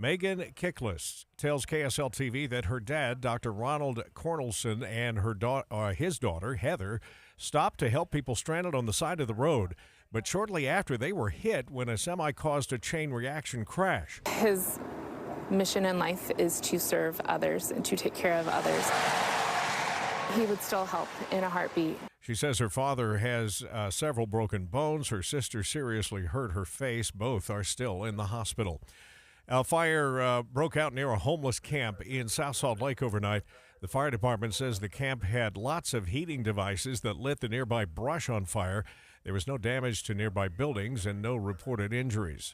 Megan Kickless tells KSL-TV that her dad, Dr. Ronald Cornelson, and his daughter, Heather, stopped to help people stranded on the side of the road. But shortly after, they were hit when a semi caused a chain reaction crash. His mission in life is to serve others and to take care of others. He would still help in a heartbeat. She says her father has several broken bones. Her sister seriously hurt her face. Both are still in the hospital. A fire broke out near a homeless camp in South Salt Lake overnight. The fire department says the camp had lots of heating devices that lit the nearby brush on fire. There was no damage to nearby buildings and no reported injuries.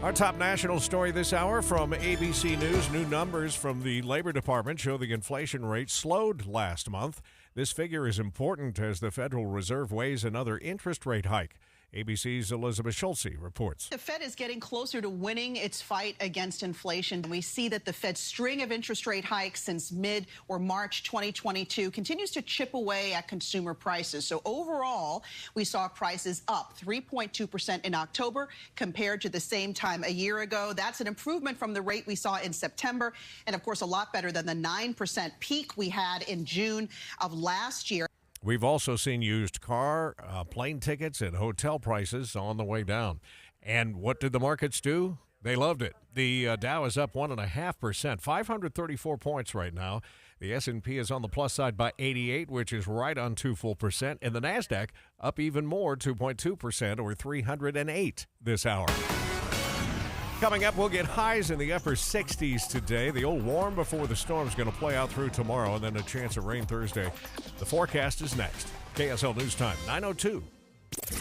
Our top national story this hour from ABC News. New numbers from the Labor Department show the inflation rate slowed last month. This figure is important as the Federal Reserve weighs another interest rate hike. ABC's Elizabeth Schulze reports. The Fed is getting closer to winning its fight against inflation. We see that the Fed's string of interest rate hikes since mid or March 2022 continues to chip away at consumer prices. So overall, we saw prices up 3.2% in October compared to the same time a year ago. That's an improvement from the rate we saw in September, and of course a lot better than the 9% peak we had in June of last year. We've also seen used car, plane tickets, and hotel prices on the way down. And what did the markets do? They loved it. The Dow is up 1.5%, 534 points right now. The S&P is on the plus side by 88, which is right on 2 full percent. And the NASDAQ up even more, 2.2%, or 308 this hour. Coming up, we'll get highs in the upper 60s today. The old warm before the storm is going to play out through tomorrow, and then a chance of rain Thursday. The forecast is next. KSL News Time, 9:02.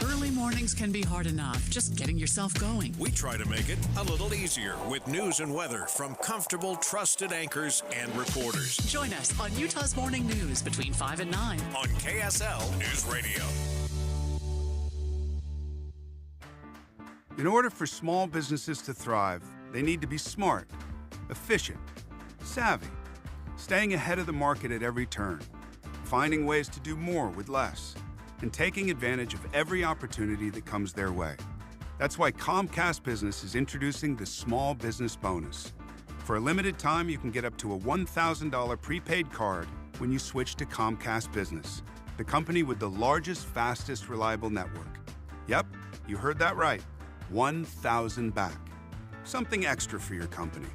Early mornings can be hard enough, just getting yourself going. We try to make it a little easier with news and weather from comfortable, trusted anchors and reporters. Join us on Utah's Morning News between 5 and 9 on KSL News Radio. In order for small businesses to thrive, they need to be smart, efficient, savvy, staying ahead of the market at every turn, finding ways to do more with less, and taking advantage of every opportunity that comes their way. That's why Comcast Business is introducing the Small Business Bonus. For a limited time, you can get up to a $1,000 prepaid card when you switch to Comcast Business, the company with the largest, fastest, reliable network. Yep, you heard that right. 1,000 back. Something extra for your company.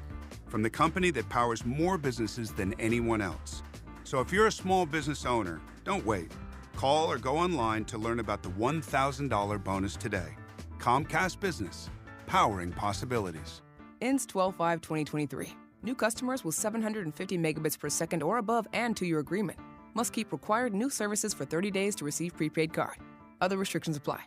From the company that powers more businesses than anyone else. So if you're a small business owner, don't wait. Call or go online to learn about the $1,000 bonus today. Comcast Business, powering possibilities. Ends 12/5/2023. New customers with 750 megabits per second or above and 2-year agreement must keep required new services for 30 days to receive prepaid card. Other restrictions apply.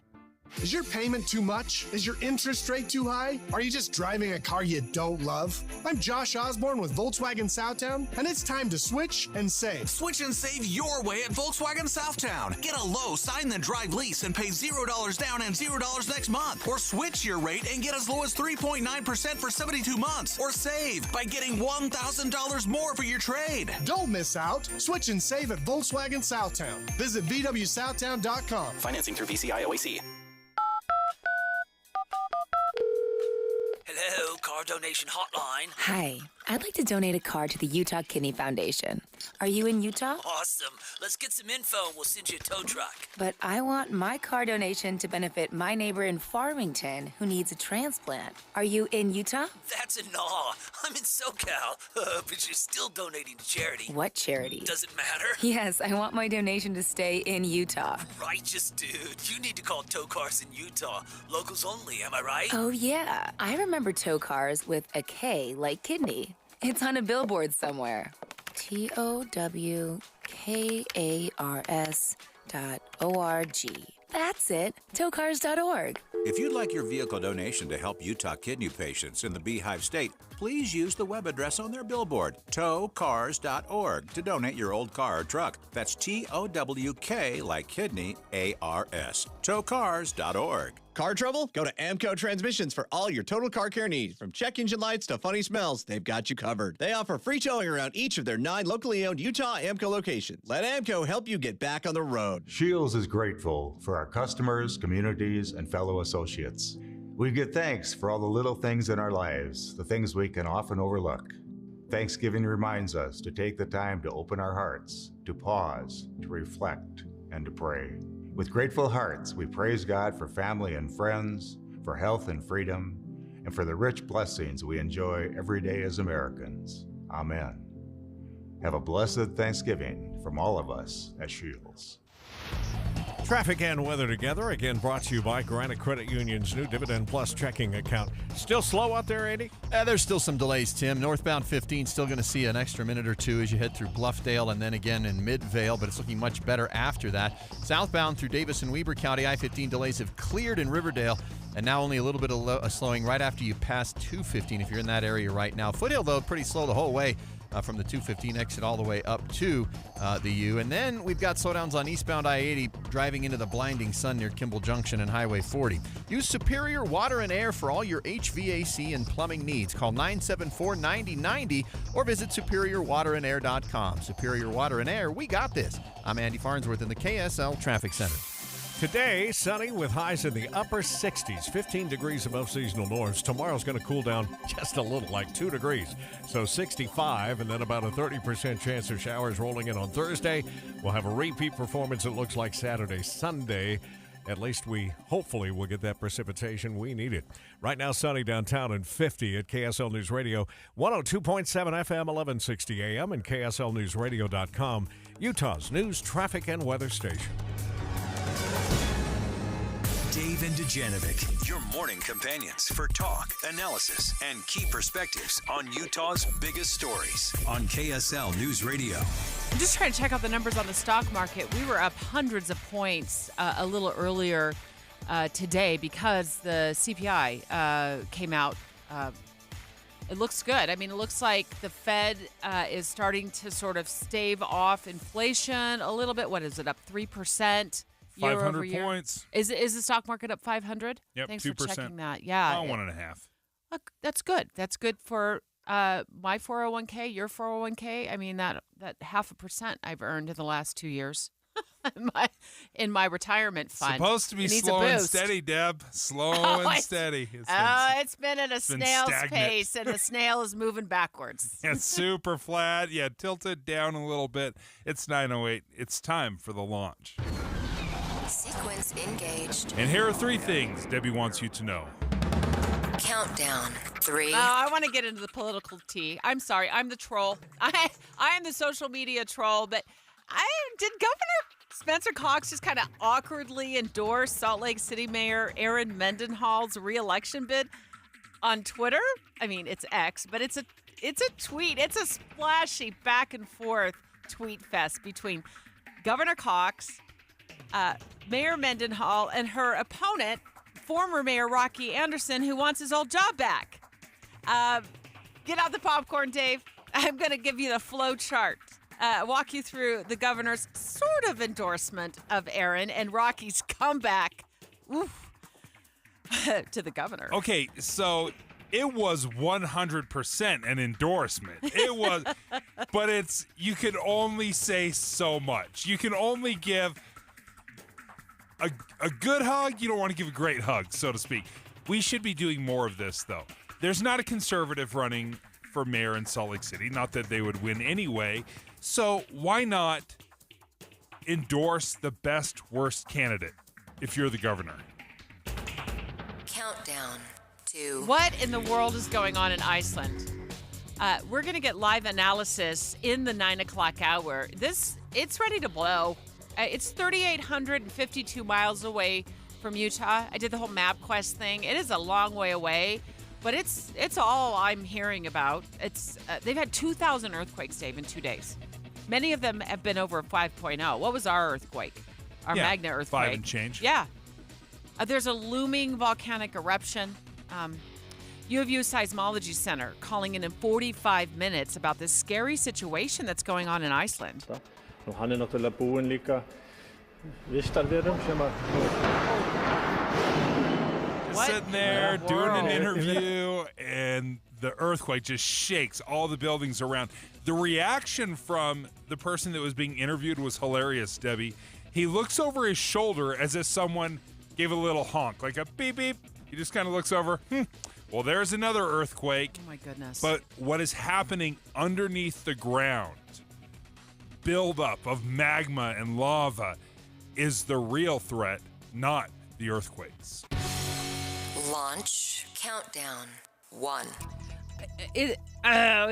Is your payment too much? Is your interest rate too high? Are you just driving a car you don't love? I'm Josh Osborne with Volkswagen Southtown, and it's time to switch and save. Switch and save your way at Volkswagen Southtown. Get a low sign then drive lease and pay $0 down and $0 next month. Or switch your rate and get as low as 3.9% for 72 months. Or save by getting $1,000 more for your trade. Don't miss out. Switch and save at Volkswagen Southtown. Visit VWSouthtown.com. Financing through VCI OAC. Hello, car donation hotline. Hi, I'd like to donate a car to the Utah Kidney Foundation. Are you in Utah? Awesome. Let's get some info and we'll send you a tow truck. But I want my car donation to benefit my neighbor in Farmington who needs a transplant. Are you in Utah? That's a no. I'm in SoCal, but you're still donating to charity. What charity? Doesn't matter. Yes, I want my donation to stay in Utah. Righteous dude. You need to call tow cars in Utah. Locals only, am I right? Oh, yeah. I remember tow cars with a K like kidney. It's on a billboard somewhere. TOWKARS.org. That's it. Towcars.org. If you'd like your vehicle donation to help Utah kidney patients in the Beehive State, please use the web address on their billboard, towcars.org, to donate your old car or truck. That's TOWK like kidney, ARS. Towcars.org. Car trouble? Go to Amco Transmissions for all your total car care needs. From check engine lights to funny smells, they've got you covered. They offer free towing around each of their 9 locally owned Utah Amco locations. Let Amco help you get back on the road. Shields is grateful for our customers, communities, and fellow associates. We give thanks for all the little things in our lives, the things we can often overlook. Thanksgiving reminds us to take the time to open our hearts, to pause, to reflect, and to pray. With grateful hearts, we praise God for family and friends, for health and freedom, and for the rich blessings we enjoy every day as Americans. Amen. Have a blessed Thanksgiving from all of us at Shields. Traffic and weather together, again brought to you by Granite Credit Union's new Dividend Plus checking account. Still slow out there, Andy? There's still some delays, Tim. Northbound 15 still going to see an extra minute or two as you head through Bluffdale and then again in Midvale, but it's looking much better after that. Southbound through Davis and Weber County, I-15 delays have cleared in Riverdale, and now only a little bit of slowing right after you pass 215 if you're in that area right now. Foothill, though, pretty slow the whole way. From the 215 exit all the way up to the U. And then we've got slowdowns on eastbound I-80 driving into the blinding sun near Kimball Junction and Highway 40. Use Superior Water and Air for all your HVAC and plumbing needs. Call 974-9090 or visit superiorwaterandair.com. Superior Water and Air, we got this. I'm Andy Farnsworth in the KSL Traffic Center. Today, sunny with highs in the upper 60s, 15 degrees above seasonal norms. Tomorrow's going to cool down just a little, like 2 degrees. So 65, and then about a 30% chance of showers rolling in on Thursday. We'll have a repeat performance, it looks like Saturday, Sunday. At least we hopefully will get that precipitation. We need it. Right now, sunny downtown and 50 at KSL News Radio, 102.7 FM, 1160 AM, and KSLNewsRadio.com, Utah's news, traffic, and weather station. Dave and Dujanovic, your morning companions for talk, analysis, and key perspectives on Utah's biggest stories on KSL News Radio. I'm just trying to check out the numbers on the stock market. We were up hundreds of points a little earlier today because the CPI came out. It looks good. I mean, it looks like the Fed is starting to sort of stave off inflation a little bit. What is it, up 3%? 500 points. Is the stock market up 500? Yep, Thanks 2%. for checking that. Yeah. 1.5. Look, that's good. That's good for my 401k, your 401k. I mean, that 0.5% I've earned in the last 2 years in my retirement fund. Supposed to be slow and steady, Deb. Slow and steady. It's been at a snail's pace, and the snail is moving backwards. Yeah, super flat. Yeah, tilted down a little bit. It's 9:08. It's time for the launch. Sequence engaged. And here are 3 things Debbie wants you to know. Countdown. 3. I want to get into the political tea. I'm sorry. I'm the troll. I am the social media troll, but did Governor Spencer Cox just kind of awkwardly endorse Salt Lake City Mayor Aaron Mendenhall's re-election bid on Twitter? I mean, it's X, but it's a tweet. It's a splashy back and forth tweet fest between Governor Cox, Mayor Mendenhall, and her opponent, former Mayor Rocky Anderson, who wants his old job back. Get out the popcorn, Dave. I'm going to give you the flow chart. Walk you through the governor's sort of endorsement of Aaron and Rocky's comeback to the governor. Okay, so it was 100% an endorsement. It was, but you can only say so much. You can only give a good hug. You don't want to give a great hug, so to speak. We should be doing more of this, though. There's not a conservative running for mayor in Salt Lake City. Not that they would win anyway. So why not endorse the best, worst candidate if you're the governor? Countdown to... What in the world is going on in Iceland? We're going to get live analysis in the 9 o'clock hour. It's ready to blow. It's 3,852 miles away from Utah. I did the whole MapQuest thing. It is a long way away, but it's all I'm hearing about. They've had 2,000 earthquakes, Dave, in 2 days. Many of them have been over 5.0. What was our earthquake? Our magna earthquake. 5 and change. Yeah. There's a looming volcanic eruption. U of U Seismology Center calling in 45 minutes about this scary situation that's going on in Iceland. Hann náttúrulega búinn líka vistarverum sem sitting there doing an interview, and the earthquake just shakes all the buildings around. The reaction from the person that was being interviewed was hilarious, Debbie. He looks over his shoulder as if someone gave a little honk, like a beep, beep, He just kind of looks over. Well, there's another earthquake. Oh, my goodness. But what is happening underneath the ground, buildup of magma and lava, is the real threat, not the earthquakes. Launch countdown 1. Is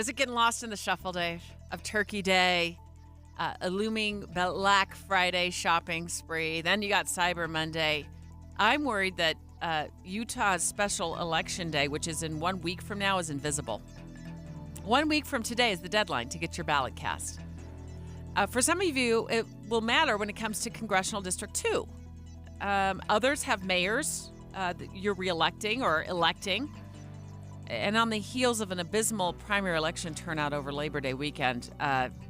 it getting lost in the shuffle, Dave, of Turkey Day, a looming Black Friday shopping spree? Then you got Cyber Monday. I'm worried that Utah's special election day, which is in 1 week from now, is invisible. 1 week from today is the deadline to get your ballot cast. For some of you, it will matter when it comes to Congressional District 2. Others have mayors that you're reelecting or electing. And on the heels of an abysmal primary election turnout over Labor Day weekend,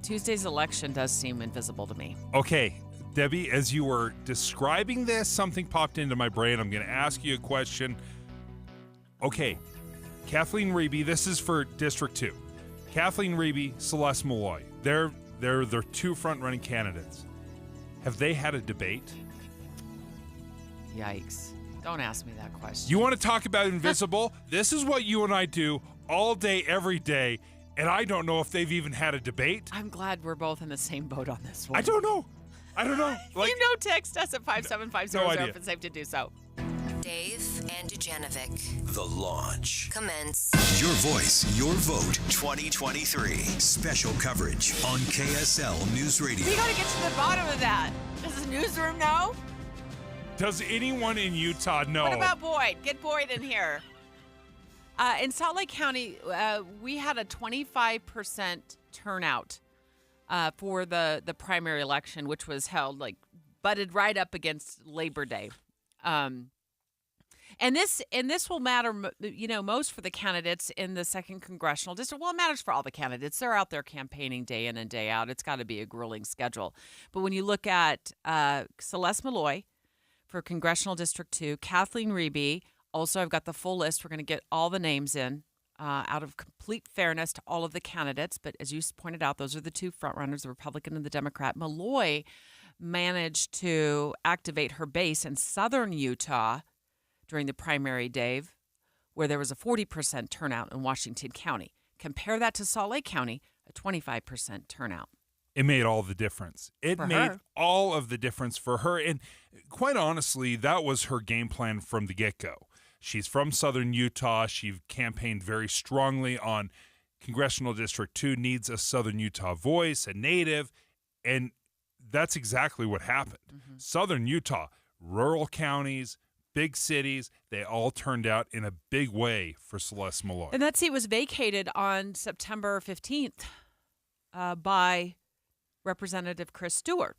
Tuesday's election does seem invisible to me. Okay, Debbie, as you were describing this, something popped into my brain. I'm going to ask you a question. Okay, Kathleen Reby, this is for District 2. Kathleen Reby, Celeste Malloy. They're two front-running candidates. Have they had a debate? Yikes. Don't ask me that question. You want to talk about invisible? This is what you and I do all day, every day, and I don't know if they've even had a debate. I'm glad we're both in the same boat on this one. I don't know. Like, Text us at 57500 No idea. if it's safe to do so. Dave and Dujanovic. The Launch. Commence. Your voice, your vote 2023. Special coverage on KSL News Radio. We got to get to the bottom of that. Does the newsroom know? Does anyone in Utah know? What about Boyd? Get Boyd in here. In Salt Lake County, we had a 25% turnout for the primary election, which was held, butted right up against Labor Day. And this will matter, most for the candidates in the 2nd Congressional District. Well, it matters for all the candidates. They're out there campaigning day in and day out. It's got to be a grueling schedule. But when you look at Celeste Malloy for Congressional District 2, Kathleen Reby, also I've got the full list. We're going to get all the names in out of complete fairness to all of the candidates. But as you pointed out, those are the two frontrunners, the Republican and the Democrat. Malloy managed to activate her base in southern Utah during the primary, Dave, where there was a 40% turnout in Washington County. Compare that to Salt Lake County, a 25% turnout. It made all the difference. It For made her. all of the difference for her. And quite honestly, that was her game plan from the get-go. She's from southern Utah. She campaigned very strongly on Congressional District 2 needs a southern Utah voice, a native, and that's exactly what happened. Mm-hmm. Southern Utah, rural counties, big cities, they all turned out in a big way for Celeste Malloy. And that seat was vacated on September 15th by Representative Chris Stewart,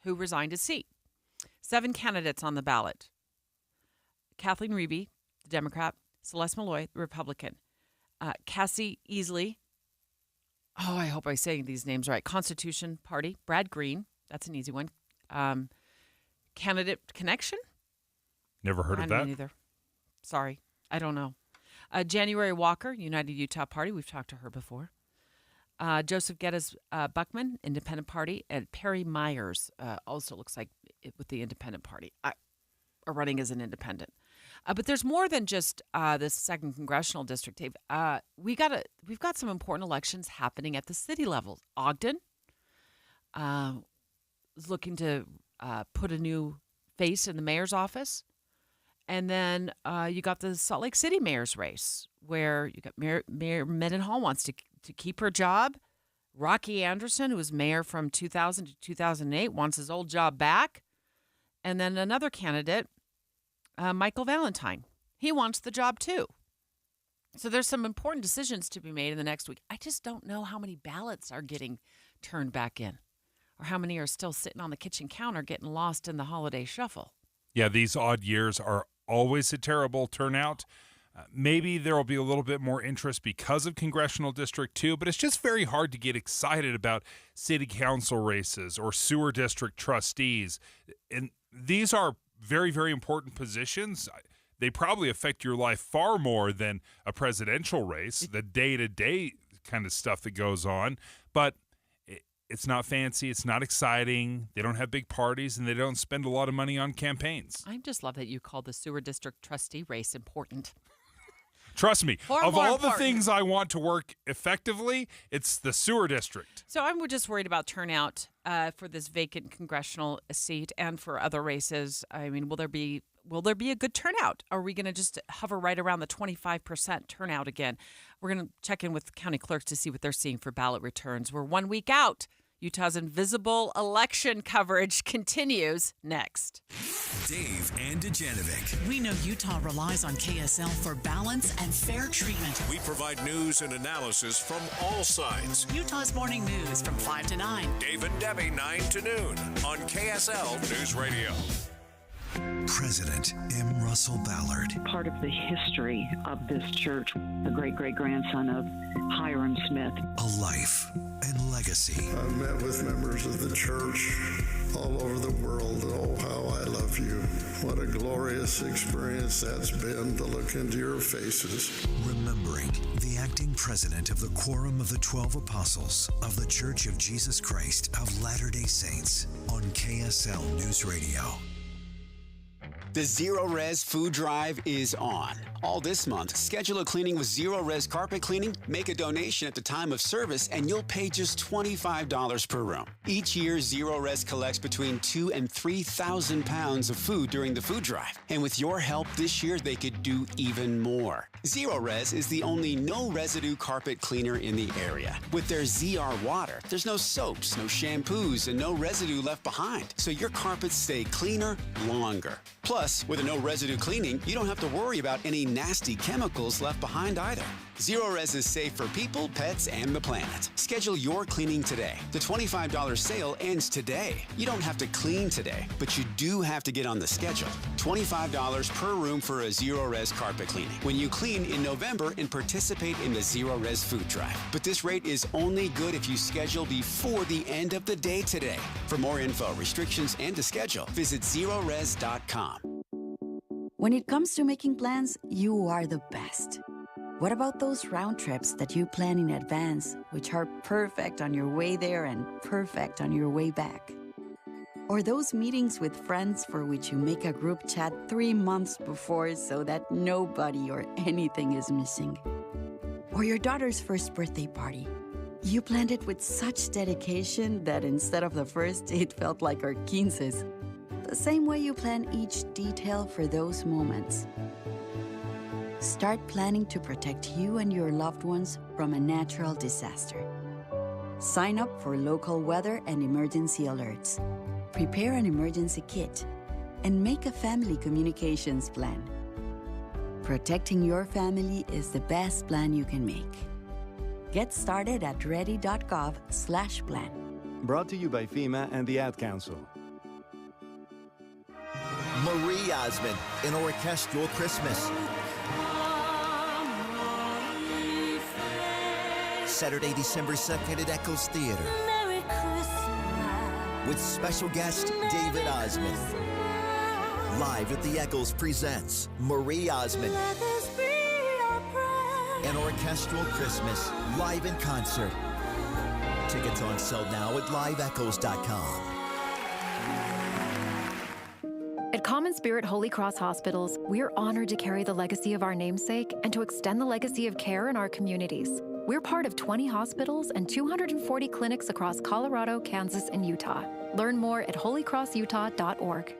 who resigned his seat. 7 candidates on the ballot. Kathleen Reby, the Democrat, Celeste Malloy, the Republican, Cassie Easley, I hope I'm saying these names right, Constitution Party, Brad Green, that's an easy one, Candidate Connection? Never heard of that. Me neither. Sorry, I don't know. January Walker, United Utah Party, we've talked to her before. Joseph Geddes Buckman, Independent Party, and Perry Myers also looks like with the Independent Party, are running as an independent. But there's more than just this 2nd Congressional District, Dave. We've got some important elections happening at the city level. Ogden is looking to put a new face in the mayor's office. And then you got the Salt Lake City mayor's race, where you got Mayor Mendenhall wants to keep her job. Rocky Anderson, who was mayor from 2000 to 2008, wants his old job back. And then another candidate, Michael Valentine, he wants the job too. So there's some important decisions to be made in the next week. I just don't know how many ballots are getting turned back in, or how many are still sitting on the kitchen counter getting lost in the holiday shuffle. Yeah, these odd years are always a terrible turnout. Maybe there will be a little bit more interest because of Congressional District 2, but it's just very hard to get excited about city council races or sewer district trustees. And these are very, very important positions. They probably affect your life far more than a presidential race, the day-to-day kind of stuff that goes on. But It's not fancy. It's not exciting. They don't have big parties, and they don't spend a lot of money on campaigns. I just love that you call the sewer district trustee race important. Trust me, of all the important. things I want to work effectively, it's the sewer district. So I'm just worried about turnout for this vacant congressional seat and for other races. I mean, will there be a good turnout? Are we going to just hover right around the 25% turnout again? We're going to check in with county clerks to see what they're seeing for ballot returns. We're 1 week out. Utah's invisible election coverage continues next. Dave and Dujanovic. We know Utah relies on KSL for balance and fair treatment. We provide news and analysis from all sides. Utah's Morning News from 5 to 9. Dave and Debbie, 9 to noon on KSL News Radio. President M. Russell Ballard. Part of the history of this church, the great-great-grandson of Hiram Smith. A life and legacy. I've met with members of the church all over the world. Oh, how I love you. What a glorious experience that's been to look into your faces. Remembering the acting president of the Quorum of the 12 Apostles of the Church of Jesus Christ of Latter-day Saints on KSL News Radio. The Zero Res Food Drive is on. All this month, schedule a cleaning with Zero Res Carpet Cleaning, make a donation at the time of service, and you'll pay just $25 per room. Each year, Zero Res collects between 2,000 and 3,000 pounds of food during the food drive. And with your help this year, they could do even more. Zero Res is the only no-residue carpet cleaner in the area. With their ZR water, there's no soaps, no shampoos, and no residue left behind. So your carpets stay cleaner longer. Plus, with a no-residue cleaning, you don't have to worry about any nasty chemicals left behind either. Zero Res is safe for people, pets, and the planet. Schedule your cleaning today. The $25 sale ends today. You don't have to clean today, but you do have to get on the schedule. $25 per room for a Zero Res carpet cleaning when you clean in November and participate in the Zero Res Food Drive. But this rate is only good if you schedule before the end of the day today. For more info, restrictions, and to schedule, visit zerores.com. When it comes to making plans, you are the best. What about those round trips that you plan in advance, which are perfect on your way there and perfect on your way back? Or those meetings with friends for which you make a group chat 3 months before so that nobody or anything is missing? Or your daughter's first birthday party. You planned it with such dedication that instead of the first, it felt like our 15s. The same way you plan each detail for those moments. Start planning to protect you and your loved ones from a natural disaster. Sign up for local weather and emergency alerts. Prepare an emergency kit and make a family communications plan. Protecting your family is the best plan you can make. Get started at ready.gov/plan. Brought to you by FEMA and the Ad Council. Marie Osmond, an orchestral Christmas. Saturday, December 2nd at Echoes Theater. With special guest David Osmond. Live at the Echoes presents Marie Osmond. An orchestral Christmas, live in concert. Tickets on sale now at liveechoes.com. At Common Spirit Holy Cross Hospitals, we're honored to carry the legacy of our namesake and to extend the legacy of care in our communities. We're part of 20 hospitals and 240 clinics across Colorado, Kansas, and Utah. Learn more at holycrossutah.org.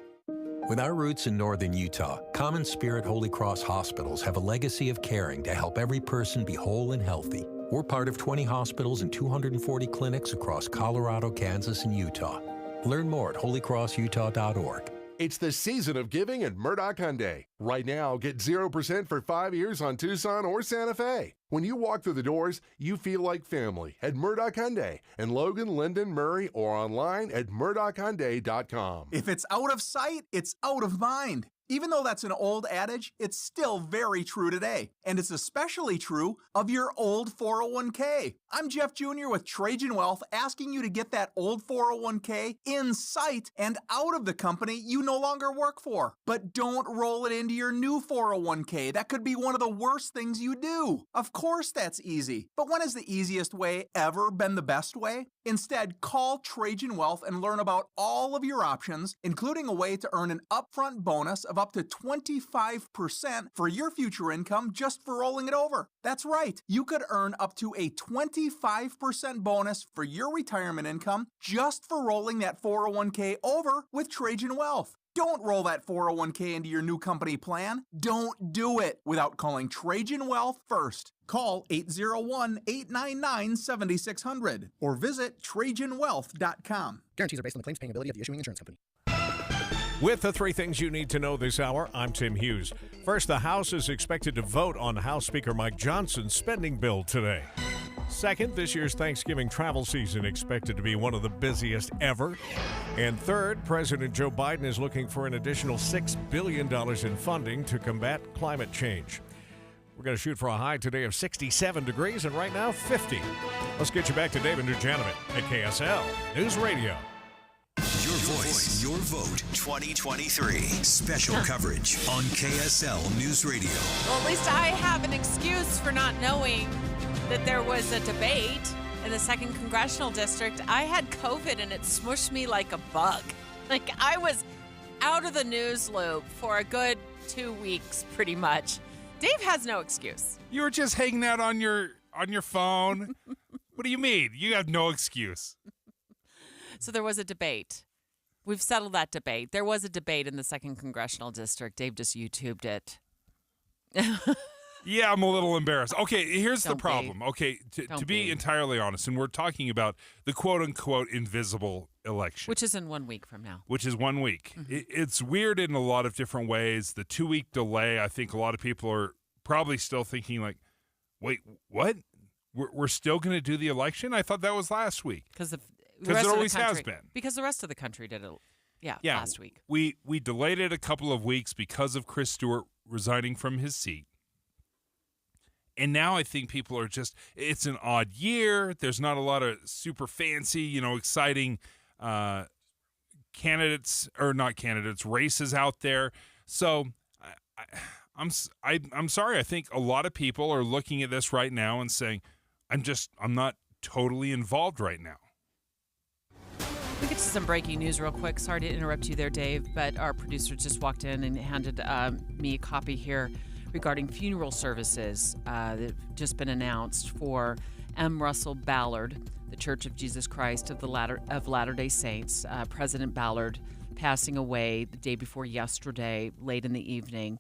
With our roots in northern Utah, Common Spirit Holy Cross Hospitals have a legacy of caring to help every person be whole and healthy. We're part of 20 hospitals and 240 clinics across Colorado, Kansas, and Utah. Learn more at holycrossutah.org. It's the season of giving at Murdoch Hyundai. Right now, get 0% for 5 years on Tucson or Santa Fe. When you walk through the doors, you feel like family at Murdoch Hyundai in Logan, Linden, Murray, or online at murdochhyundai.com. If it's out of sight, it's out of mind. Even though that's an old adage, it's still very true today. And it's especially true of your old 401k. I'm Jeff Jr. with Trajan Wealth, asking you to get that old 401k in sight and out of the company you no longer work for. But don't roll it into your new 401k. That could be one of the worst things you do. Of course that's easy. But when has the easiest way ever been the best way? Instead, call Trajan Wealth and learn about all of your options, including a way to earn an upfront bonus of up to 25% for your future income just for rolling it over. That's right. You could earn up to a 25% bonus for your retirement income just for rolling that 401k over with Trajan Wealth. Don't roll that 401k into your new company plan. Don't do it without calling Trajan Wealth first. Call 801-899-7600 or visit TrajanWealth.com. Guarantees are based on the claims paying ability of the issuing insurance company. With the three things you need to know this hour, I'm Tim Hughes. First, the House is expected to vote on House Speaker Mike Johnson's spending bill today. Second, this year's Thanksgiving travel season expected to be one of the busiest ever. And third, President Joe Biden is looking for an additional $6 billion in funding to combat climate change. We're going to shoot for a high today of 67 degrees and right now 50. Let's get you back to David Dujanovic at KSL News Radio. Your voice, your vote, 2023. Special coverage on KSL News Radio. Well, at least I have an excuse for not knowing that there was a debate in the 2nd Congressional District. I had COVID and it smushed me like a bug. Like I was out of the news loop for a good 2 weeks, pretty much. Dave has no excuse. You were just hanging out on your phone. What do you mean? You have no excuse. So there was a debate. We've settled that debate. There was a debate in the 2nd Congressional District. Dave just YouTubed it. Yeah, I'm a little embarrassed. Okay, here's the Don't problem. be. Okay, to be entirely honest, and we're talking about the quote-unquote invisible election. Which is in 1 week from now. Which is 1 week. Mm-hmm. It's weird in a lot of different ways. The 2-week delay, I think a lot of people are probably still thinking like, wait, what? We're still going to do the election? I thought that was last week. Because it always has been. Because the rest of the country did it, last week. We delayed it a couple of weeks because of Chris Stewart resigning from his seat. And now I think people are just, it's an odd year. There's not a lot of super fancy, exciting races out there. So I'm sorry. I think a lot of people are looking at this right now and saying, I'm not totally involved right now. We get to some breaking news real quick. Sorry to interrupt you there, Dave, but our producer just walked in and handed me a copy here regarding funeral services that have just been announced for M. Russell Ballard, the Church of Jesus Christ of Latter-day Saints. President Ballard passing away the day before yesterday, late in the evening,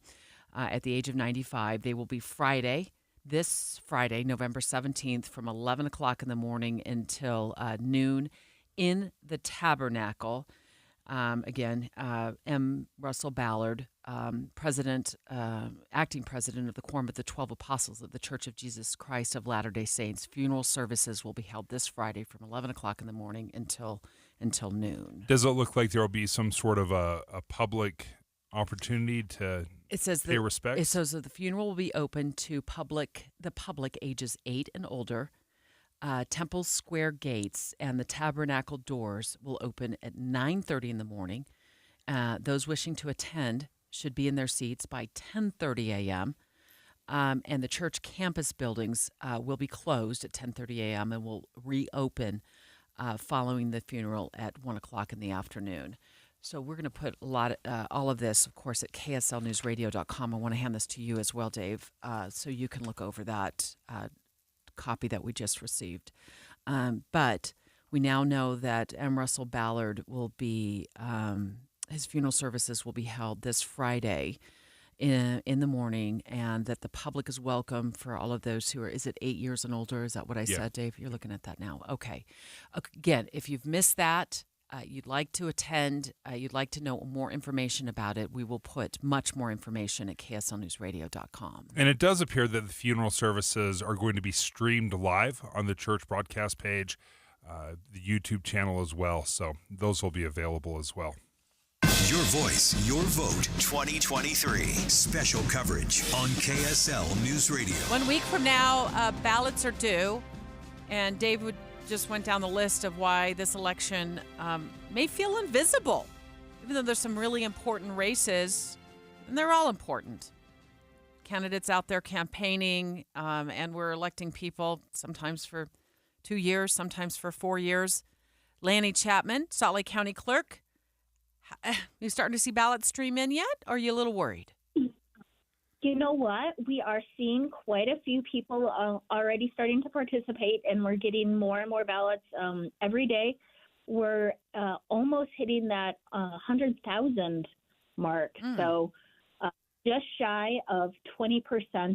at the age of 95. They will be this Friday, November 17th, from 11 o'clock in the morning until noon in the Tabernacle. Again, M. Russell Ballard, acting president of the Quorum of the 12 Apostles of the Church of Jesus Christ of Latter-day Saints. Funeral services will be held this Friday from 11 o'clock in the morning until noon. Does it look like there will be some sort of a public opportunity to pay respects? It says that the funeral will be open to the public ages 8 and older. Temple Square gates and the tabernacle doors will open at 9:30 in the morning. Those wishing to attend should be in their seats by 10:30 a.m. And the church campus buildings will be closed at 10:30 a.m. and will reopen following the funeral at 1 o'clock in the afternoon. So we're going to put all of this, of course, at kslnewsradio.com. I want to hand this to you as well, Dave, so you can look over that copy that we just received. But we now know that M. Russell Ballard will be, his funeral services will be held this Friday in the morning, and that the public is welcome for all of those who are, is it 8 years and older? Is that what I said, Dave? You're looking at that now. Okay. Again, if you've missed that, you'd like to attend, you'd like to know more information about it, we will put much more information at kslnewsradio.com. And it does appear that the funeral services are going to be streamed live on the church broadcast page, the YouTube channel as well. So those will be available as well. Your voice, your vote 2023. Special coverage on KSL News Radio. 1 week from now, ballots are due. And Dave just went down the list of why this election may feel invisible, even though there's some really important races, and they're all important. Candidates out there campaigning, and we're electing people sometimes for 2 years, sometimes for 4 years. Lanny Chapman, Salt Lake County Clerk. You starting to see ballots stream in yet, or are you a little worried? You know what? We are seeing quite a few people already starting to participate, and we're getting more and more ballots every day. We're almost hitting that 100,000 mark. So just shy of 20%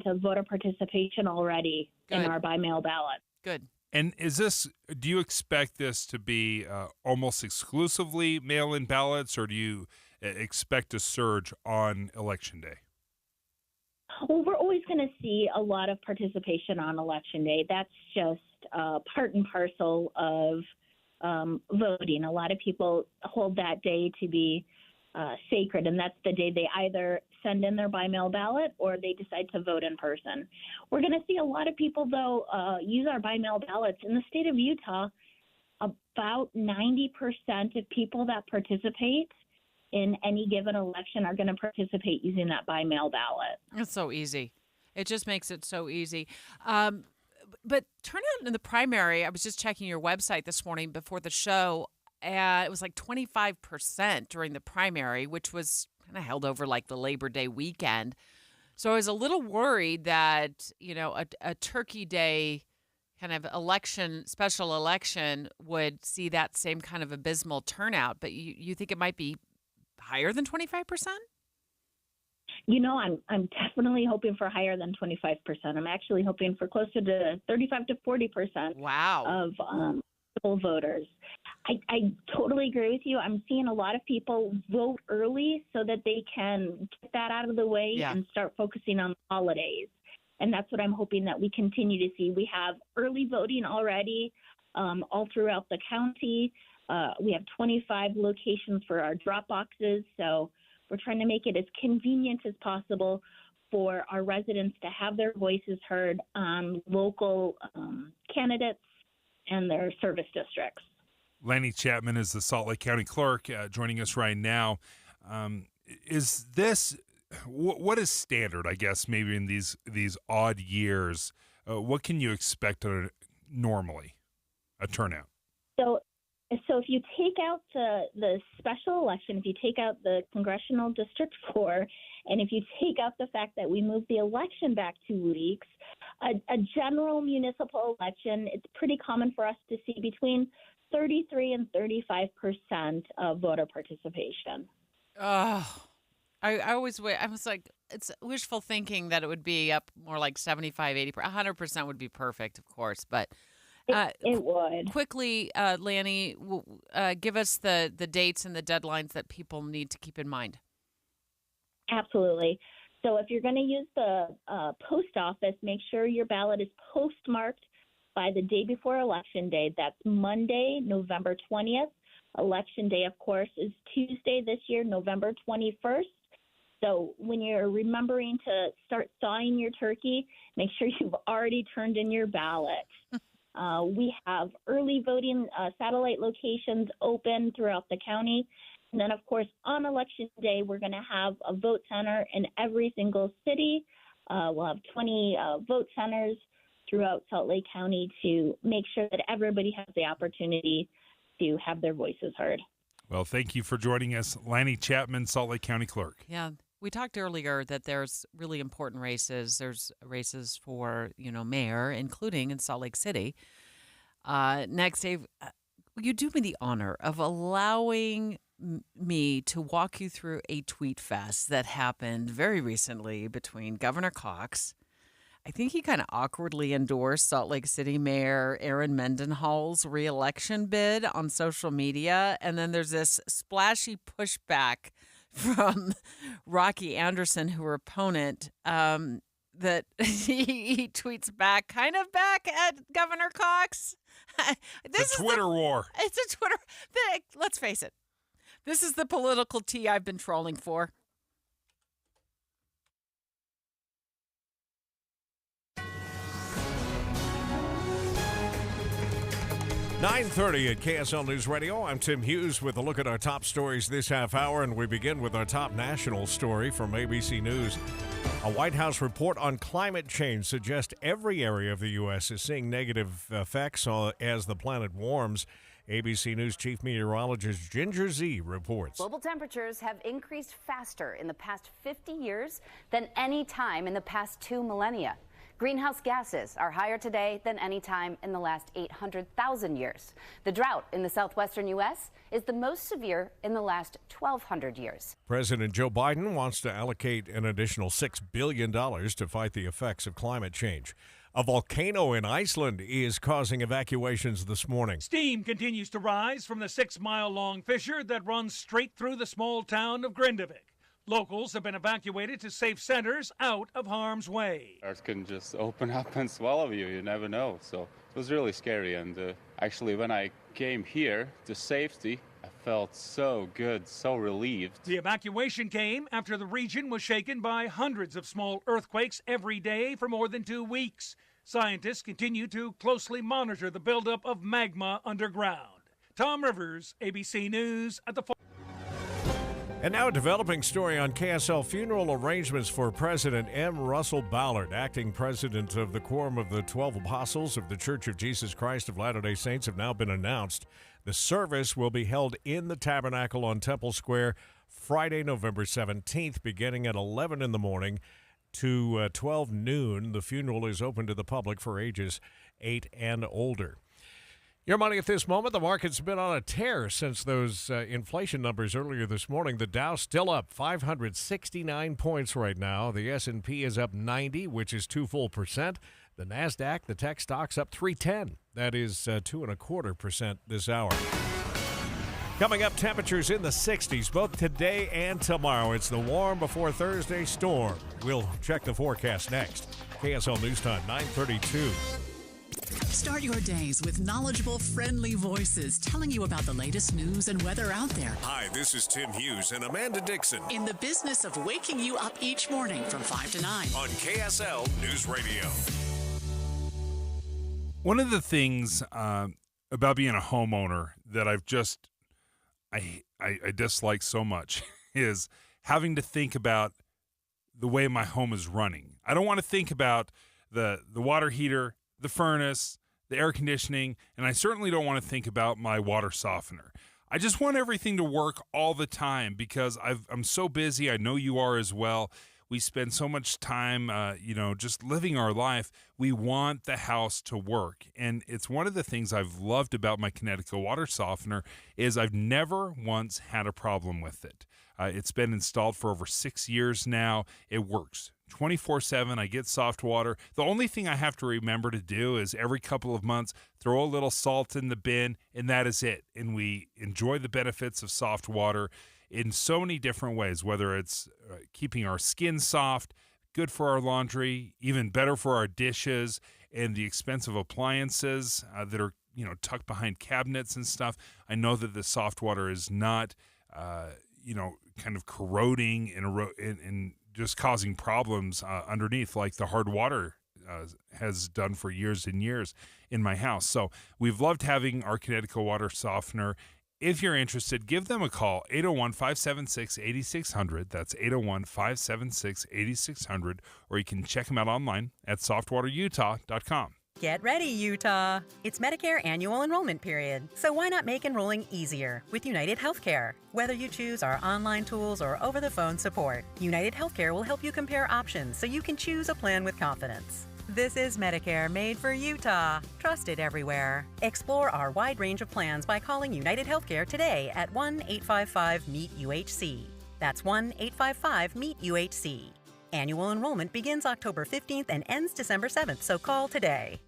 of voter participation already in our by-mail ballot. Good. And do you expect this to be almost exclusively mail-in ballots, or do you expect a surge on Election Day? Well, we're always going to see a lot of participation on Election Day. That's just part and parcel of voting. A lot of people hold that day to be sacred, and that's the day they either send in their by-mail ballot or they decide to vote in person. We're going to see a lot of people, though, use our by-mail ballots. In the state of Utah, about 90% of people that participate in any given election are going to participate using that by-mail ballot. It's so easy. It just makes it so easy. But turnout in the primary, I was just checking your website this morning before the show. It was like 25% during the primary, which was kind of held over like the Labor Day weekend. So I was a little worried that, a Turkey Day kind of special election would see that same kind of abysmal turnout. But you think it might be higher than 25%? I'm definitely hoping for higher than 25%. I'm actually hoping for closer to 35 to 40%. Wow. Of eligible voters. I totally agree with you. I'm seeing a lot of people vote early so that they can get that out of the way and start focusing on the holidays. And that's what I'm hoping that we continue to see. We have early voting already all throughout the county. We have 25 locations for our drop boxes. So we're trying to make it as convenient as possible for our residents to have their voices heard on local candidates and their service districts. Lanny Chapman is the Salt Lake County Clerk joining us right now. Is this what is standard, I guess, maybe in these odd years? What can you expect normally, a turnout? So if you take out the special election, if you take out the Congressional District 4, and if you take out the fact that we moved the election back 2 weeks, a general municipal election, it's pretty common for us to see between 33 and 35% of voter participation. I always wait. I was like, it's wishful thinking that it would be up more like 75, 80%. 100% would be perfect, of course, but it would. Quickly, Lanny, give us the dates and the deadlines that people need to keep in mind. Absolutely. So if you're going to use the post office, make sure your ballot is postmarked by the day before Election Day. That's Monday, November 20th. Election Day, of course, is Tuesday this year, November 21st. So when you're remembering to start thawing your turkey, make sure you've already turned in your ballot. We have early voting satellite locations open throughout the county. And then, of course, on Election Day, we're going to have a vote center in every single city. We'll have 20 vote centers throughout Salt Lake County to make sure that everybody has the opportunity to have their voices heard. Well, thank you for joining us, Lanny Chapman, Salt Lake County Clerk. Yeah, we talked earlier that there's really important races. There's races for, mayor, including in Salt Lake City. Next, Dave, will you do me the honor of allowing me to walk you through a tweet fest that happened very recently between Governor Cox. I think he kind of awkwardly endorsed Salt Lake City Mayor Aaron Mendenhall's reelection bid on social media. And then there's this splashy pushback from Rocky Anderson, her opponent, that he tweets back at Governor Cox. It's a Twitter war. It's a Twitter. Let's face it. This is the political tea I've been trolling for. .30 at KSL News Radio. I'm Tim Hughes with a look at our top stories this half hour, and we begin with our top national story from ABC News. A White House report on climate change suggests every area of the U.S. is seeing negative effects as the planet warms. ABC News Chief Meteorologist Ginger Zee reports. Global temperatures have increased faster in the past 50 years than any time in the past 2 millennia. Greenhouse gases are higher today than any time in the last 800,000 years. The drought in the southwestern U.S. is the most severe in the last 1,200 years. President Joe Biden wants to allocate an additional $6 billion to fight the effects of climate change. A volcano in Iceland is causing evacuations this morning. Steam continues to rise from the 6-mile-long fissure that runs straight through the small town of Grindavik. Locals have been evacuated to safe centers out of harm's way. Earth can just open up and swallow you. You never know. So it was really scary. And actually, when I came here to safety, I felt so good, so relieved. The evacuation came after the region was shaken by hundreds of small earthquakes every day for more than 2 weeks. Scientists continue to closely monitor the buildup of magma underground. Tom Rivers, ABC News at the... And now a developing story on KSL funeral arrangements for President M. Russell Ballard, acting president of the Quorum of the 12 Apostles of the Church of Jesus Christ of Latter-day Saints, have now been announced. The service will be held in the Tabernacle on Temple Square Friday, November 17th, beginning at 11 in the morning to 12 noon. The funeral is open to the public for ages 8 and older. Your money at this moment. The market's been on a tear since those inflation numbers earlier this morning. The Dow still up 569 points right now. The S&P is up 90, which is 2%. The NASDAQ, the tech stocks, up 310. That is 2.25% this hour. Coming up, temperatures in the 60s both today and tomorrow. It's the warm before Thursday storm. We'll check the forecast next. KSL News Time, 9:32. Start your days with knowledgeable, friendly voices telling you about the latest news and weather out there. Hi, this is Tim Hughes and Amanda Dixon In the business of waking you up each morning from 5 to 9. on KSL News Radio. One of the things about being a homeowner that I dislike so much is having to think about the way my home is running. I don't want to think about the water heater, the furnace, the air conditioning, and I certainly don't want to think about my water softener. I just want everything to work all the time because I'm so busy. I know you are as well. We spend so much time, just living our life. We want the house to work. And it's one of the things I've loved about my Connecticut water softener is I've never once had a problem with it. It's been installed for over 6 years now. It works 24/7. I get soft water. The only thing I have to remember to do is every couple of months, throw a little salt in the bin, and that is it. And we enjoy the benefits of soft water in so many different ways, whether it's keeping our skin soft, good for our laundry, even better for our dishes, and the expensive appliances that are, tucked behind cabinets and stuff. I know that the soft water is not, kind of corroding and just causing problems underneath like the hard water has done for years and years in my house. So we've loved having our Connecticut water softener. If you're interested, give them a call, 801-576-8600. That's 801-576-8600. Or you can check them out online at softwaterutah.com. Get ready, Utah! It's Medicare annual enrollment period, so why not make enrolling easier with United Healthcare? Whether you choose our online tools or over-the-phone support, United Healthcare will help you compare options so you can choose a plan with confidence. This is Medicare made for Utah, trusted everywhere. Explore our wide range of plans by calling United Healthcare today at 1-855-MEET-UHC. That's 1-855-MEET-UHC. Annual enrollment begins October 15th and ends December 7th, so call today.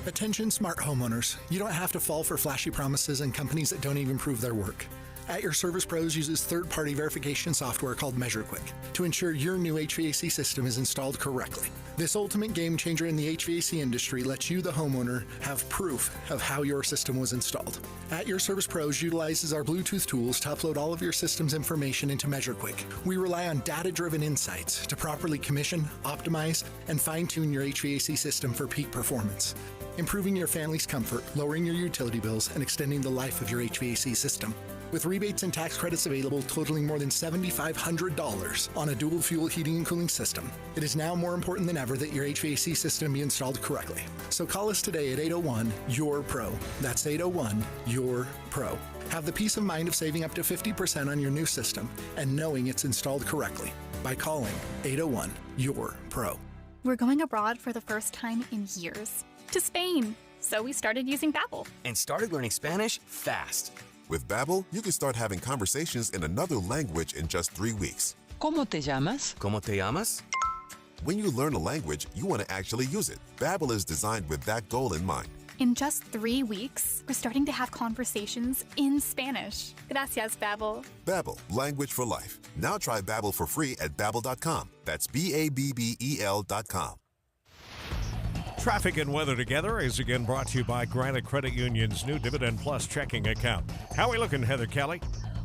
Attention smart homeowners. You don't have to fall for flashy promises and companies that don't even prove their work. At Your Service Pros uses third-party verification software called MeasureQuick to ensure your new HVAC system is installed correctly. This ultimate game changer in the HVAC industry lets you, the homeowner, have proof of how your system was installed. At Your Service Pros utilizes our Bluetooth tools to upload all of your system's information into MeasureQuick. We rely on data-driven insights to properly commission, optimize, and fine-tune your HVAC system for peak performance, improving your family's comfort, lowering your utility bills, and extending the life of your HVAC system. With rebates and tax credits available totaling more than $7,500 on a dual fuel heating and cooling system, it is now more important than ever that your HVAC system be installed correctly. So call us today at 801-YOUR-PRO. That's 801-YOUR-PRO. Have the peace of mind of saving up to 50% on your new system and knowing it's installed correctly by calling 801-YOUR-PRO. We're going abroad for the first time in years, to Spain. So we started using Babbel. And started learning Spanish fast. With Babbel, you can start having conversations in another language in just 3 weeks. ¿Cómo te llamas? ¿Cómo te llamas? When you learn a language, you want to actually use it. Babbel is designed with that goal in mind. In just 3 weeks, we're starting to have conversations in Spanish. Gracias, Babbel. Babbel, language for life. Now try Babbel for free at Babbel.com. That's Babbel.com. Traffic and weather together is again brought to you by Granite Credit Union's new Dividend Plus checking account. How are we looking, Heather Kelly?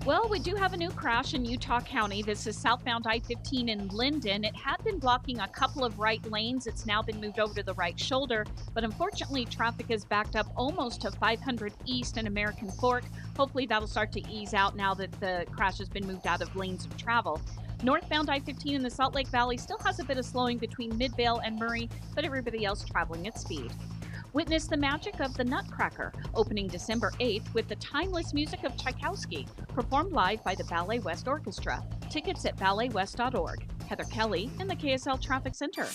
Well, we do have a new crash in Utah County. This is southbound I-15 in Linden. It had been blocking a couple of right lanes. It's now been moved over to the right shoulder. But unfortunately, traffic is backed up almost to 500 East and American Fork. Hopefully that'll start to ease out now that the crash has been moved out of lanes of travel. Northbound I-15 in the Salt Lake Valley still has a bit of slowing between Midvale and Murray, but everybody else traveling at speed. Witness the magic of the Nutcracker, opening December 8th with the timeless music of Tchaikovsky, performed live by the Ballet West Orchestra. Tickets at balletwest.org. Heather Kelly in the KSL Traffic Center.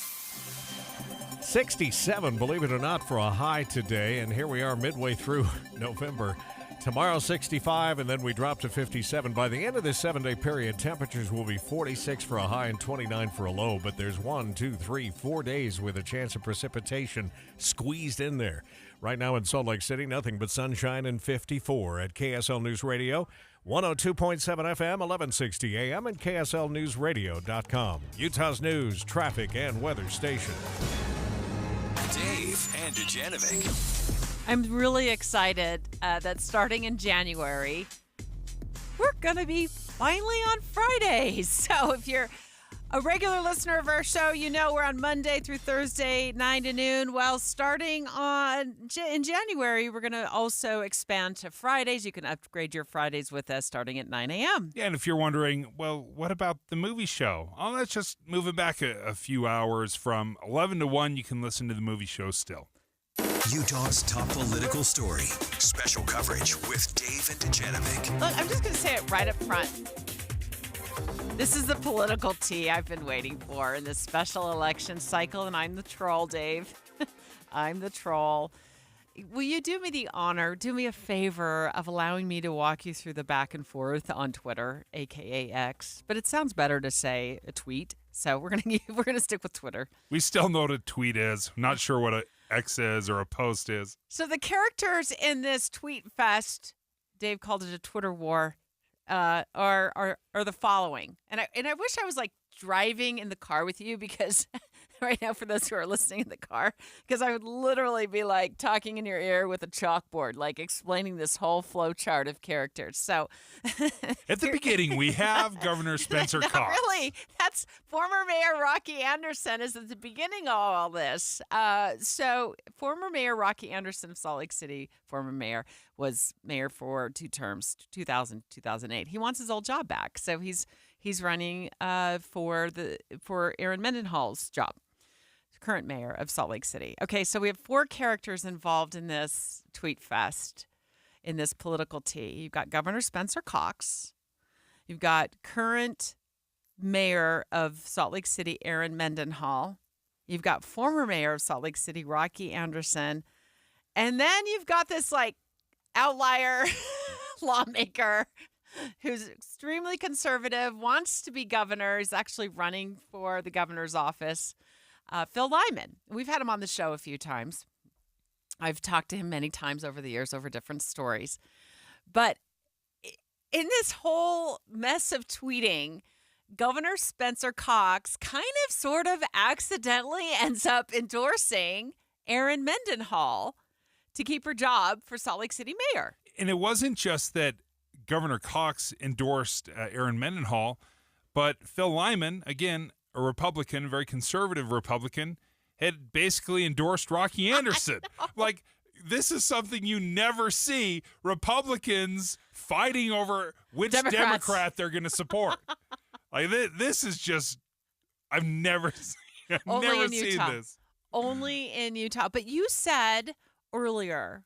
67, believe it or not, for a high today, and here we are midway through November. Tomorrow, 65, and then we drop to 57. By the end of this 7-day period, temperatures will be 46 for a high and 29 for a low, but there's 4 days with a chance of precipitation squeezed in there. Right now in Salt Lake City, nothing but sunshine and 54 at KSL News Radio, 102.7 FM, 1160 AM, and KSLNewsRadio.com. Utah's news, traffic, and weather station. Dave and Dujanovic. I'm really excited that starting in January, we're going to be finally on Fridays. So if you're a regular listener of our show, you know we're on Monday through Thursday, 9 to noon. Well, starting in January, we're going to also expand to Fridays. You can upgrade your Fridays with us starting at 9 a.m. Yeah, and if you're wondering, well, what about the movie show? Oh, that's just moving back a few hours from 11 to 1. You can listen to the movie show still. Utah's top political story. Special coverage with Dave and Dujanovic. Look, I'm just going to say it right up front. This is the political tea I've been waiting for in this special election cycle, and I'm the troll, Dave. I'm the troll. Will you do me the honor, do me a favor of allowing me to walk you through the back and forth on Twitter, a.k.a. X? But it sounds better to say a tweet, so we're gonna stick with Twitter. We still know what a tweet is. I'm not sure what a X is or a post is. So the characters in this tweet fest, Dave called it a Twitter war, are the following. And I wish I was like driving in the car with you, because right now, for those who are listening in the car, because I would literally be like talking in your ear with a chalkboard, like explaining this whole flow chart of characters. So at the beginning, we have Governor Spencer Cox. Really, that's former Mayor Rocky Anderson is at the beginning of all this. So former Mayor Rocky Anderson of Salt Lake City, former mayor, was mayor for 2 terms, 2000, 2008. He wants his old job back, so he's running for Aaron Mendenhall's job, current mayor of Salt Lake City. Okay, so we have 4 characters involved in this tweet fest, in this political tea. You've got Governor Spencer Cox. You've got current mayor of Salt Lake City, Aaron Mendenhall. You've got former mayor of Salt Lake City, Rocky Anderson. And then you've got this like outlier lawmaker who's extremely conservative, wants to be governor, is actually running for the governor's office, Phil Lyman. We've had him on the show a few times. I've talked to him many times over the years over different stories. But in this whole mess of tweeting, Governor Spencer Cox kind of sort of accidentally ends up endorsing Erin Mendenhall to keep her job for Salt Lake City mayor. And it wasn't just that Governor Cox endorsed Erin Mendenhall, but Phil Lyman, again, a Republican, a very conservative Republican, had basically endorsed Rocky Anderson. Like, this is something you never see, Republicans fighting over which Democrat they're going to support. Like, this is just, I've never seen this. Only in Utah. But you said earlier,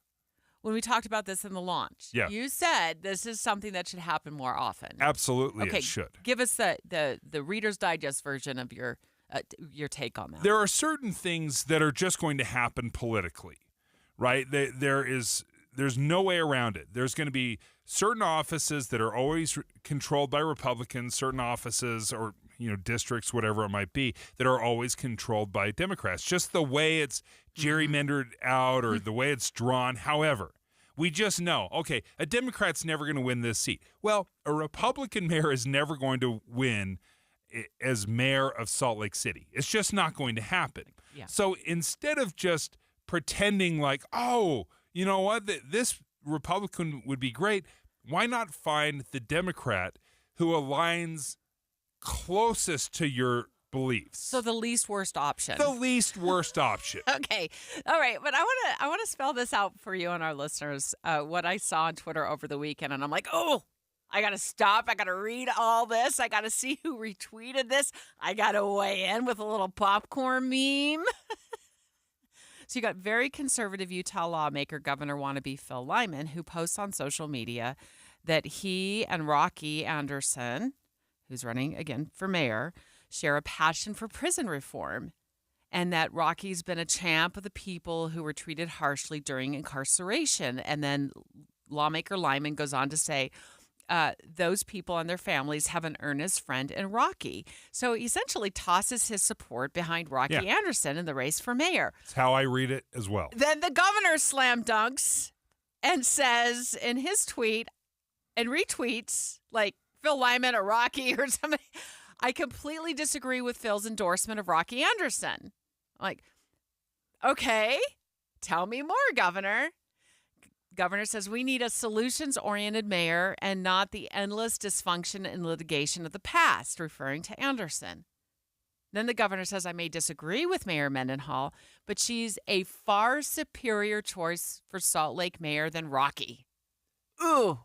when we talked about this in the launch, you said this is something that should happen more often. Absolutely, it should. Give us the Reader's Digest version of your take on that. There are certain things that are just going to happen politically, right? There's no way around it. There's going to be certain offices that are always controlled by Republicans, certain offices or districts, whatever it might be, that are always controlled by Democrats. Just the way it's gerrymandered out or the way it's drawn. However, we just know, okay, a Democrat's never going to win this seat. Well, a Republican mayor is never going to win as mayor of Salt Lake City. It's just not going to happen. Yeah. So instead of just pretending like, oh, you know what, this Republican would be great, why not find the Democrat who aligns closest to your beliefs? So the least worst option. The least worst option. Okay. All right. But I want to spell this out for you and our listeners, what I saw on Twitter over the weekend. And I'm like, oh, I got to stop. I got to read all this. I got to see who retweeted this. I got to weigh in with a little popcorn meme. So you got very conservative Utah lawmaker, Governor wannabe Phil Lyman, who posts on social media that he and Rocky Anderson, who's running again for mayor, share a passion for prison reform, and that Rocky's been a champ of the people who were treated harshly during incarceration. And then lawmaker Lyman goes on to say, those people and their families have an earnest friend in Rocky. So he essentially tosses his support behind Rocky Anderson in the race for mayor. That's how I read it as well. Then the governor slam dunks and says in his tweet and retweets, like Phil Lyman or Rocky or somebody, I completely disagree with Phil's endorsement of Rocky Anderson. I'm like, okay, tell me more, Governor. Governor says we need a solutions-oriented mayor and not the endless dysfunction and litigation of the past, referring to Anderson. Then the governor says, I may disagree with Mayor Mendenhall, but she's a far superior choice for Salt Lake mayor than Rocky. Ooh,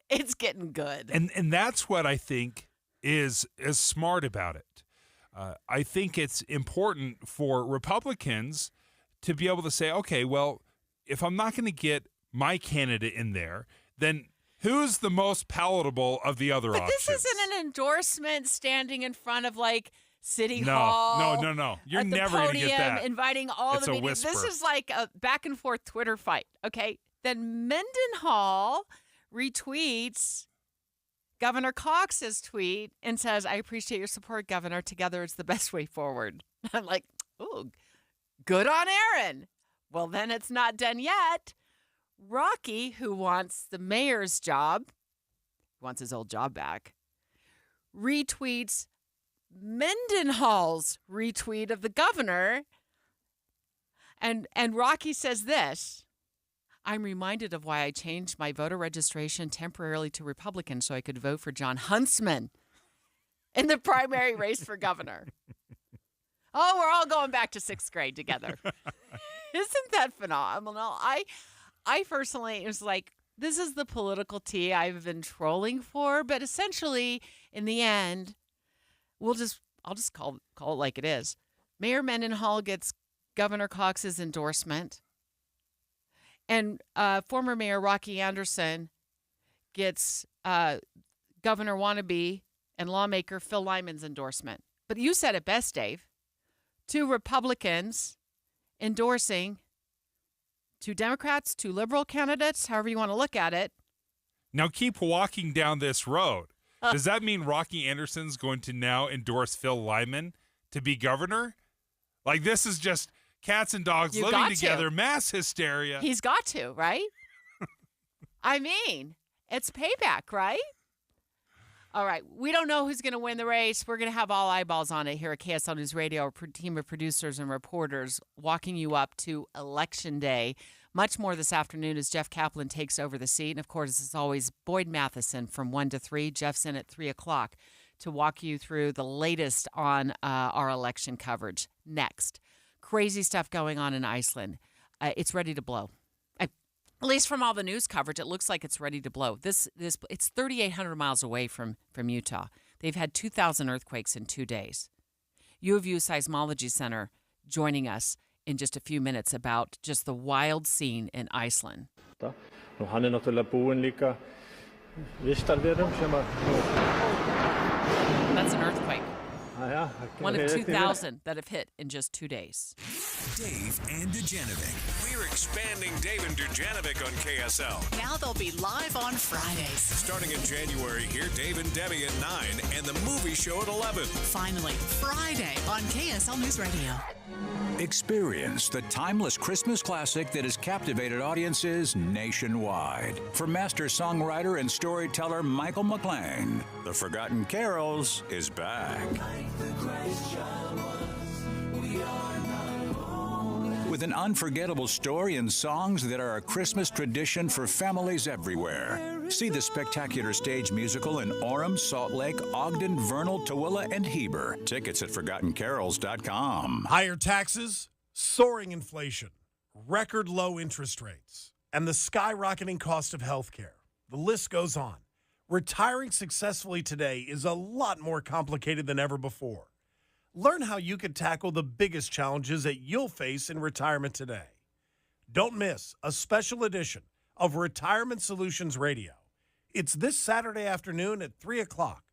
it's getting good. And that's what I think is smart about it. I think it's important for Republicans to be able to say, okay, well, if I'm not going to get my candidate in there, then who's the most palatable of the other options? But this isn't an endorsement standing in front of City Hall. No. You're never going to get that. Inviting all it's the media. This is like a back and forth Twitter fight. Okay. Then Mendenhall retweets Governor Cox's tweet and says, I appreciate your support, Governor. Together it's the best way forward. I'm like, oh, good on Erin. Well, then it's not done yet. Rocky, who wants the mayor's job, wants his old job back, retweets Mendenhall's retweet of the governor. And Rocky says this, I'm reminded of why I changed my voter registration temporarily to Republican so I could vote for John Huntsman in the primary race for governor. Oh, we're all going back to 6th grade together. Isn't that phenomenal? I personally was like, this is the political tea I've been trolling for, but essentially, in the end, I'll just call it like it is. Mayor Mendenhall gets Governor Cox's endorsement, and former Mayor Rocky Anderson gets Governor wannabe and lawmaker Phil Lyman's endorsement. But you said it best, Dave. 2 Republicans endorsing 2 Democrats, 2 liberal candidates, however you want to look at it. Now keep walking down this road. Does that mean Rocky Anderson's going to now endorse Phil Lyman to be governor? Like, this is just cats and dogs living together, mass hysteria. He's got to, right? I mean, it's payback, right? All right. We don't know who's going to win the race. We're going to have all eyeballs on it here at KSL News Radio, our team of producers and reporters walking you up to Election Day. Much more this afternoon as Jeff Kaplan takes over the seat. And, of course, as always, Boyd Matheson from 1 to 3. Jeff's in at 3 o'clock to walk you through the latest on our election coverage. Next, crazy stuff going on in Iceland. It's ready to blow. At least from all the news coverage, it looks like it's ready to blow. It's 3,800 miles away from Utah. They've had 2,000 earthquakes in 2 days. U of U Seismology Center joining us in just a few minutes about just the wild scene in Iceland. Nú hann náttúrulega búinn líka vistarverum sem að That's an earthquake. One of 2,000 that have hit in just 2 days. Dave and Dujanovic. We're expanding Dave and Dujanovic on KSL. Now they'll be live on Fridays. Starting in January, hear Dave and Debbie at 9 and the movie show at 11. Finally, Friday on KSL News Radio. Experience the timeless Christmas classic that has captivated audiences nationwide. From master songwriter and storyteller Michael McLean, The Forgotten Carols is back. With an unforgettable story and songs that are a Christmas tradition for families everywhere. See the spectacular stage musical in Orem, Salt Lake, Ogden, Vernal, Tooele, and Heber. Tickets at ForgottenCarols.com. Higher taxes, soaring inflation, record low interest rates, and the skyrocketing cost of healthcare. The list goes on. Retiring successfully today is a lot more complicated than ever before. Learn how you could tackle the biggest challenges that you'll face in retirement today. Don't miss a special edition of Retirement Solutions Radio. It's this Saturday afternoon at 3 o'clock,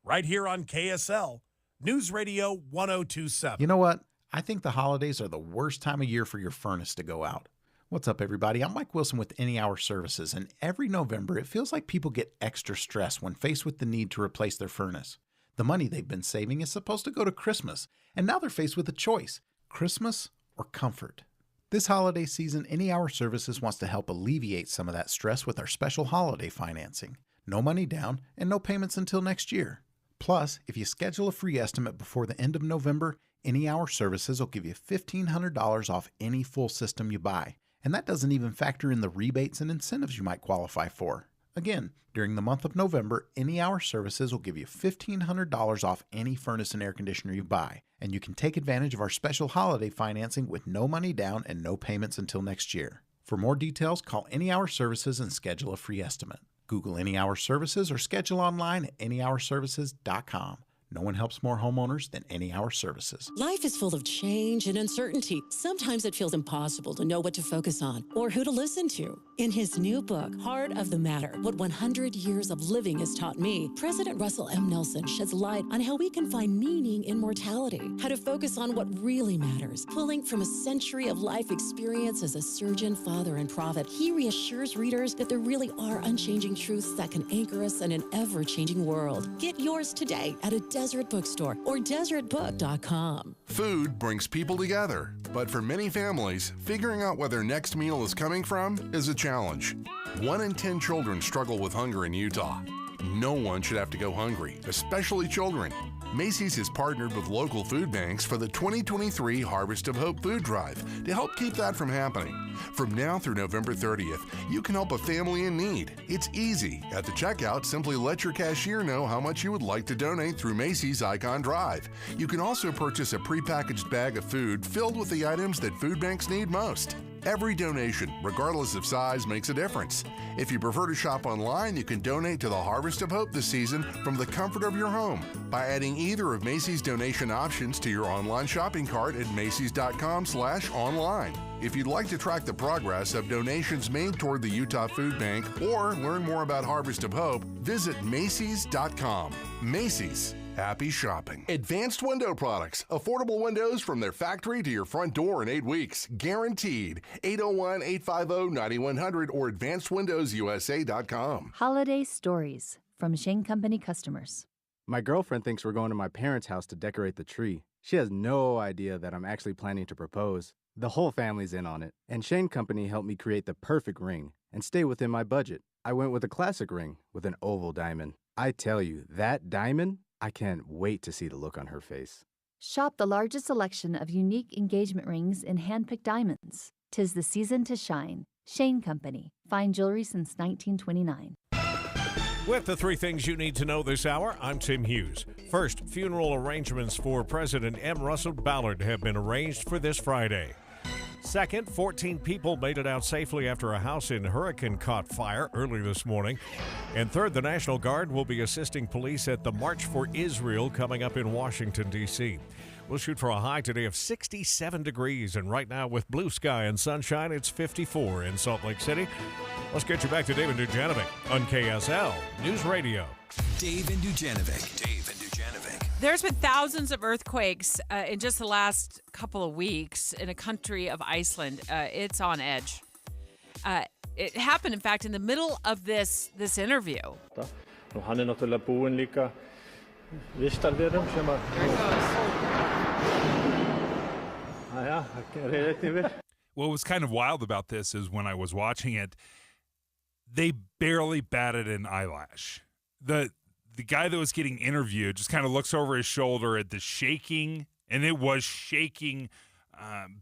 right here on KSL, News Radio 1027. You know what? I think the holidays are the worst time of year for your furnace to go out. What's up, everybody? I'm Mike Wilson with Any Hour Services, and every November it feels like people get extra stressed when faced with the need to replace their furnace. The money they've been saving is supposed to go to Christmas, and now they're faced with a choice, Christmas or comfort. This holiday season, Any Hour Services wants to help alleviate some of that stress with our special holiday financing. No money down and no payments until next year. Plus, if you schedule a free estimate before the end of November, Any Hour Services will give you $1,500 off any full system you buy. And that doesn't even factor in the rebates and incentives you might qualify for. Again, during the month of November, Any Hour Services will give you $1,500 off any furnace and air conditioner you buy, and you can take advantage of our special holiday financing with no money down and no payments until next year. For more details, call Any Hour Services and schedule a free estimate. Google Any Hour Services or schedule online at anyhourservices.com. No one helps more homeowners than Any Hour Services. Life is full of change and uncertainty. Sometimes it feels impossible to know what to focus on or who to listen to. In his new book, Heart of the Matter, What 100 Years of Living Has Taught Me, President Russell M. Nelson sheds light on how we can find meaning in mortality, how to focus on what really matters. Pulling from a century of life experience as a surgeon, father, and prophet, he reassures readers that there really are unchanging truths that can anchor us in an ever-changing world. Get yours today at a Deseret Bookstore or deseretbook.com. Food brings people together, but for many families, figuring out where their next meal is coming from is a challenge. 1 in 10 children struggle with hunger in Utah. No one should have to go hungry, especially children. Macy's has partnered with local food banks for the 2023 Harvest of Hope food drive to help keep that from happening. From now through November 30th, you can help a family in need. It's easy. At the checkout, simply let your cashier know how much you would like to donate through Macy's Icon Drive. You can also purchase a prepackaged bag of food filled with the items that food banks need most. Every donation, regardless of size, makes a difference. If you prefer to shop online, you can donate to the Harvest of Hope this season from the comfort of your home by adding either of Macy's donation options to your online shopping cart at macys.com/online. If you'd like to track the progress of donations made toward the Utah Food Bank or learn more about Harvest of Hope, visit macys.com. Macy's. Happy shopping. Advanced Window Products. Affordable windows from their factory to your front door in 8 weeks. Guaranteed. 801-850-9100 or advancedwindowsusa.com. Holiday Stories from Shane Company customers. My girlfriend thinks we're going to my parents' house to decorate the tree. She has no idea that I'm actually planning to propose. The whole family's in on it. And Shane Company helped me create the perfect ring and stay within my budget. I went with a classic ring with an oval diamond. I tell you, that diamond, I can't wait to see the look on her face. Shop the largest selection of unique engagement rings in hand-picked diamonds. 'Tis the season to shine. Shane Company. Fine jewelry since 1929. With the three things you need to know this hour, I'm Tim Hughes. First, funeral arrangements for President M. Russell Ballard have been arranged for this Friday. Second, 14 people made it out safely after a house in Hurricane caught fire early this morning. And third, the National Guard will be assisting police at the March for Israel coming up in Washington, D.C. We'll shoot for a high today of 67 degrees, and right now with blue sky and sunshine, it's 54 in Salt Lake City. Let's get you back to Dave and Dujanovic on KSL News Radio. Dave and Dujanovic. Dave and Dujanovic. There's been thousands of earthquakes in just the last couple of weeks in a country of Iceland. It's on edge. It happened, in fact, in the middle of this interview. Hann náttúrulega búinn líka vistarverum sem að... There it goes. What was kind of wild about this is when I was watching it, they barely batted an eyelash. The guy that was getting interviewed just kind of looks over his shoulder at the shaking, and it was shaking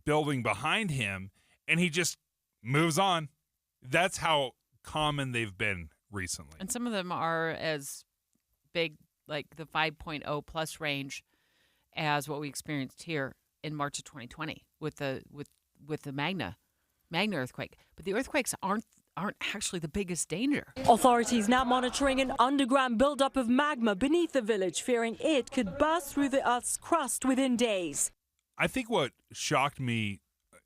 building behind him, and he just moves on. That's how common they've been recently. And some of them are as big, like the 5.0 plus range, as what we experienced here in March of 2020 with the Magna earthquake. But the earthquakes aren't actually the biggest danger. Authorities now monitoring an underground buildup of magma beneath the village, fearing it could burst through the Earth's crust within days. I think what shocked me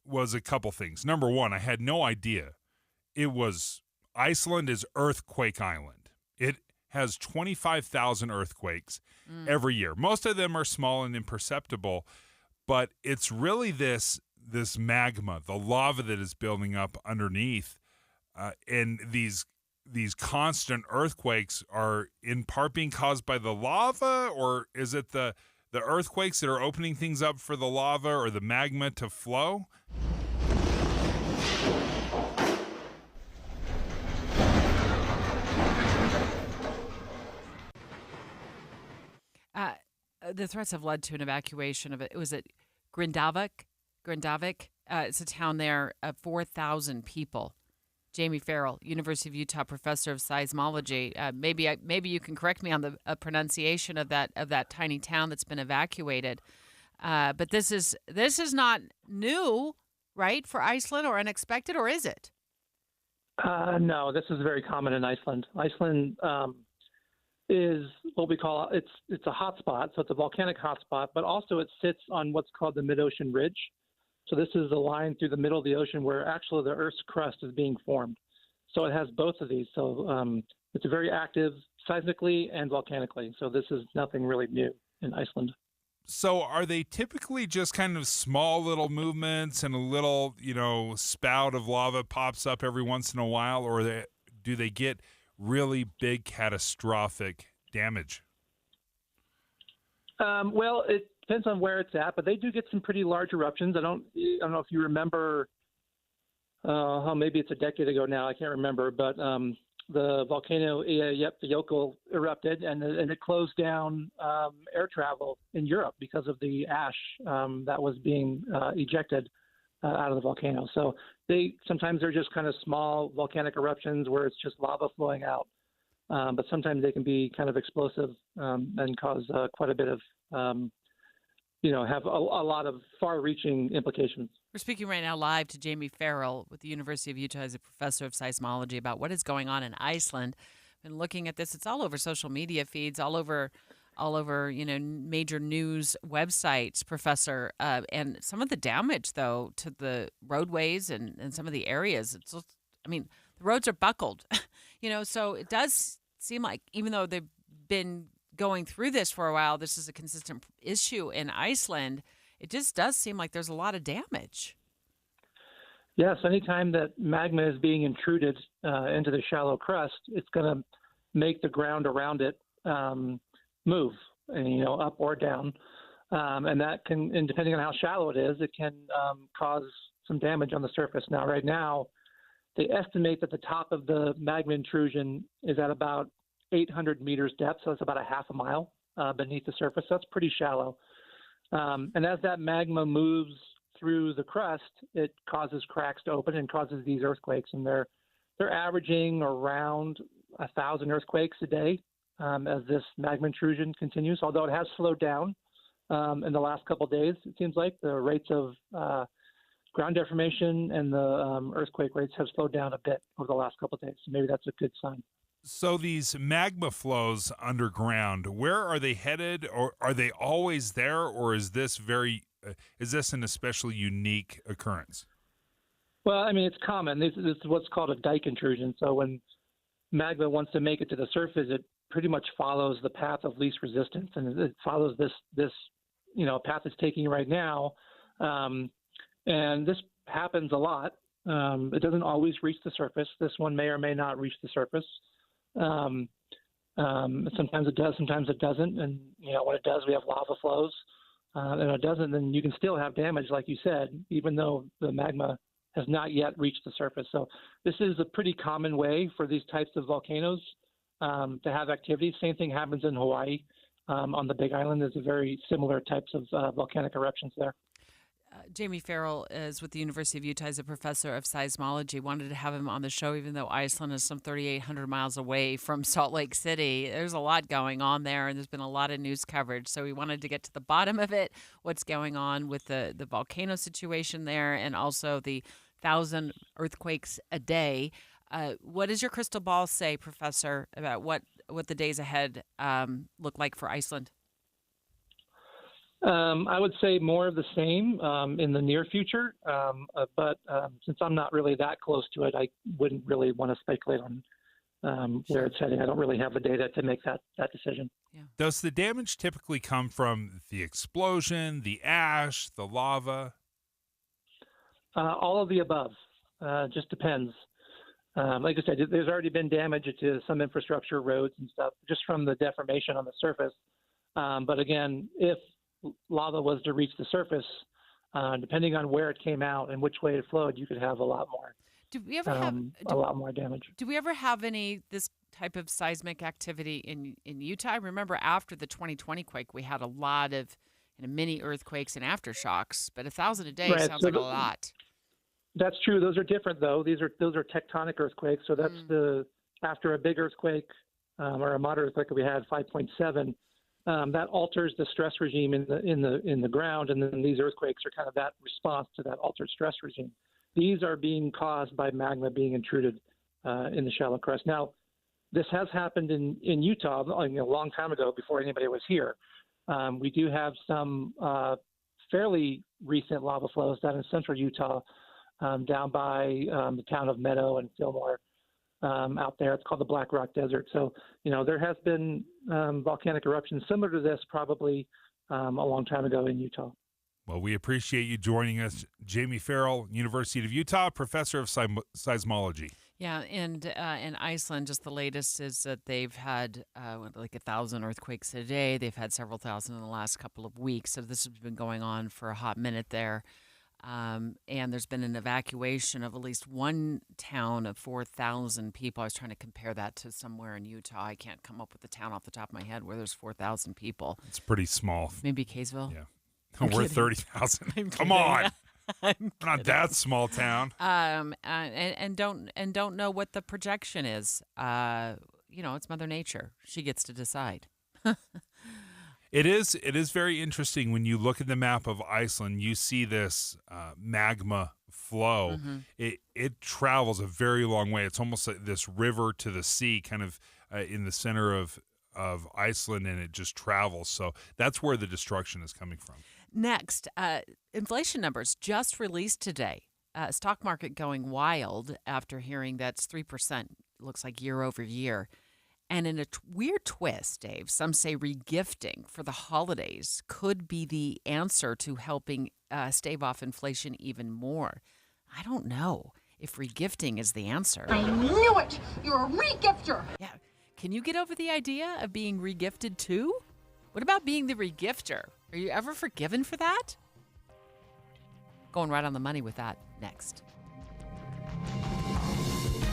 was a couple things. Number one, I had no idea Iceland is Earthquake Island. It has 25,000 earthquakes every year. Most of them are small and imperceptible, but it's really this magma, the lava that is building up underneath, and these constant earthquakes are in part being caused by the lava, or is it the earthquakes that are opening things up for the lava or the magma to flow? The threats have led to an evacuation of it. Was it Grindavik? It's a town there of 4,000 people. Jamie Farrell, University of Utah professor of seismology. Maybe you can correct me on the pronunciation of that tiny town that's been evacuated. But this is not new, right, for Iceland, or unexpected, or is it? No, this is very common in Iceland. Iceland is what we call it's a hot spot, so it's a volcanic hot spot, but also it sits on what's called the mid-ocean ridge. So this is a line through the middle of the ocean where actually the Earth's crust is being formed. So it has both of these. So it's very active seismically and volcanically. So this is nothing really new in Iceland. So are they typically just kind of small little movements and a little, spout of lava pops up every once in a while, or do they get really big catastrophic damage? Well, it depends on where it's at, but they do get some pretty large eruptions. I don't know if you remember, maybe it's a decade ago now, I can't remember, but the volcano Eyjafjallajökull erupted, and it closed down air travel in Europe because of the ash that was being ejected out of the volcano. So sometimes they're just kind of small volcanic eruptions where it's just lava flowing out. But sometimes they can be kind of explosive and cause quite a bit of, have a lot of far-reaching implications. We're speaking right now live to Jamie Farrell with the University of Utah as a professor of seismology about what is going on in Iceland. Been looking at this. It's all over social media feeds, all over major news websites, Professor. And some of the damage, though, to the roadways and some of the areas. The roads are buckled, so it does seem like, even though they've been going through this for a while, this is a consistent issue in Iceland. It just does seem like there's a lot of damage. Yes, anytime that magma is being intruded into the shallow crust, it's going to make the ground around it move, up or down. And that can, and depending on how shallow it is, it can cause some damage on the surface. Now, right now, they estimate that the top of the magma intrusion is at about 800 meters depth, so it's about a half a mile beneath the surface. That's pretty shallow. And as that magma moves through the crust, it causes cracks to open and causes these earthquakes. And they're averaging around 1,000 earthquakes a day as this magma intrusion continues, although it has slowed down in the last couple of days. It seems like the rates of ground deformation and the earthquake rates have slowed down a bit over the last couple of days. So maybe that's a good sign. So these magma flows underground, where are they headed, or are they always there, or is this an especially unique occurrence? Well, I mean, it's common. This is what's called a dike intrusion. So when magma wants to make it to the surface, it pretty much follows the path of least resistance, and it follows this path it's taking right now. And this happens a lot. It doesn't always reach the surface. This one may or may not reach the surface. Sometimes it does, sometimes it doesn't. And, when it does, we have lava flows. And if it doesn't, then you can still have damage, like you said, even though the magma has not yet reached the surface. So this is a pretty common way for these types of volcanoes to have activity. Same thing happens in Hawaii. On the Big Island, there's a very similar types of volcanic eruptions there. Jamie Farrell is with the University of Utah. He's a professor of seismology. Wanted to have him on the show, even though Iceland is some 3,800 miles away from Salt Lake City. There's a lot going on there, and there's been a lot of news coverage. So we wanted to get to the bottom of it, what's going on with the volcano situation there, and also the 1,000 earthquakes a day. What does your crystal ball say, Professor, about what the days ahead look like for Iceland? I would say more of the same in the near future, but since I'm not really that close to it, I wouldn't really want to speculate on where it's heading. I don't really have the data to make that decision. Yeah. Does the damage typically come from the explosion, the ash, the lava? All of the above. Just depends. Like I said, there's already been damage to some infrastructure, roads and stuff, just from the deformation on the surface. But again, if lava was to reach the surface, depending on where it came out and which way it flowed, you could have a lot more. Do we ever have a lot more damage? Do we ever have this type of seismic activity in Utah? I remember after the 2020 quake, we had a lot of mini earthquakes and aftershocks, but 1,000 a day sounds like a lot. That's true. Those are different, though. Those are tectonic earthquakes. So that's after a big earthquake or a moderate earthquake that we had 5.7. That alters the stress regime in the ground, and then these earthquakes are kind of that response to that altered stress regime. These are being caused by magma being intruded in the shallow crust. Now, this has happened in Utah a long time ago, before anybody was here. We do have some fairly recent lava flows down in central Utah, down by the town of Meadow and Fillmore. Out there. It's called the Black Rock Desert. So, there has been volcanic eruptions similar to this probably a long time ago in Utah. Well, we appreciate you joining us. Jamie Farrell, University of Utah, professor of seismology. Yeah, and in Iceland, just the latest is that they've had like 1,000 earthquakes a day. They've had several thousand in the last couple of weeks. So this has been going on for a hot minute there. And there's been an evacuation of at least one town of 4,000 people. I was trying to compare that to somewhere in Utah. I can't come up with a town off the top of my head where there's 4,000 people. It's pretty small. Maybe Kaysville? Yeah. We're 30,000. Come on. Not that small town. And don't know what the projection is. It's Mother Nature. She gets to decide. It is very interesting when you look at the map of Iceland. You see this magma flow. Mm-hmm. It travels a very long way. It's almost like this river to the sea, kind of in the center of Iceland, and it just travels. So that's where the destruction is coming from. Next, inflation numbers just released today. Stock market going wild after hearing that's 3%. Looks like year over year. And in a weird twist, Dave, some say regifting for the holidays could be the answer to helping stave off inflation even more. I don't know if regifting is the answer. I knew it! You're a regifter! Yeah. Can you get over the idea of being regifted too? What about being the regifter? Are you ever forgiven for that? Going right on the money with that next.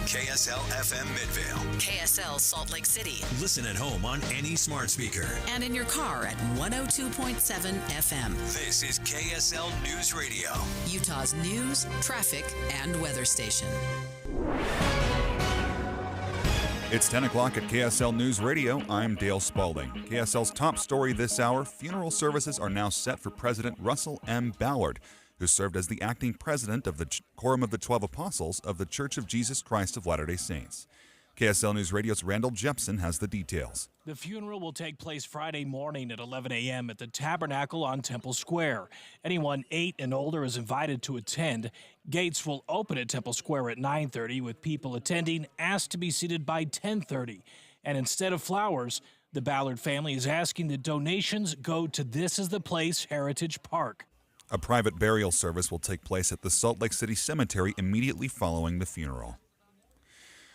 KSL FM Midvale. KSL Salt Lake City. Listen at home on any smart speaker. And in your car at 102.7 FM. This is KSL News Radio. Utah's news, traffic, and weather station. It's 10 o'clock at KSL News Radio. I'm Dale Spalding. KSL's top story this hour, funeral services are now set for President Russell M. Ballard, who served as the acting president of the Quorum of the 12 Apostles of the Church of Jesus Christ of Latter-day Saints. KSL News Radio's Randall Jepson has the details. The funeral will take place Friday morning at 11 a.m. at the Tabernacle on Temple Square. Anyone 8 and older is invited to attend. Gates will open at Temple Square at 9:30, with people attending asked to be seated by 10:30. And instead of flowers, the Ballard family is asking that donations go to This Is the Place Heritage Park. A private burial service will take place at the Salt Lake City Cemetery immediately following the funeral.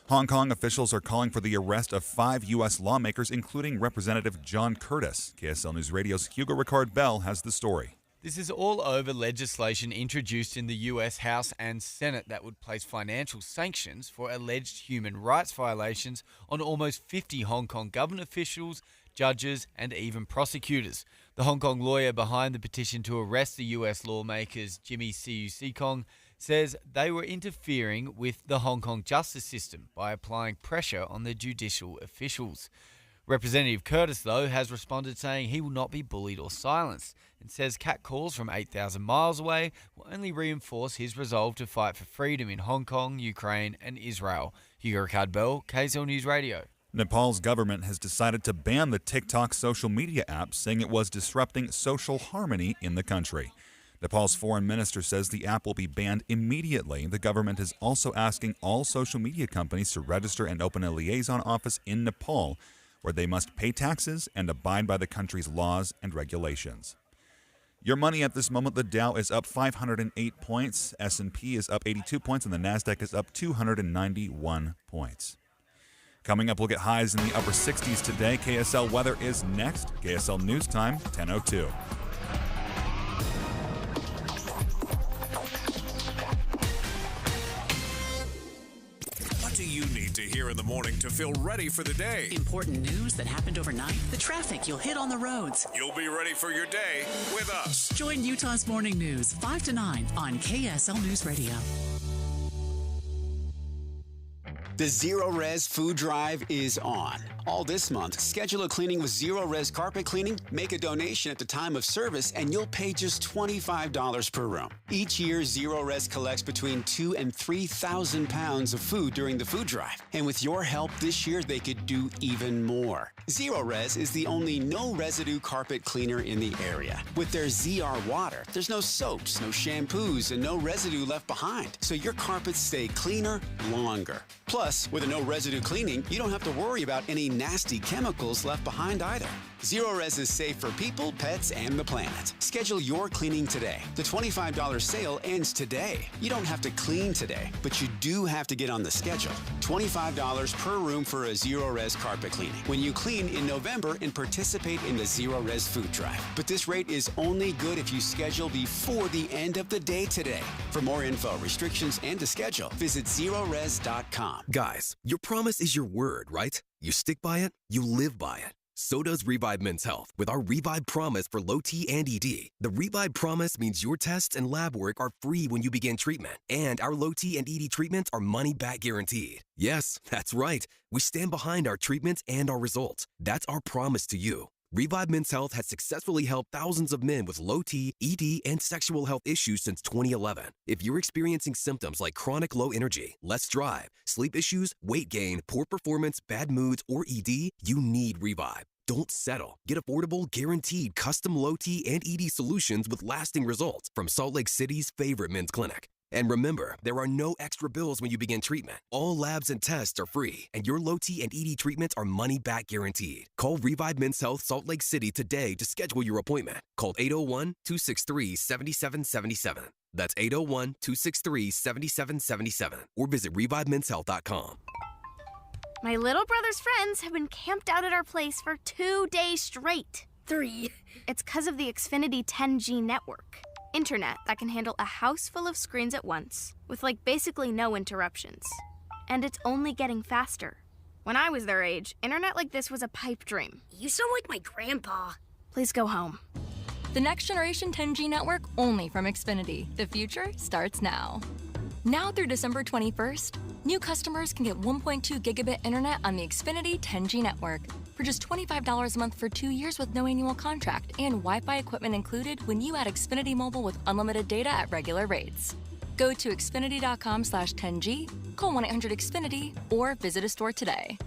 Hong Kong officials are calling for the arrest of 5 U.S. lawmakers, including Representative John Curtis. KSL News Radio's Hugo Ricard-Bell has the story. This is all over legislation introduced in the U.S. House and Senate that would place financial sanctions for alleged human rights violations on almost 50 Hong Kong government officials, judges, and even prosecutors. The Hong Kong lawyer behind the petition to arrest the U.S. lawmakers, Jimmy Siu Sikong, says they were interfering with the Hong Kong justice system by applying pressure on the judicial officials. Representative Curtis, though, has responded saying he will not be bullied or silenced, and says catcalls from 8,000 miles away will only reinforce his resolve to fight for freedom in Hong Kong, Ukraine and Israel. Hugo Ricard-Bell, KSL News Radio. Nepal's government has decided to ban the TikTok social media app, saying it was disrupting social harmony in the country. Nepal's foreign minister says the app will be banned immediately. The government is also asking all social media companies to register and open a liaison office in Nepal, where they must pay taxes and abide by the country's laws and regulations. Your money at this moment, the Dow is up 508 points, S&P is up 82 points, and the NASDAQ is up 291 points. Coming up, we'll get highs in the upper 60s today. KSL weather is next. KSL News Time, 10:02. What do you need to hear in the morning to feel ready for the day? Important news that happened overnight, the traffic you'll hit on the roads. You'll be ready for your day with us. Join Utah's Morning News 5 to 9 on KSL News Radio. The Zero Res Food Drive is on. All this month, schedule a cleaning with Zero Res Carpet Cleaning, make a donation at the time of service, and you'll pay just $25 per room. Each year, Zero Res collects between 2,000 and 3,000 pounds of food during the food drive. And with your help this year, they could do even more. Zero Res is the only no-residue carpet cleaner in the area. With their ZR water, there's no soaps, no shampoos, and no residue left behind. So your carpets stay cleaner longer. Plus, with a no-residue cleaning, you don't have to worry about any nasty chemicals left behind either. Zero Res is safe for people, pets, and the planet. Schedule your cleaning today. The $25 sale ends today. You don't have to clean today, but you do have to get on the schedule. $25 per room for a Zero Res carpet cleaning when you clean in November and participate in the Zero Res Food Drive. But this rate is only good if you schedule before the end of the day today. For more info, restrictions, and to schedule, visit zerores.com. Guys, your promise is your word, right? You stick by it, you live by it. So does Revive Men's Health with our Revive Promise for low T and ED. The Revive Promise means your tests and lab work are free when you begin treatment, and our low T and ED treatments are money back guaranteed. Yes, that's right. We stand behind our treatments and our results. That's our promise to you. Revive Men's Health has successfully helped thousands of men with low T, ED, and sexual health issues since 2011. If you're experiencing symptoms like chronic low energy, less drive, sleep issues, weight gain, poor performance, bad moods, or ED, you need Revive. Don't settle. Get affordable, guaranteed custom low T and ED solutions with lasting results from Salt Lake City's favorite men's clinic. And remember, there are no extra bills when you begin treatment. All labs and tests are free, and your low T and ED treatments are money back guaranteed. Call Revive Men's Health Salt Lake City today to schedule your appointment. Call 801-263-7777. That's 801-263-7777. Or visit ReviveMen'sHealth.com. My little brother's friends have been camped out at our place for 2 days straight. 3. It's because of the Xfinity 10G network. Internet that can handle a house full of screens at once, with basically no interruptions. and it's only getting faster. When I was their age, internet like this was a pipe dream. You sound like my grandpa. Please go home. The next generation 10G network only from Xfinity. The future starts now. Now through December 21st, new customers can get 1.2 gigabit internet on the Xfinity 10G network for just $25 a month for 2 years with no annual contract and Wi-Fi equipment included when you add Xfinity Mobile with unlimited data at regular rates. Go to Xfinity.com/10G, call 1-800-XFINITY, or visit a store today.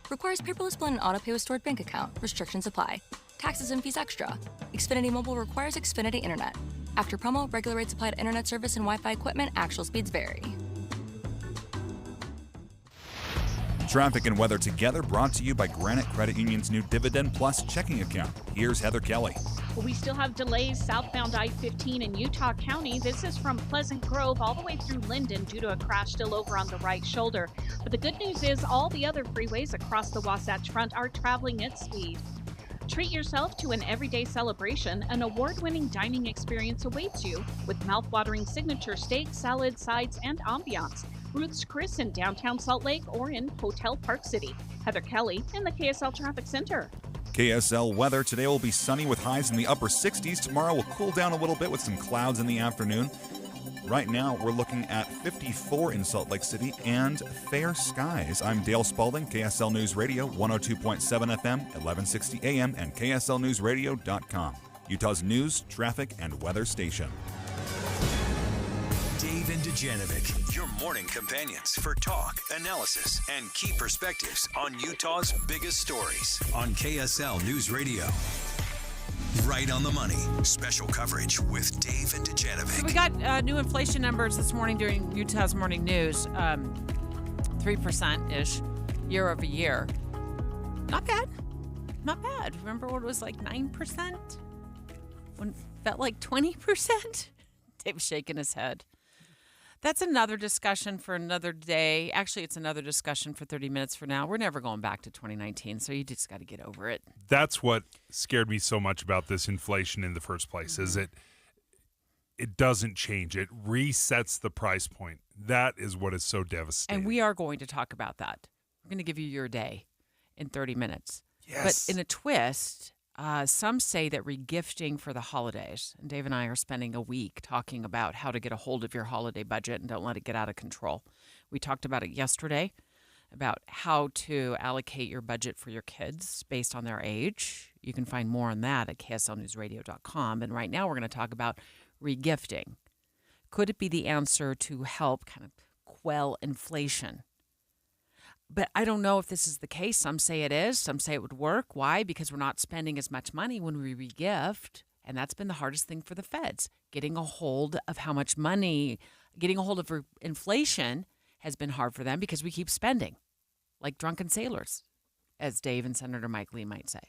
Requires paperless blend and autopay with stored bank account. Restrictions apply. Taxes and fees extra. Xfinity Mobile requires Xfinity Internet. After promo, regular rates apply to internet service and Wi-Fi equipment. Actual speeds vary. Traffic and weather together brought to you by Granite Credit Union's new Dividend Plus checking account. Here's Heather Kelly. Well, we still have delays southbound I-15 in Utah County. This is from Pleasant Grove all the way through Linden due to a crash still over on the right shoulder. But the good news is all the other freeways across the Wasatch Front are traveling at speed. Treat yourself to an everyday celebration. An award-winning dining experience awaits you with mouth-watering signature steaks, salads, sides, and ambiance. Ruth's Chris in downtown Salt Lake or in Hotel Park City. Heather Kelly in the KSL Traffic Center. KSL weather today will be sunny with highs in the upper 60s. Tomorrow will cool down a little bit with some clouds in the afternoon. Right now, we're looking at 54 in Salt Lake City and fair skies. I'm Dale Spalding, KSL News Radio, 102.7 FM, 1160 AM, and KSLNewsRadio.com. Utah's news, traffic, and weather station. Dave and Dujanovic, your morning companions for talk, analysis, and key perspectives on Utah's biggest stories on KSL News Radio. Right on the money. Special coverage with Dave and Dujanovic. So we got new inflation numbers this morning during Utah's morning news. 3%-ish year over year. Not bad. Not bad. Remember what it was like 9%? When it felt like 20%? Dave's shaking his head. That's another discussion for another day. Actually, it's another discussion for 30 minutes for now. We're never going back to 2019, so you just got to get over it. That's what scared me so much about this inflation in the first place, is it doesn't change. It resets the price point. That is what is so devastating. And we are going to talk about that. We're going to give you your day in 30 minutes. Yes. But in a twist, some say that regifting for the holidays, and Dave and I are spending a week talking about how to get a hold of your holiday budget and don't let it get out of control. We talked about it yesterday, about how to allocate your budget for your kids based on their age. You can find more on that at KSLNewsRadio.com. And right now we're going to talk about regifting. Could it be the answer to help kind of quell inflation? But I don't know if this is the case. Some say it is. Some say it would work. Why? Because we're not spending as much money when we regift. And that's been the hardest thing for the feds. Getting a hold of how much money, getting a hold of inflation has been hard for them because we keep spending like drunken sailors, as Dave and Senator Mike Lee might say.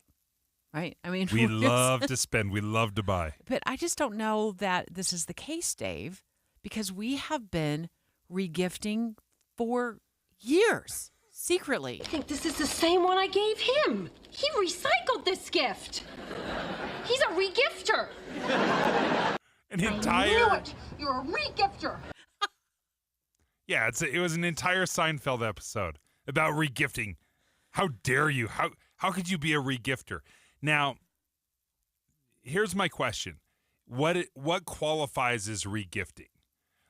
Right? I mean, we love to spend. We love to buy. But I just don't know that this is the case, Dave, because we have been regifting for years. Secretly. I think this is the same one I gave him. He recycled this gift. He's a regifter. An entire. I knew it. You're a regifter. Yeah, it was an entire Seinfeld episode about regifting. How dare you? How could you be a regifter? Now, here's my question: what qualifies as regifting?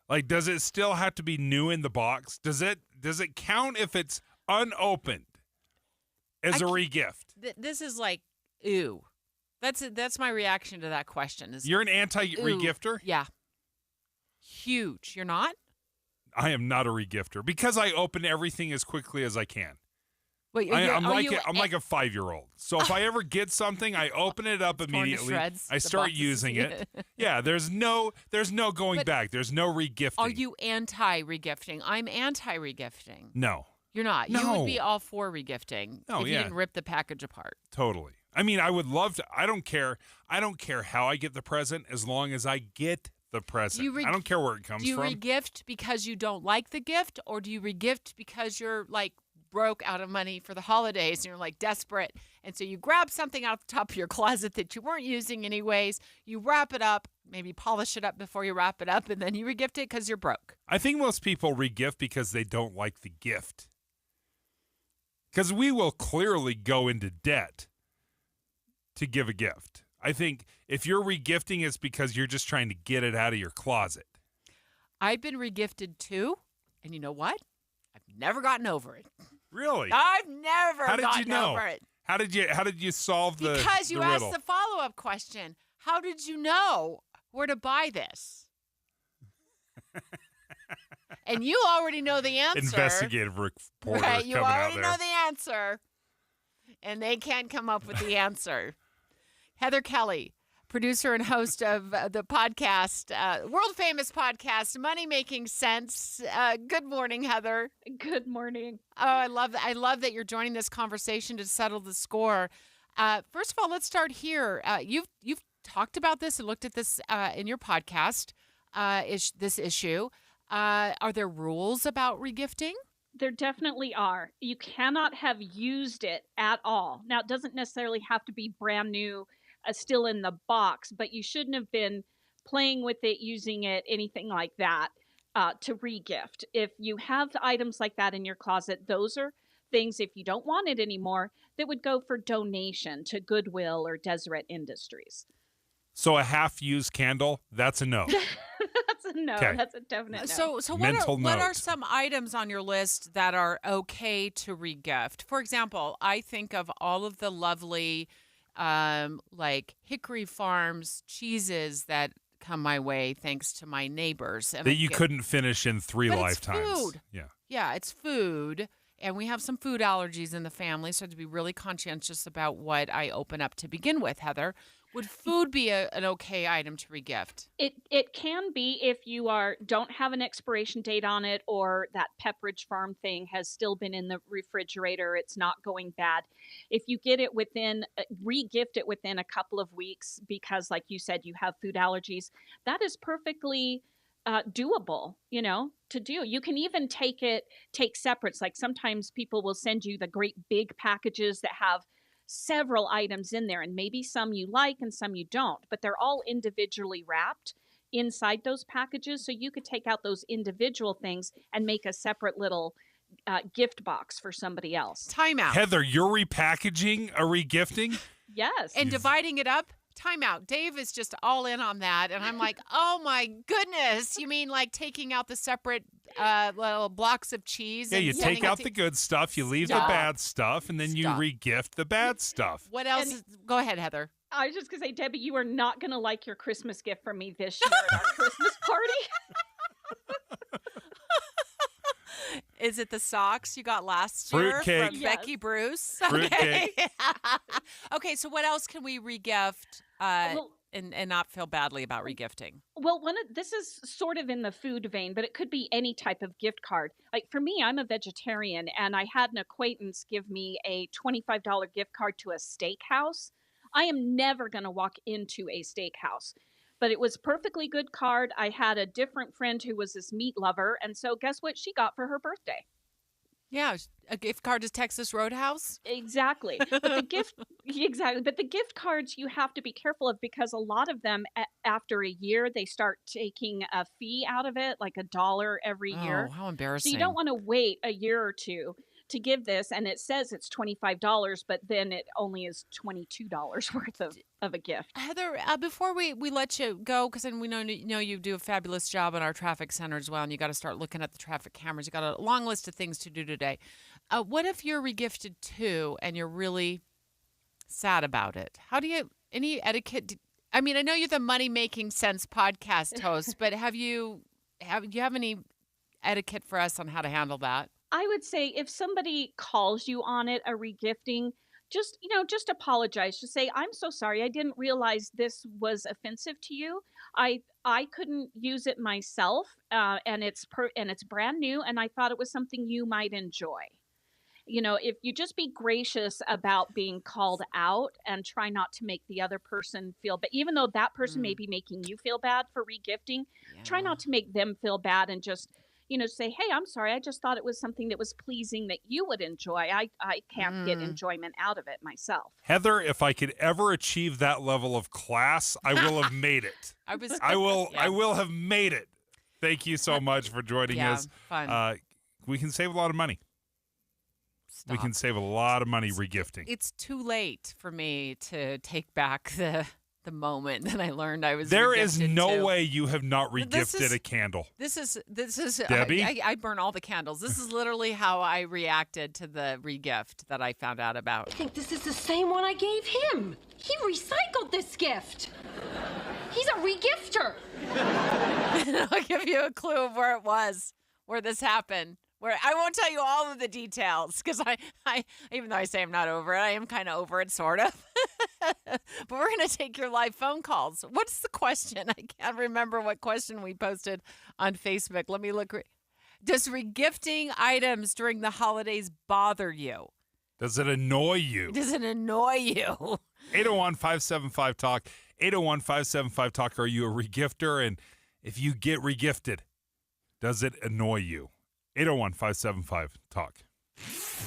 Like, does it still have to be new in the box? Does it count if it's unopened as a regift? This is like, ooh. That's my reaction to that question. You're an anti-regifter? Yeah. Huge. You're not? I am not a regifter because I open everything as quickly as I can. Wait, I'm like a 5-year-old. So if I ever get something, I open it up immediately. I start using it. Yeah, there's no going back. There's no regifting. Are you anti-regifting? I'm anti-regifting. No. You're not. No. You would be all for regifting if you didn't rip the package apart. Totally. I mean, I would love to. I don't care how I get the present as long as I get the present. I don't care where it comes from. Do you regift because you don't like the gift, or do you regift because you're like broke out of money for the holidays and you're like desperate. And so you grab something out the top of your closet that you weren't using anyways. You wrap it up, maybe polish it up before you wrap it up, and then you regift it because you're broke. I think most people regift because they don't like the gift. Because we will clearly go into debt to give a gift. I think if you're regifting, it's because you're just trying to get it out of your closet. I've been regifted too, and you know what? I've never gotten over it. Really? I've never gotten over it. How did you solve the Because you riddle? asked the follow-up question. How did you know where to buy this? And you already know the answer. Investigative reporter right? You coming out already there. know the answer. And they can't come up with the answer. Heather Kelly, producer and host of the podcast, world-famous podcast, Money Making Sense. Good morning, Heather. Good morning. Oh, I love that you're joining this conversation to settle the score. First of all, let's start here. You've talked about this and looked at this in your podcast, this issue. Are there rules about regifting? There definitely are. You cannot have used it at all. Now, it doesn't necessarily have to be brand new, still in the box, but you shouldn't have been playing with it, using it, anything like that to regift. If you have items like that in your closet, those are things, if you don't want it anymore, that would go for donation to Goodwill or Deseret Industries. So a half-used candle, that's a no. That's a no. Okay. That's a definite no. So Mental what are note. some items on your list that are okay to regift? For example, I think of all of the lovely like Hickory Farms cheeses that come my way thanks to my neighbors. And That you couldn't finish in 3 But lifetimes. It's food. Yeah. Yeah, it's food. And we have some food allergies in the family, so I have to be really conscientious about what I open up to begin with, Heather. Would food be an okay item to regift? It can be if you don't have an expiration date on it, or that Pepperidge Farm thing has still been in the refrigerator. It's not going bad. If you get it regift it within a couple of weeks because, like you said, you have food allergies, that is perfectly doable, to do. You can even take separates. Like sometimes people will send you the great big packages that have several items in there, and maybe some you like and some you don't, but they're all individually wrapped inside those packages. So you could take out those individual things and make a separate little gift box for somebody else. Time out. Heather, you're repackaging a regifting? Yes. And dividing it up? Time out. Dave is just all in on that. And I'm like, oh my goodness. You mean like taking out the separate little blocks of cheese? Yeah, and you take out the good stuff, you leave the bad stuff, and then you regift the bad stuff. What else? Go ahead, Heather. I was just going to say, Debbie, you are not going to like your Christmas gift from me this year at our Christmas party. Is it the socks you got last Fruit year cake. from Becky Bruce? Fruit cake. Okay, so what else can we regift and not feel badly about regifting? Well, this is sort of in the food vein, but it could be any type of gift card. Like for me, I'm a vegetarian, and I had an acquaintance give me a $25 gift card to a steakhouse. I am never going to walk into a steakhouse. But it was a perfectly good card. I had a different friend who was this meat lover. And so guess what she got for her birthday? Yeah, a gift card to Texas Roadhouse. Exactly. But the gift cards you have to be careful of, because a lot of them after a year, they start taking a fee out of it, like $1 every year. Oh, how embarrassing. So you don't want to wait a year or two to give this, and it says it's $25, but then it only is $22 worth of a gift. Heather, before we let you go, because we know you do a fabulous job in our traffic center as well, and you got to start looking at the traffic cameras. You got a long list of things to do today. What if you're regifted too, and you're really sad about it? How do you any etiquette? I mean, I know you're the Money Making Sense podcast host, but do you have any etiquette for us on how to handle that? I would say if somebody calls you on it, a regifting, just apologize. Just say, I'm so sorry. I didn't realize this was offensive to you. I couldn't use it myself, and it's brand new, and I thought it was something you might enjoy. If you just be gracious about being called out and try not to make the other person feel bad, even though that person may be making you feel bad for regifting, try not to make them feel bad, and just say, hey, I'm sorry, I just thought it was something that was pleasing that you would enjoy. I can't get enjoyment out of it myself. Heather, if I could ever achieve that level of class, I will have made it. I will have made it. Thank you so much for joining us. Fun. We can save a lot of money. Stop. We can save a lot of money regifting. It's too late for me to take back the moment that I learned I was There is regifted no to. way you have not regifted a candle. This is Debbie? I burn all the candles. This is literally how I reacted to the regift that I found out about. I think this is the same one I gave him. He recycled this gift. He's a regifter. I'll give you a clue of where it was, where this happened. Where I won't tell you all of the details because I even though I say I'm not over it, I am kind of over it, sort of. But we're going to take your live phone calls. What's the question? I can't remember what question we posted on Facebook. Let me look. Does regifting items during the holidays bother you? Does it annoy you? Does it annoy you? 801-575-TALK. 801-575-TALK. Are you a regifter? And if you get regifted, does it annoy you? 801-575-TALK.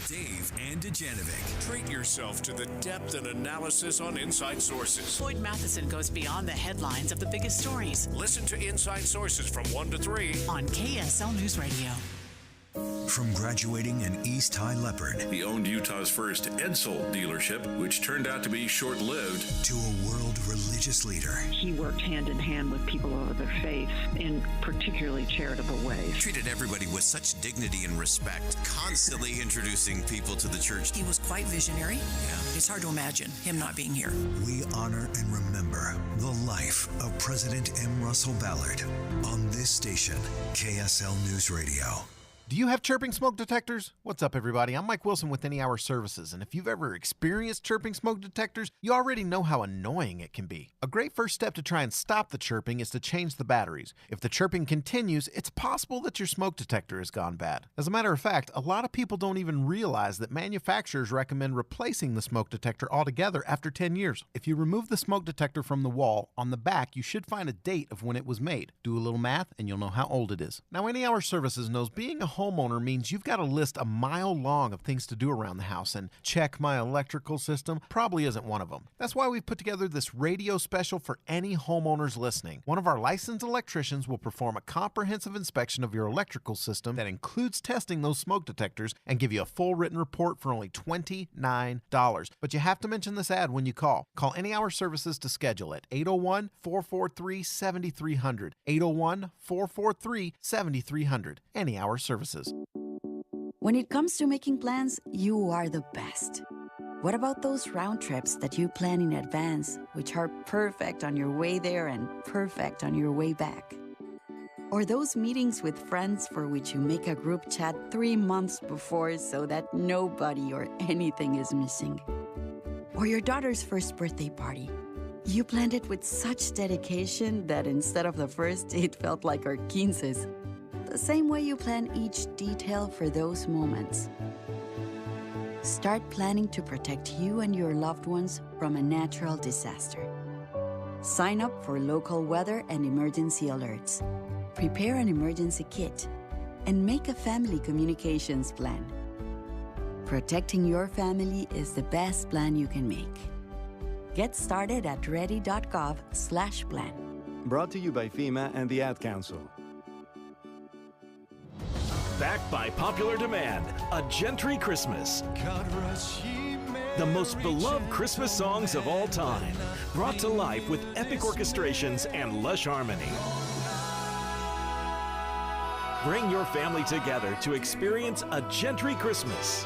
Dave and Dujanovic. Treat yourself to the depth and analysis on Inside Sources. Floyd Matheson goes beyond the headlines of the biggest stories. Listen to Inside Sources from 1 to 3 on KSL News Radio. From graduating in East High Leopard. He owned Utah's first Edsel dealership, which turned out to be short-lived. To a world religious leader. He worked hand in hand with people of their faith in particularly charitable ways. Treated everybody with such dignity and respect, constantly introducing people to the church. He was quite visionary. Yeah. It's hard to imagine him not being here. We honor and remember the life of President M. Russell Ballard on this station, KSL News Radio. Do you have chirping smoke detectors? What's up, everybody? I'm Mike Wilson with Any Hour Services, and if you've ever experienced chirping smoke detectors, you already know how annoying it can be. A great first step to try and stop the chirping is to change the batteries. If the chirping continues, it's possible that your smoke detector has gone bad. As a matter of fact, a lot of people don't even realize that manufacturers recommend replacing the smoke detector altogether after 10 years. If you remove the smoke detector from the wall, on the back you should find a date of when it was made. Do a little math and you'll know how old it is. Now, Any Hour Services knows being a homeowner means you've got a list a mile long of things to do around the house, and check my electrical system probably isn't one of them. That's why we've put together this radio special for any homeowners listening. One of our licensed electricians will perform a comprehensive inspection of your electrical system that includes testing those smoke detectors and give you a full written report for only $29. But you have to mention this ad when you call. Call Any Hour Services to schedule it. 801-443-7300. 801-443-7300. Any Hour Services. When it comes to making plans, you are the best. What about those round trips that you plan in advance, which are perfect on your way there and perfect on your way back? Or those meetings with friends for which you make a group chat 3 months before so that nobody or anything is missing? Or your daughter's first birthday party. You planned it with such dedication that instead of the first, it felt like our 15s. The same way you plan each detail for those moments. Start planning to protect you and your loved ones from a natural disaster. Sign up for local weather and emergency alerts. Prepare an emergency kit and make a family communications plan. Protecting your family is the best plan you can make. Get started at ready.gov/plan. Brought to you by FEMA and the Ad Council. Backed by popular demand, A Gentry Christmas. The most beloved Christmas songs of all time, brought to life with epic orchestrations and lush harmony. Bring your family together to experience A Gentry Christmas.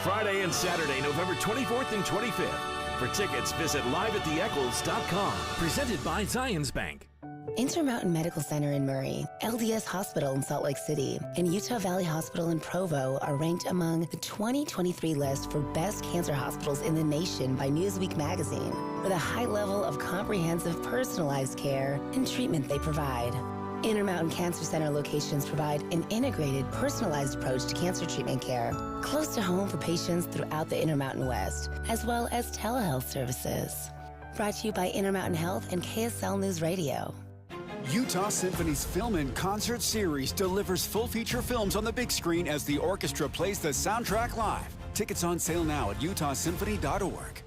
Friday and Saturday, November 24th and 25th. For tickets, visit liveattheeccles.com. Presented by Zions Bank. Intermountain Medical Center in Murray, LDS Hospital in Salt Lake City, and Utah Valley Hospital in Provo are ranked among the 2023 list for best cancer hospitals in the nation by Newsweek magazine, with a high level of comprehensive personalized care and treatment they provide. Intermountain Cancer Center locations provide an integrated, personalized approach to cancer treatment care, close to home for patients throughout the Intermountain West, as well as telehealth services. Brought to you by Intermountain Health and KSL News Radio. Utah Symphony's Film and Concert Series delivers full-feature films on the big screen as the orchestra plays the soundtrack live. Tickets on sale now at utahsymphony.org.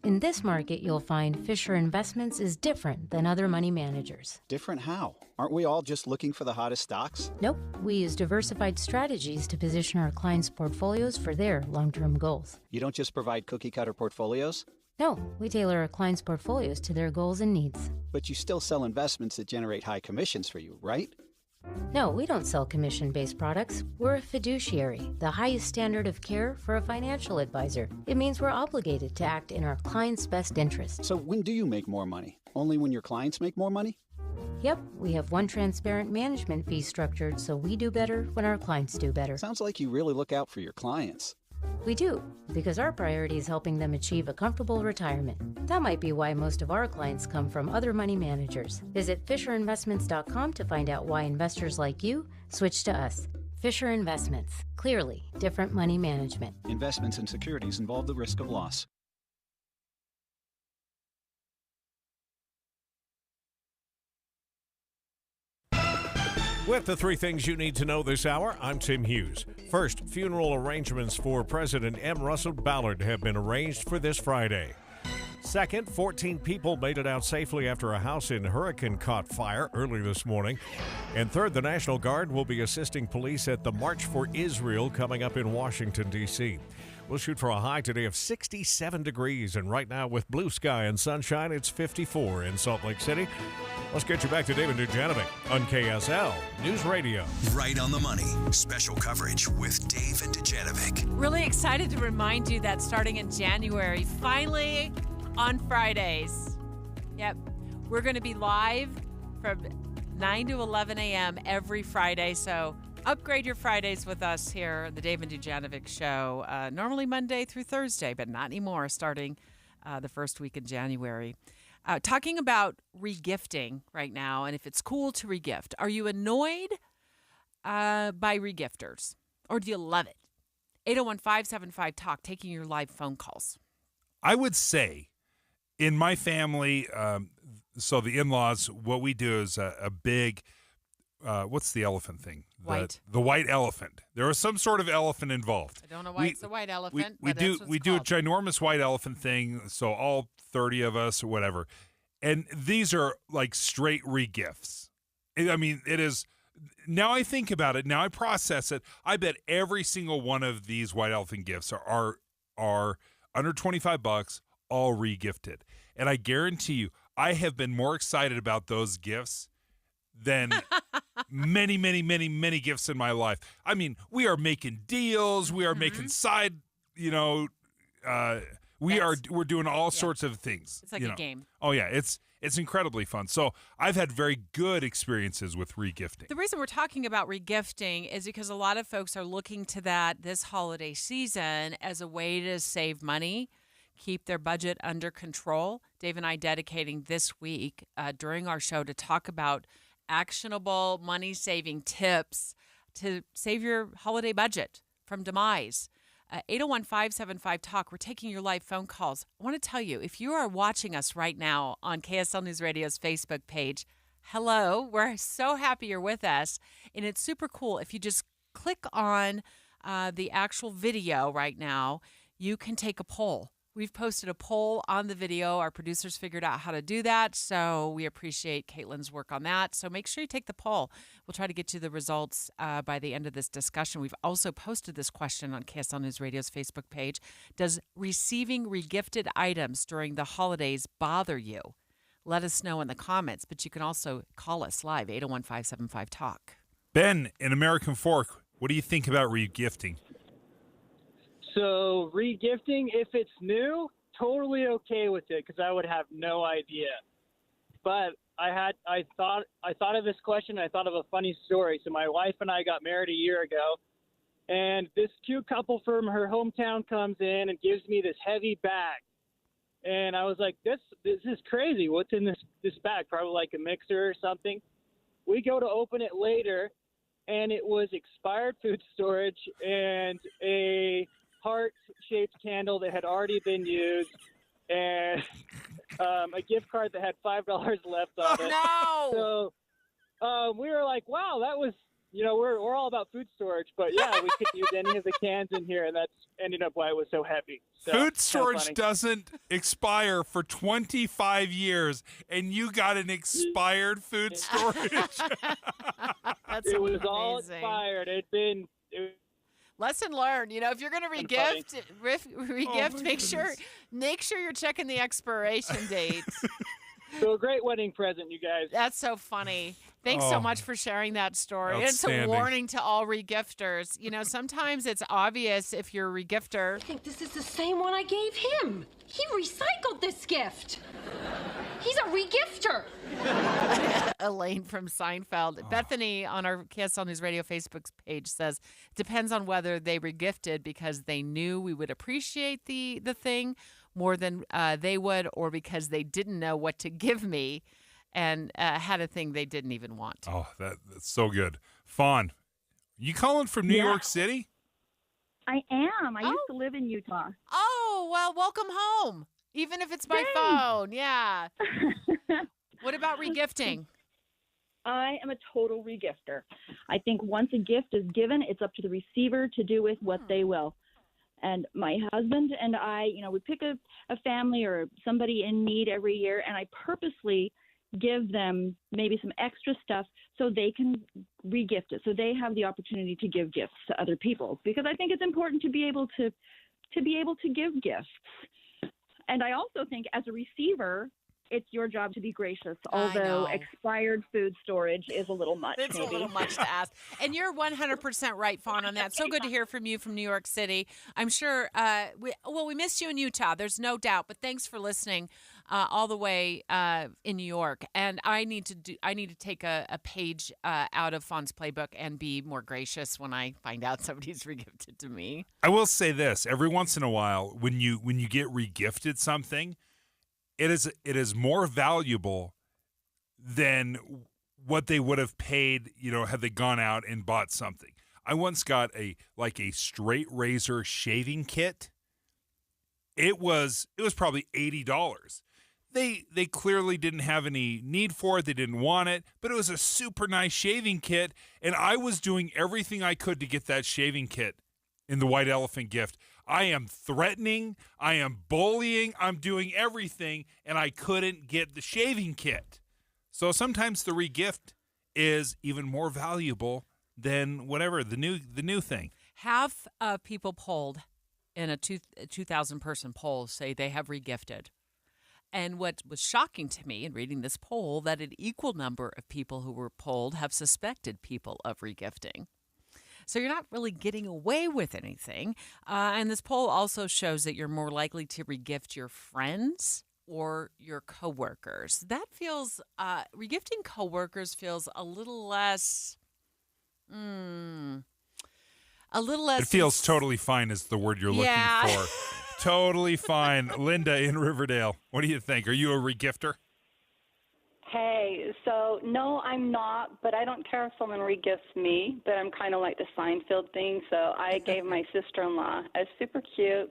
In this market, you'll find Fisher Investments is different than other money managers. Different how? Aren't we all just looking for the hottest stocks? Nope. We use diversified strategies to position our clients' portfolios for their long-term goals. You don't just provide cookie-cutter portfolios? No, we tailor our clients' portfolios to their goals and needs. But you still sell investments that generate high commissions for you, right? No, we don't sell commission-based products. We're a fiduciary, the highest standard of care for a financial advisor. It means we're obligated to act in our clients' best interest. So when do you make more money? Only when your clients make more money? Yep, we have one transparent management fee structured, so we do better when our clients do better. Sounds like you really look out for your clients. We do, because our priority is helping them achieve a comfortable retirement. That might be why most of our clients come from other money managers. Visit FisherInvestments.com to find out why investors like you switch to us. Fisher Investments. Clearly, different money management. Investments in securities involve the risk of loss. With the three things you need to know this hour, I'm Tim Hughes. First, funeral arrangements for President M. Russell Ballard have been arranged for this Friday. Second, 14 people made it out safely after a house in Hurricane caught fire early this morning. And third, the National Guard will be assisting police at the March for Israel coming up in Washington, D.C. We'll shoot for a high today of 67 degrees, and right now with blue sky and sunshine, it's 54 in Salt Lake City. Let's get you back to David Dujanovic on KSL News Radio. Right on the money. Special coverage with Dave and Dujanovic. Really excited to remind you that starting in January, finally on Fridays, yep, we're going to be live from 9 to 11 a.m. every Friday. So upgrade your Fridays with us here on the Dave and Dujanovic Show. Normally Monday through Thursday, but not anymore starting the first week in January. Talking about regifting right now, and if it's cool to regift. Are you annoyed by regifters, or do you love it? 801-575-TALK, taking your live phone calls. I would say in my family, so the in-laws, what we do is a big, what's the elephant thing? The white elephant. There is some sort of elephant involved. I don't know why it's the white elephant. We do a ginormous white elephant thing, so all 30 of us or whatever. And these are like straight regifts. I mean, it is. Now I think about it, now I process it, I bet every single one of these white elephant gifts are under $25, all regifted. And I guarantee you, I have been more excited about those gifts than many, many, many, many gifts in my life. I mean, we are making deals, we are making side, we're doing all sorts of things. It's like a game. Oh yeah, it's incredibly fun. So I've had very good experiences with regifting. The reason we're talking about regifting is because a lot of folks are looking to that this holiday season as a way to save money, keep their budget under control. Dave and I dedicating this week during our show to talk about actionable money-saving tips to save your holiday budget from demise. 801-575-TALK. We're taking your live phone calls. I want to tell you, if you are watching us right now on KSL News Radio's Facebook page, hello. We're so happy you're with us. And it's super cool. If you just click on the actual video right now, you can take a poll. We've posted a poll on the video. Our producers figured out how to do that, so we appreciate Caitlin's work on that. So make sure you take the poll. We'll try to get you the results by the end of this discussion. We've also posted this question on KSL News Radio's Facebook page. Does receiving regifted items during the holidays bother you? Let us know in the comments, but you can also call us live, 801-575-TALK. Ben, in American Fork, what do you think about regifting? So regifting, if it's new, totally okay with it because I would have no idea. But I thought of this question. I thought of a funny story. So my wife and I got married a year ago, and this cute couple from her hometown comes in and gives me this heavy bag, and I was like, this is crazy. What's in this bag? Probably like a mixer or something. We go to open it later, and it was expired food storage and a heart-shaped candle that had already been used and a gift card that had $5 left on it. No! So we were like, wow, that was, we're all about food storage, but yeah, we could use any of the cans in here, and that's ended up why it was so heavy. So, Food storage funny. doesn't expire for 25 years, and you got an expired food storage. That's It was amazing. all expired. It had been. Lesson learned. If you're going to regift, make sure you're checking the expiration date. So a great wedding present, you guys. That's so funny. Thanks so much for sharing that story. And it's a Outstanding. warning to all regifters. Sometimes it's obvious if you're a regifter. I think this is the same one I gave him. He recycled this gift. He's a regifter. Elaine from Seinfeld. Bethany on our KSL News Radio Facebook page says, depends on whether they regifted because they knew we would appreciate the thing more than they would, or because they didn't know what to give me and had a thing they didn't even want. Oh, that's so good. Fawn, you calling from New York City? I am. I used to live in Utah. Oh, well, welcome home. Even if it's by phone. Yeah. What about regifting? I am a total regifter. I think once a gift is given, it's up to the receiver to do with what they will. And my husband and I, we pick a family or somebody in need every year, and I purposely give them maybe some extra stuff so they can regift it, so they have the opportunity to give gifts to other people, because I think it's important to be able to give gifts. And I also think as a receiver, it's your job to be gracious, although expired food storage is a little much. It's maybe. a little much to ask. And you're 100% right, Fawn, on that. So good to hear from you from New York City. I'm sure, we missed you in Utah. There's no doubt. But thanks for listening all the way in New York. And I need to take a page out of Fawn's playbook and be more gracious when I find out somebody's regifted to me. I will say this. Every once in a while, when you get regifted something, it is more valuable than what they would have paid, had they gone out and bought something. I once got a straight razor shaving kit. It was probably $80. They clearly didn't have any need for it. They didn't want it, but it was a super nice shaving kit, and I was doing everything I could to get that shaving kit in the White Elephant gift. I am threatening, I am bullying, I'm doing everything, and I couldn't get the shaving kit. So sometimes the regift is even more valuable than whatever, the new thing. Half of people polled in a 2,000-person poll say they have regifted. And what was shocking to me in reading this poll, that an equal number of people who were polled have suspected people of regifting. So you're not really getting away with anything. And this poll also shows that you're more likely to regift your friends or your coworkers. That feels, regifting coworkers feels a little less, It feels totally fine is the word you're looking for. Totally fine. Linda in Riverdale, what do you think? Are you a regifter? Hey, so no, I'm not, but I don't care if someone regifts me, but I'm kind of like the Seinfeld thing. So I gave my sister-in-law a super cute,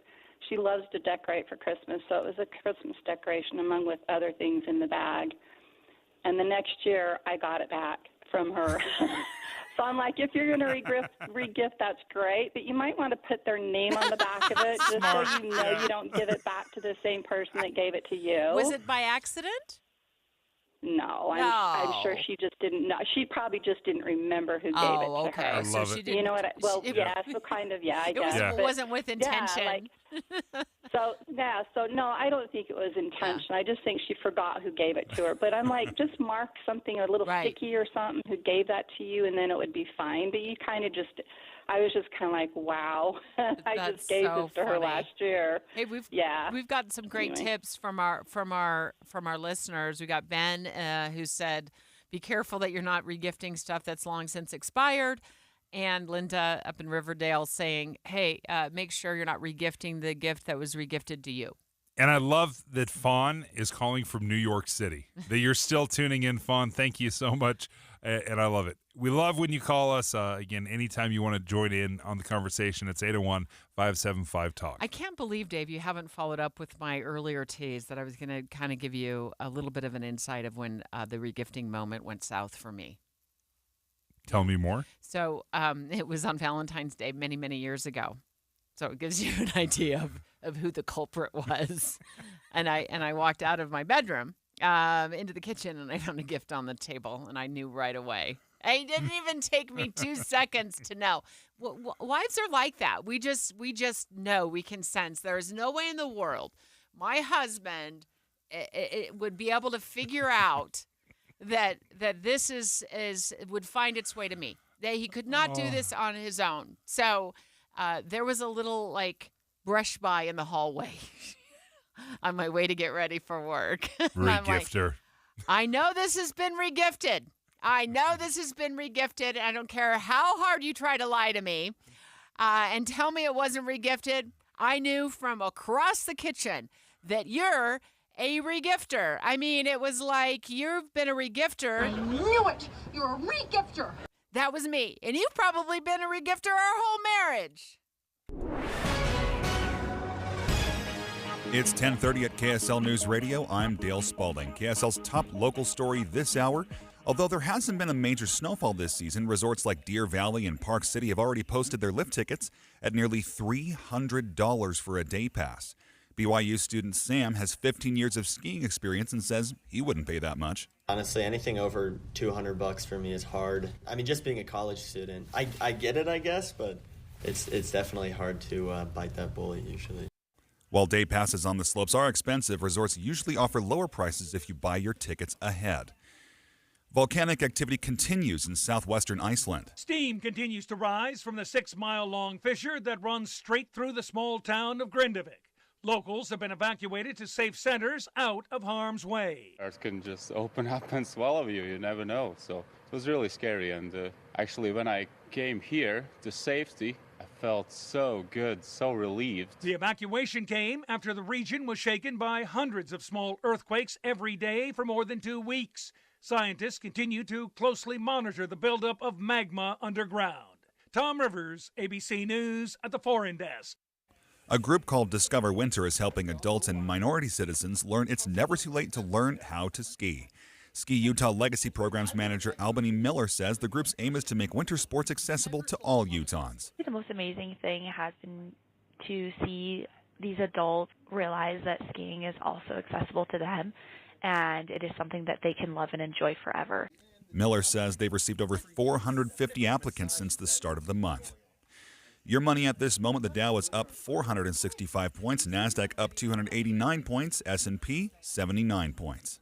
she loves to decorate for Christmas, so it was a Christmas decoration among with other things in the bag. And the next year I got it back from her. So I'm like, if you're going to regift, that's great, but you might want to put their name on the back of it just so you know you don't give it back to the same person that gave it to you. Was it by accident? No, I'm sure she just didn't know. She probably just didn't remember who gave it to her. I love it. You know what? So kind of, I guess. It wasn't with intention. So no, I don't think it was intention. I just think she forgot who gave it to her. But I'm like, just mark something, a little sticky or something, who gave that to you, and then it would be fine. But you kind of just, I was just kind of like, wow, I just gave this to her last year. Hey, we've got some great tips from our listeners. We got Ben who said, be careful that you're not regifting stuff that's long since expired. And Linda up in Riverdale saying, hey, make sure you're not regifting the gift that was regifted to you. And I love that Fawn is calling from New York City, that you're still tuning in, Fawn. Thank you so much And I love it. We love when you call us. Again, anytime you want to join in on the conversation, it's 801-575-TALK. I can't believe, Dave, you haven't followed up with my earlier tease that I was going to kind of give you a little bit of an insight of when the regifting moment went south for me. Tell me more. So it was on Valentine's Day many, many years ago. So it gives you an idea of who the culprit was. And I walked out of my bedroom into the kitchen, and I found a gift on the table, and I knew right away. It didn't even take me 2 seconds to know. Wives are like that. We just know. We can sense. There is no way in the world my husband it would be able to figure out that this would find its way to me. That he could not do this on his own. So there was a little brush by in the hallway on my way to get ready for work. Regifter. I know this has been regifted. I don't care how hard you try to lie to me and tell me it wasn't regifted. I knew from across the kitchen that you're a regifter. I mean, it was like, you've been a regifter. I knew it! You're a regifter! That was me. And you've probably been a regifter our whole marriage. It's 10:30 at KSL News Radio. I'm Dale Spalding. KSL's top local story this hour. Although there hasn't been a major snowfall this season, resorts like Deer Valley and Park City have already posted their lift tickets at nearly $300 for a day pass. BYU student Sam has 15 years of skiing experience and says he wouldn't pay that much. Honestly, anything over $200 for me is hard. I mean, just being a college student, I get it, I guess, but it's definitely hard to bite that bullet usually. While day passes on the slopes are expensive, resorts usually offer lower prices if you buy your tickets ahead. Volcanic activity continues in southwestern Iceland. Steam continues to rise from the 6-mile-long fissure that runs straight through the small town of Grindavik. Locals have been evacuated to safe centers out of harm's way. Earth can just open up and swallow you. You never know. So it was really scary. And actually, when I came here to safety, I felt so good, so relieved. The evacuation came after the region was shaken by hundreds of small earthquakes every day for more than 2 weeks. Scientists continue to closely monitor the buildup of magma underground. Tom Rivers, ABC News at the Foreign Desk. A group called Discover Winter is helping adults and minority citizens learn it's never too late to learn how to ski. Ski Utah Legacy Programs Manager Albany Miller says the group's aim is to make winter sports accessible to all Utahns. The most amazing thing has been to see these adults realize that skiing is also accessible to them, and it is something that they can love and enjoy forever. Miller says they've received over 450 applicants since the start of the month. Your money at this moment, the Dow is up 465 points, NASDAQ up 289 points, S&P 79 points.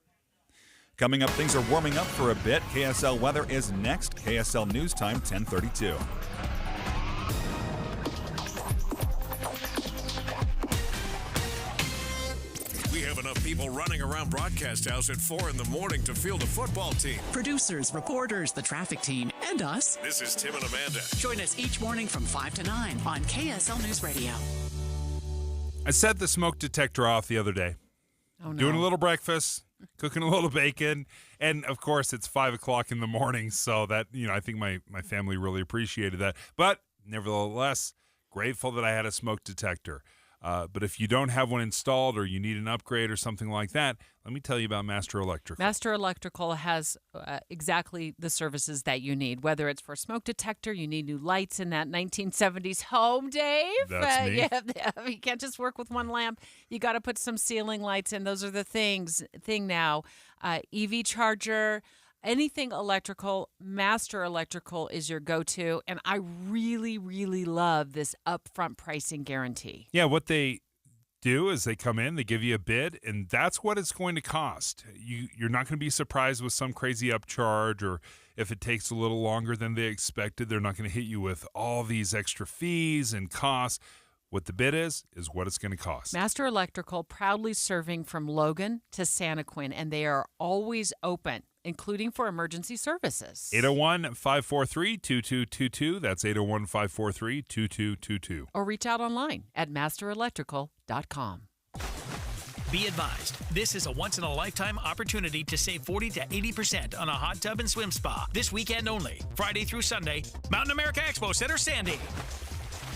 Coming up, things are warming up for a bit. KSL weather is next. KSL News Time, 10:32. We have enough people running around Broadcast House at 4 in the morning to field a football team. Producers, reporters, the traffic team, and us. This is Tim and Amanda. Join us each morning from 5 to 9 on KSL News Radio. I set the smoke detector off the other day. Oh, no. Doing a little breakfast, cooking a little bacon, and of course it's 5 o'clock in the morning, so that, I think my family really appreciated that. But nevertheless, grateful that I had a smoke detector. But if you don't have one installed or you need an upgrade or something like that, let me tell you about Master Electrical. Master Electrical has exactly the services that you need. Whether it's for a smoke detector, you need new lights in that 1970s home, Dave. That's me. You can't just work with one lamp. You got to put some ceiling lights in. Those are the thing now. EV charger. Anything electrical, Master Electrical is your go-to, and I really, really love this upfront pricing guarantee. Yeah, what they do is they come in, they give you a bid, and that's what it's going to cost. You're not going to be surprised with some crazy upcharge, or if it takes a little longer than they expected, they're not going to hit you with all these extra fees and costs. What the bid is what it's going to cost. Master Electrical, proudly serving from Logan to Santaquin, and they are always open, including for emergency services. 801-543-2222. That's 801-543-2222. Or reach out online at masterelectrical.com. Be advised, this is a once-in-a-lifetime opportunity to save 40 to 80% on a hot tub and swim spa. This weekend only, Friday through Sunday, Mountain America Expo Center, Sandy.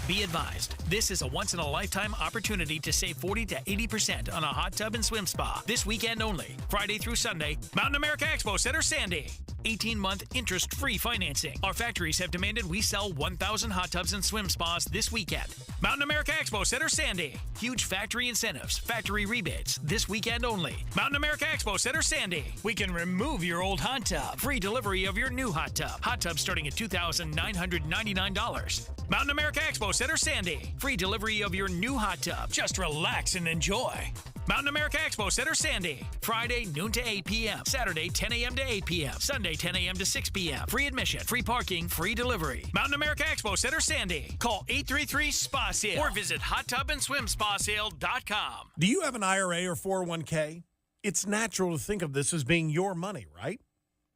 Be advised, this is a once-in-a-lifetime opportunity to save 40 to 80% on a hot tub and swim spa. This weekend only, Friday through Sunday, Mountain America Expo Center, Sandy. 18-month interest-free financing. Our factories have demanded we sell 1,000 hot tubs and swim spas this weekend. Mountain America Expo Center, Sandy. Huge factory incentives, factory rebates, this weekend only. Mountain America Expo Center, Sandy. We can remove your old hot tub. Free delivery of your new hot tub. Hot tub starting at $2,999. Mountain America Expo Center, Sandy. Free delivery of your new hot tub. Just relax and enjoy. Mountain America Expo Center, Sandy. Friday, noon to 8 p.m. Saturday, 10 a.m. to 8 p.m. Sunday, 10 a.m. to 6 p.m. Free admission, free parking, free delivery. Mountain America Expo Center, Sandy. Call 833-SPA-SALE or visit hottubandSwimSpaSale.com. Do you have an IRA or 401k? It's natural to think of this as being your money, right?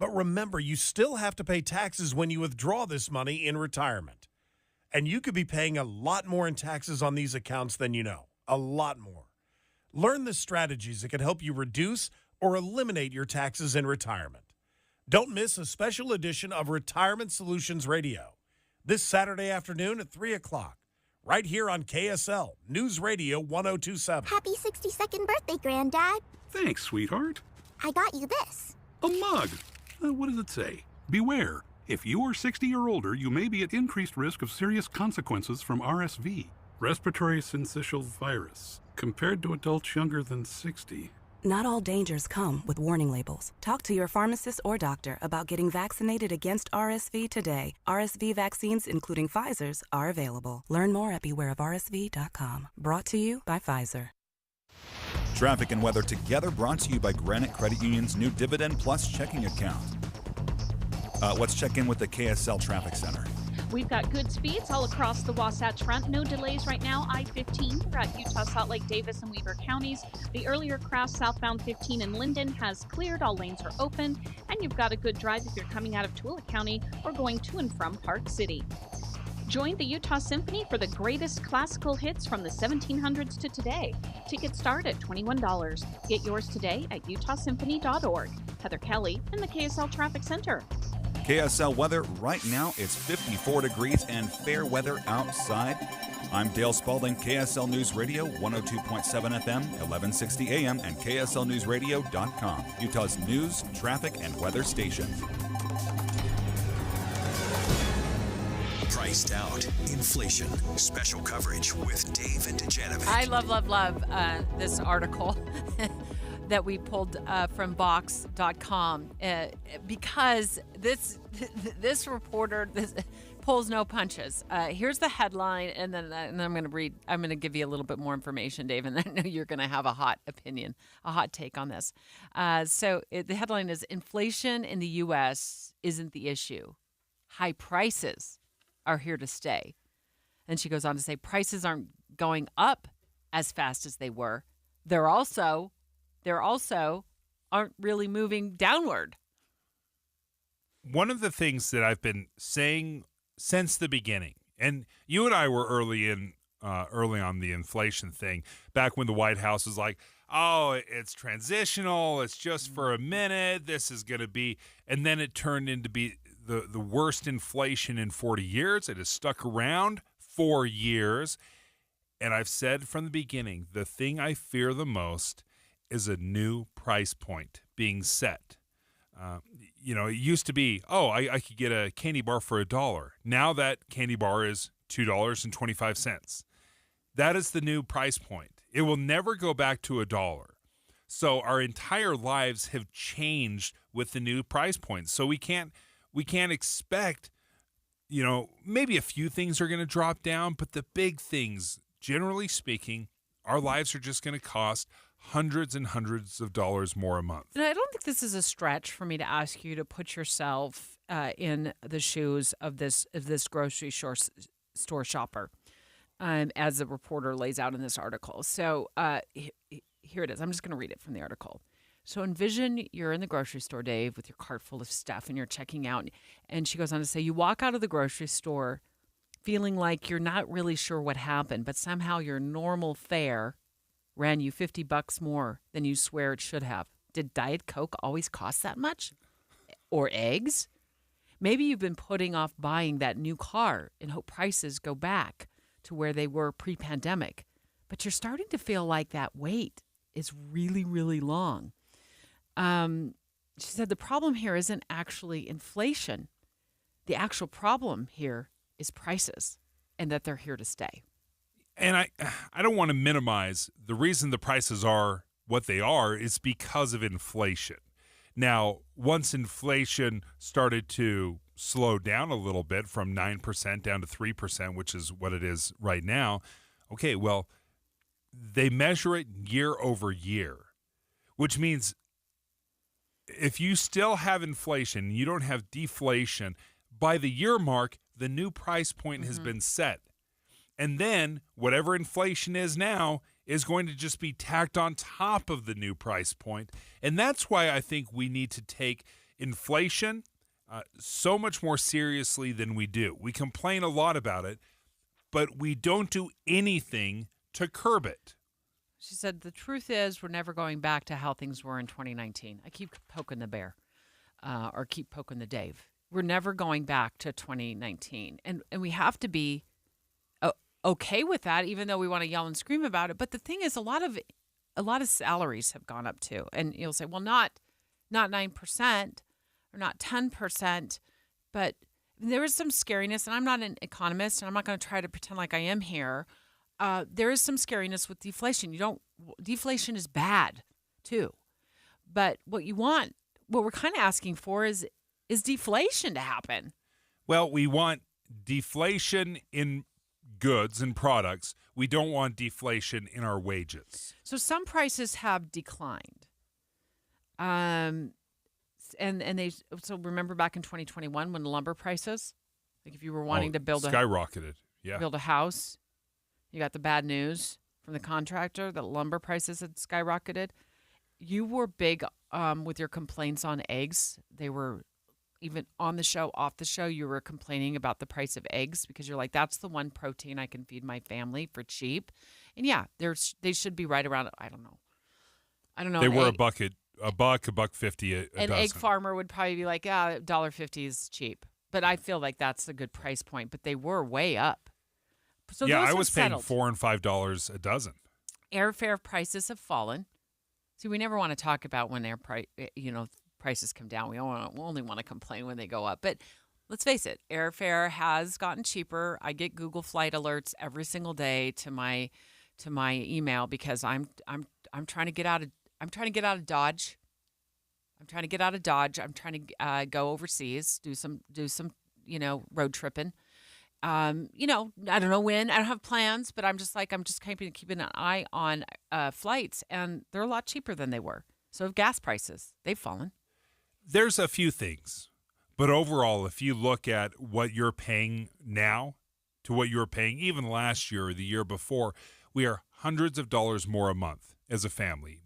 But remember, you still have to pay taxes when you withdraw this money in retirement. And you could be paying a lot more in taxes on these accounts than you know. A lot more. Learn the strategies that can help you reduce or eliminate your taxes in retirement. Don't miss a special edition of Retirement Solutions Radio this Saturday afternoon at 3 o'clock, right here on KSL News Radio 102.7. Happy 62nd birthday, Granddad. Thanks, sweetheart. I got you this. A mug. What does it say? Beware. If you are 60 or older, you may be at increased risk of serious consequences from RSV, respiratory syncytial virus, compared to adults younger than 60. Not all dangers come with warning labels. Talk to your pharmacist or doctor about getting vaccinated against RSV today. RSV vaccines, including Pfizer's, are available. Learn more at bewareofrsv.com. Brought to you by Pfizer. Traffic and weather together brought to you by Granite Credit Union's new Dividend Plus checking account. Let's check in with the KSL Traffic Center. We've got good speeds all across the Wasatch Front. No delays right now. I-15 throughout Utah, Salt Lake, Davis, and Weaver counties. The earlier crash southbound 15 in Linden has cleared. All lanes are open. And you've got a good drive if you're coming out of Tooele County or going to and from Park City. Join the Utah Symphony for the greatest classical hits from the 1700s to today. Tickets start at $21. Get yours today at utahsymphony.org. Heather Kelly in the KSL Traffic Center. KSL weather right now, it's 54 degrees and fair weather outside. I'm Dale Spalding, KSL News Radio, 102.7 FM, 1160 AM, and KSLNewsRadio.com, Utah's news, traffic, and weather station. Priced out, inflation, special coverage with Dave and Dujanovic. I love this article that we pulled from Box.com because this reporter pulls no punches. Here's the headline, and then I'm going to read. I'm going to give you a little bit more information, Dave, and I know you're going to have a hot opinion, a hot take on this. The headline is "Inflation in the U.S. isn't the issue. High prices are here to stay." And she goes on to say, prices aren't going up as fast as they were. They're also aren't really moving downward. One of the things that I've been saying since the beginning, and you and I were early on the inflation thing, back when the White House was like, oh, it's transitional, it's just for a minute, this is going to be, and then it turned into be the worst inflation in 40 years. It has stuck around 4 years. And I've said from the beginning, the thing I fear the most is a new price point being set. It used to be, I could get a candy bar for $1. Now that candy bar is $2.25. That is the new price point. It will never go back to $1. So our entire lives have changed with the new price point. So we can't expect, maybe a few things are going to drop down, but the big things, generally speaking, our lives are just going to cost hundreds and hundreds of dollars more a month. And I don't think this is a stretch for me to ask you to put yourself in the shoes of this grocery store shopper, as the reporter lays out in this article. So here it is. I'm just going to read it from the article. So envision you're in the grocery store, Dave, with your cart full of stuff, and you're checking out. And she goes on to say, you walk out of the grocery store feeling like you're not really sure what happened, but somehow your normal fare ran you $50 more than you swear it should have. Did Diet Coke always cost that much? Or eggs? Maybe you've been putting off buying that new car and hope prices go back to where they were pre-pandemic. But you're starting to feel like that wait is really, really long. She said the problem here isn't actually inflation. The actual problem here is prices and that they're here to stay. And I don't want to minimize the reason the prices are what they are is because of inflation. Now, once inflation started to slow down a little bit from 9% down to 3%, which is what it is right now, okay, well, they measure it year over year, which means if you still have inflation, you don't have deflation, by the year mark, the new price point has been set. And then whatever inflation is now is going to just be tacked on top of the new price point. And that's why I think we need to take inflation so much more seriously than we do. We complain a lot about it, but we don't do anything to curb it. She said, the truth is we're never going back to how things were in 2019. I keep poking the bear or keep poking the Dave. We're never going back to 2019. And we have to be okay with that, even though we want to yell and scream about it. But the thing is, a lot of salaries have gone up too. And you'll say, well, not 9% or not 10%, but there is some scariness. And I'm not an economist, and I'm not going to try to pretend like I am here. There is some scariness with deflation. Deflation is bad too. But what we're kind of asking for is deflation to happen. Well, we want deflation in goods and products. We don't want deflation in our wages. So some prices have declined. And remember back in 2021 when lumber prices, like if you were wanting to build skyrocketed. Build a house, you got the bad news from the contractor that lumber prices had skyrocketed. You were big with your complaints on eggs. They were even on the show, off the show, you were complaining about the price of eggs because you're like, that's the one protein I can feed my family for cheap. And yeah, they should be right around, I don't know. They were $1, $1.50 a An dozen. egg farmer would probably be like, yeah, $1.50 is cheap. But I feel like that's a good price point. But they were way up. So yeah, those I have was paying settled. $4 and $5 a dozen. Airfare prices have fallen. See, we never want to talk about when prices come down. We only want to complain when they go up. But let's face it, airfare has gotten cheaper. I get Google flight alerts every single day to my email because I'm trying to get out of Dodge. I'm trying to get out of Dodge. I'm trying to go overseas, do some road tripping. I don't know when. I don't have plans, but I'm just keeping an eye on flights, and they're a lot cheaper than they were. So gas prices, they've fallen. There's a few things, but overall, if you look at what you're paying now to what you were paying even last year or the year before, we are hundreds of dollars more a month as a family.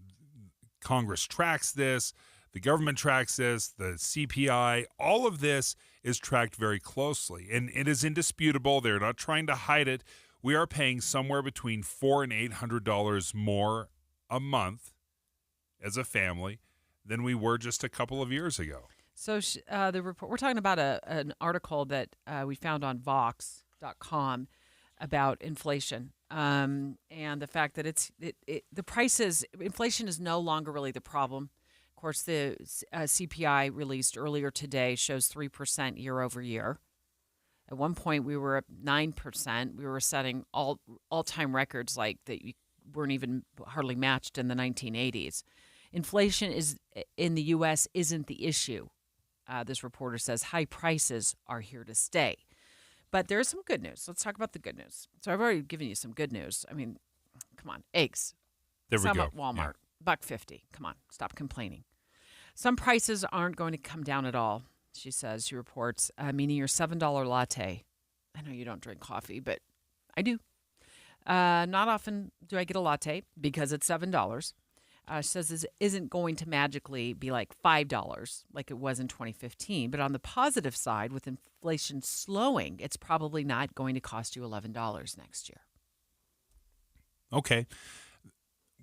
Congress tracks this. The government tracks this, the CPI, all of this is tracked very closely. And it is indisputable. They're not trying to hide it. We are paying somewhere between $400 and $800 more a month as a family than we were just a couple of years ago. So the report, we're talking about an article that we found on Vox.com about inflation and the fact that the prices, inflation is no longer really the problem. Of course, the CPI released earlier today shows 3% year over year. At one point, we were at 9%. We were setting all-time records like that you weren't even hardly matched in the 1980s. Inflation in the U.S. isn't the issue. This reporter says high prices are here to stay. But there's some good news. Let's talk about the good news. So I've already given you some good news. I mean, come on, eggs. There we go. At Walmart, $1.50. Come on, stop complaining. Some prices aren't going to come down at all, she says. She reports, meaning your $7 latte. I know you don't drink coffee, but I do. Not often do I get a latte because it's $7. She says this isn't going to magically be like $5 like it was in 2015. But on the positive side, with inflation slowing, it's probably not going to cost you $11 next year. Okay.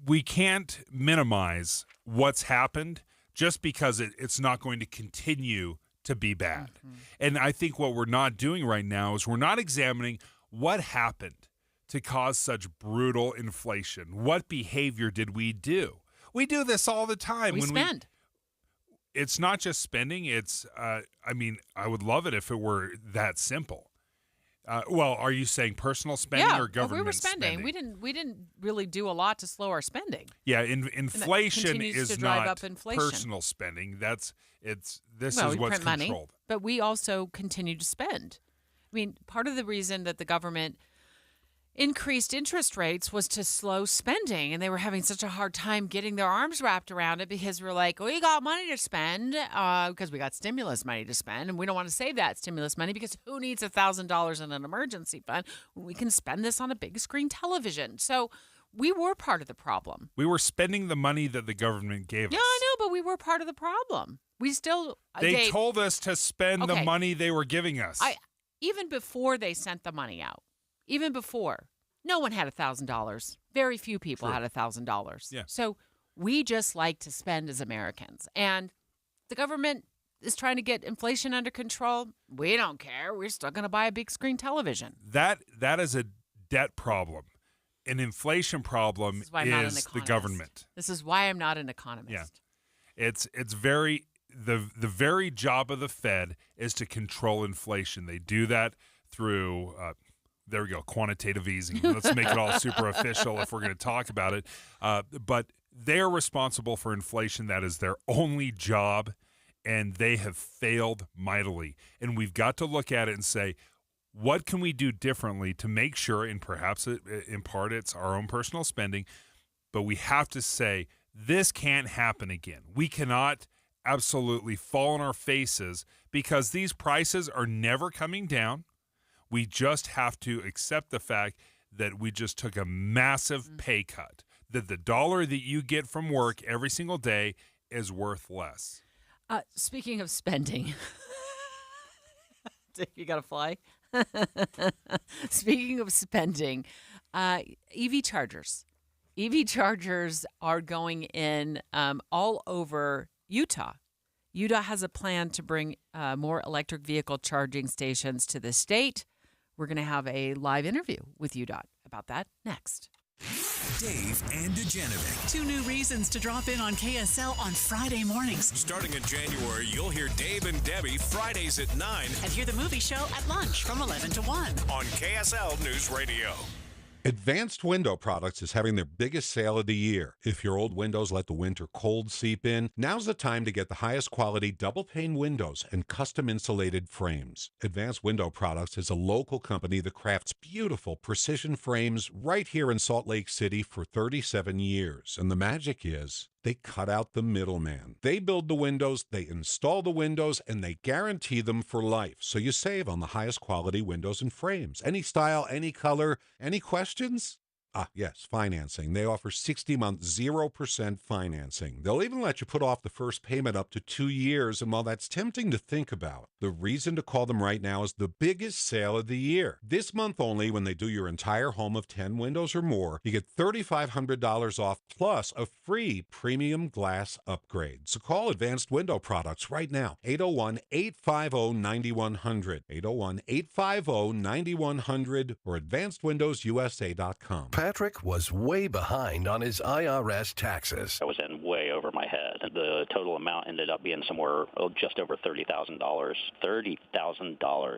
we can't minimize what's happened just because it's not going to continue to be bad. And I think what we're not doing right now is we're not examining what happened to cause such brutal inflation. What behavior did we do? We do this all the time. We spend. It's not just spending. It's, I would love it if it were that simple. Well, are you saying personal spending or government we were spending. We didn't really do a lot to slow our spending. Yeah, inflation is not up inflation. Personal spending. This is we what's print money, controlled. but we also continue to spend. I mean, part of the reason that the government increased interest rates was to slow spending, and they were having such a hard time getting their arms wrapped around it because we're like, we got money to spend because we got stimulus money to spend, and we don't want to save that stimulus money because who needs $1,000 in an emergency fund when we can spend this on a big screen television? So we were part of the problem. We were spending the money that the government gave us. Yeah, I know, but we were part of the problem. We still They told us to spend the money they were giving us. Even before they sent the money out, even before, no one had $1,000. Very few people had $1,000. Yeah. So we just like to spend as Americans. And the government is trying to get inflation under control. We don't care. We're still going to buy a big screen television. That is a debt problem. An inflation problem is the government. This is why I'm not an economist. Yeah. It's very the very job of the Fed is to control inflation. They do that through there we go, quantitative easing. Let's make it all super official if we're going to talk about it. But they're responsible for inflation. That is their only job, and they have failed mightily. And we've got to look at it and say, what can we do differently to make sure, and perhaps in part it's our own personal spending, but we have to say, this can't happen again. We cannot absolutely fall on our faces because these prices are never coming down. We just have to accept the fact that we just took a massive pay cut, that the dollar that you get from work every single day is worth less. Speaking of spending, you got to fly. Speaking of spending, EV chargers. EV chargers are going in all over Utah. Utah has a plan to bring more electric vehicle charging stations to the state. We're going to have a live interview with UDOT about that next. Dave and Dujanovic. 2 new reasons to drop in on KSL on Friday mornings. Starting in January, you'll hear Dave and Debbie Fridays at 9 And hear the movie show at lunch from 11 to 1 on KSL News Radio. Advanced Window Products is having their biggest sale of the year. If your old windows let the winter cold seep in, now's the time to get the highest quality double-pane windows and custom insulated frames. Advanced Window Products is a local company that crafts beautiful precision frames right here in Salt Lake City for 37 years. And the magic is, they cut out the middleman. They build the windows, they install the windows, and they guarantee them for life. So you save on the highest quality windows and frames. Any style, any color, any questions? Yes, financing. They offer 60-month, 0% financing. They'll even let you put off the first payment up to 2 years, and while that's tempting to think about, the reason to call them right now is the biggest sale of the year. This month only, when they do your entire home of 10 windows or more, you get $3,500 off plus a free premium glass upgrade. So call Advanced Window Products right now, 801-850-9100, 801-850-9100, or advancedwindowsusa.com. Patrick was way behind on his IRS taxes. I was in way over my head. The total amount ended up being somewhere just over $30,000. $30,000.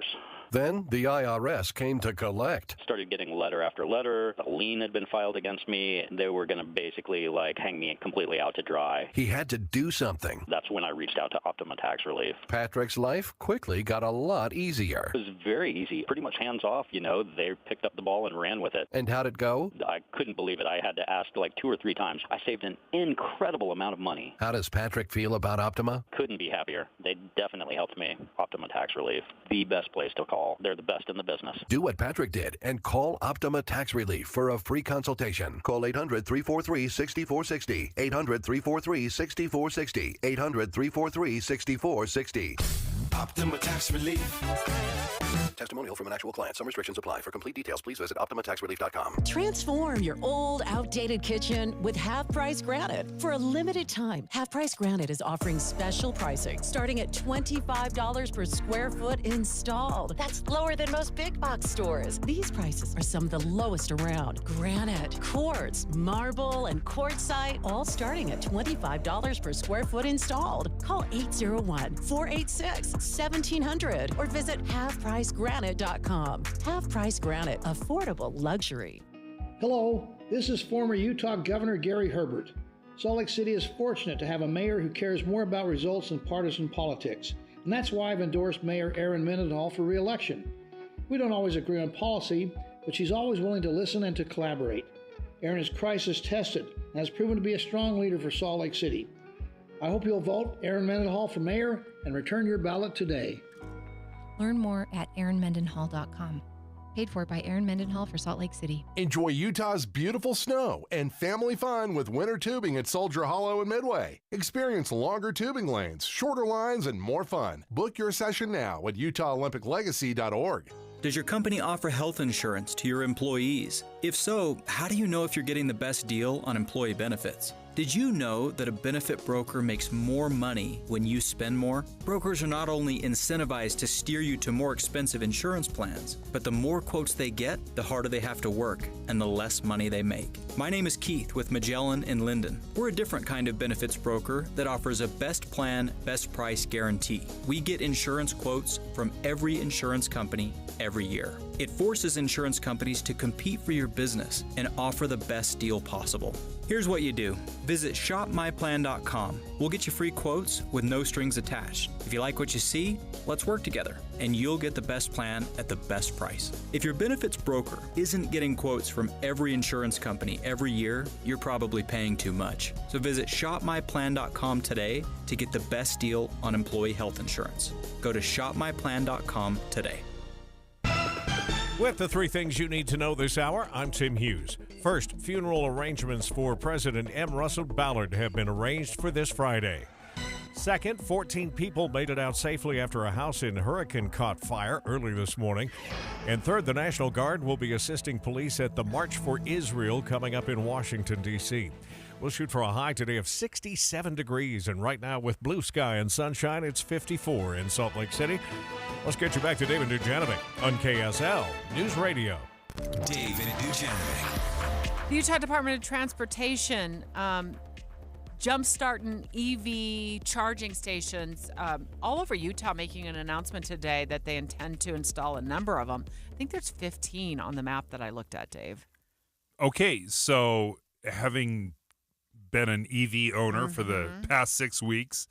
Then the IRS came to collect. Started getting letter after letter. A lien had been filed against me. They were going to basically hang me completely out to dry. He had to do something. That's when I reached out to Optima Tax Relief. Patrick's life quickly got a lot easier. It was very easy, pretty much hands off. They picked up the ball and ran with it. And how'd it go? I couldn't believe it. I had to ask 2 or 3 times. I saved an incredible amount of money. How does Patrick feel about Optima? Couldn't be happier. They definitely helped me. Optima Tax Relief, the best place to call. They're the best in the business. Do what Patrick did and call Optima Tax Relief for a free consultation. Call 800-343-6460. 800-343-6460. 800-343-6460. Optima Tax Relief. Testimonial from an actual client. Some restrictions apply. For complete details, please visit OptimaTaxRelief.com. Transform your old, outdated kitchen with half-price granite. For a limited time, half-price granite is offering special pricing starting at $25 per square foot installed. That's lower than most big box stores. These prices are some of the lowest around. Granite, quartz, marble, and quartzite, all starting at $25 per square foot installed. Call 801-486-1700 or visit halfpricegranite.com. Half-price granite, affordable luxury. Hello, this is former Utah Governor Gary Herbert. Salt Lake City is fortunate to have a mayor who cares more about results than partisan politics, and that's why I've endorsed Mayor Erin Mendenhall for re-election. We don't always agree on policy, but she's always willing to listen and to collaborate. Erin is crisis-tested and has proven to be a strong leader for Salt Lake City. I hope you'll vote Erin Mendenhall for mayor and return your ballot today. Learn more at erinmendenhall.com. Paid for by Erin Mendenhall for Salt Lake City. Enjoy Utah's beautiful snow and family fun with winter tubing at Soldier Hollow and Midway. Experience longer tubing lanes, shorter lines, and more fun. Book your session now at UtahOlympicLegacy.org. Does your company offer health insurance to your employees? If so, how do you know if you're getting the best deal on employee benefits? Did you know that a benefit broker makes more money when you spend more? Brokers are not only incentivized to steer you to more expensive insurance plans, but the more quotes they get, the harder they have to work and the less money they make. My name is Keith with Magellan and Linden. We're a different kind of benefits broker that offers a best plan, best price guarantee. We get insurance quotes from every insurance company every year. It forces insurance companies to compete for your business and offer the best deal possible. Here's what you do. Visit shopmyplan.com. We'll get you free quotes with no strings attached. If you like what you see, let's work together, and you'll get the best plan at the best price. If your benefits broker isn't getting quotes from every insurance company every year, you're probably paying too much. So visit shopmyplan.com today to get the best deal on employee health insurance. Go to shopmyplan.com today. With the three things you need to know this hour, I'm Tim Hughes. First, funeral arrangements for President M. Russell Ballard have been arranged for this Friday. Second, 14 people made it out safely after a house in Hurricane caught fire early this morning. And third, the National Guard will be assisting police at the March for Israel coming up in Washington, D.C. We'll shoot for a high today of 67 degrees, and right now with blue sky and sunshine, it's 54 in Salt Lake City. Let's get you back to David Dujanovic on KSL News Radio. David Dujanovic. The Utah Department of Transportation jumpstarting EV charging stations all over Utah, making an announcement today that they intend to install a number of them. I think there's 15 on the map that I looked at, Dave. Okay, so having been an EV owner for the past 6 weeks,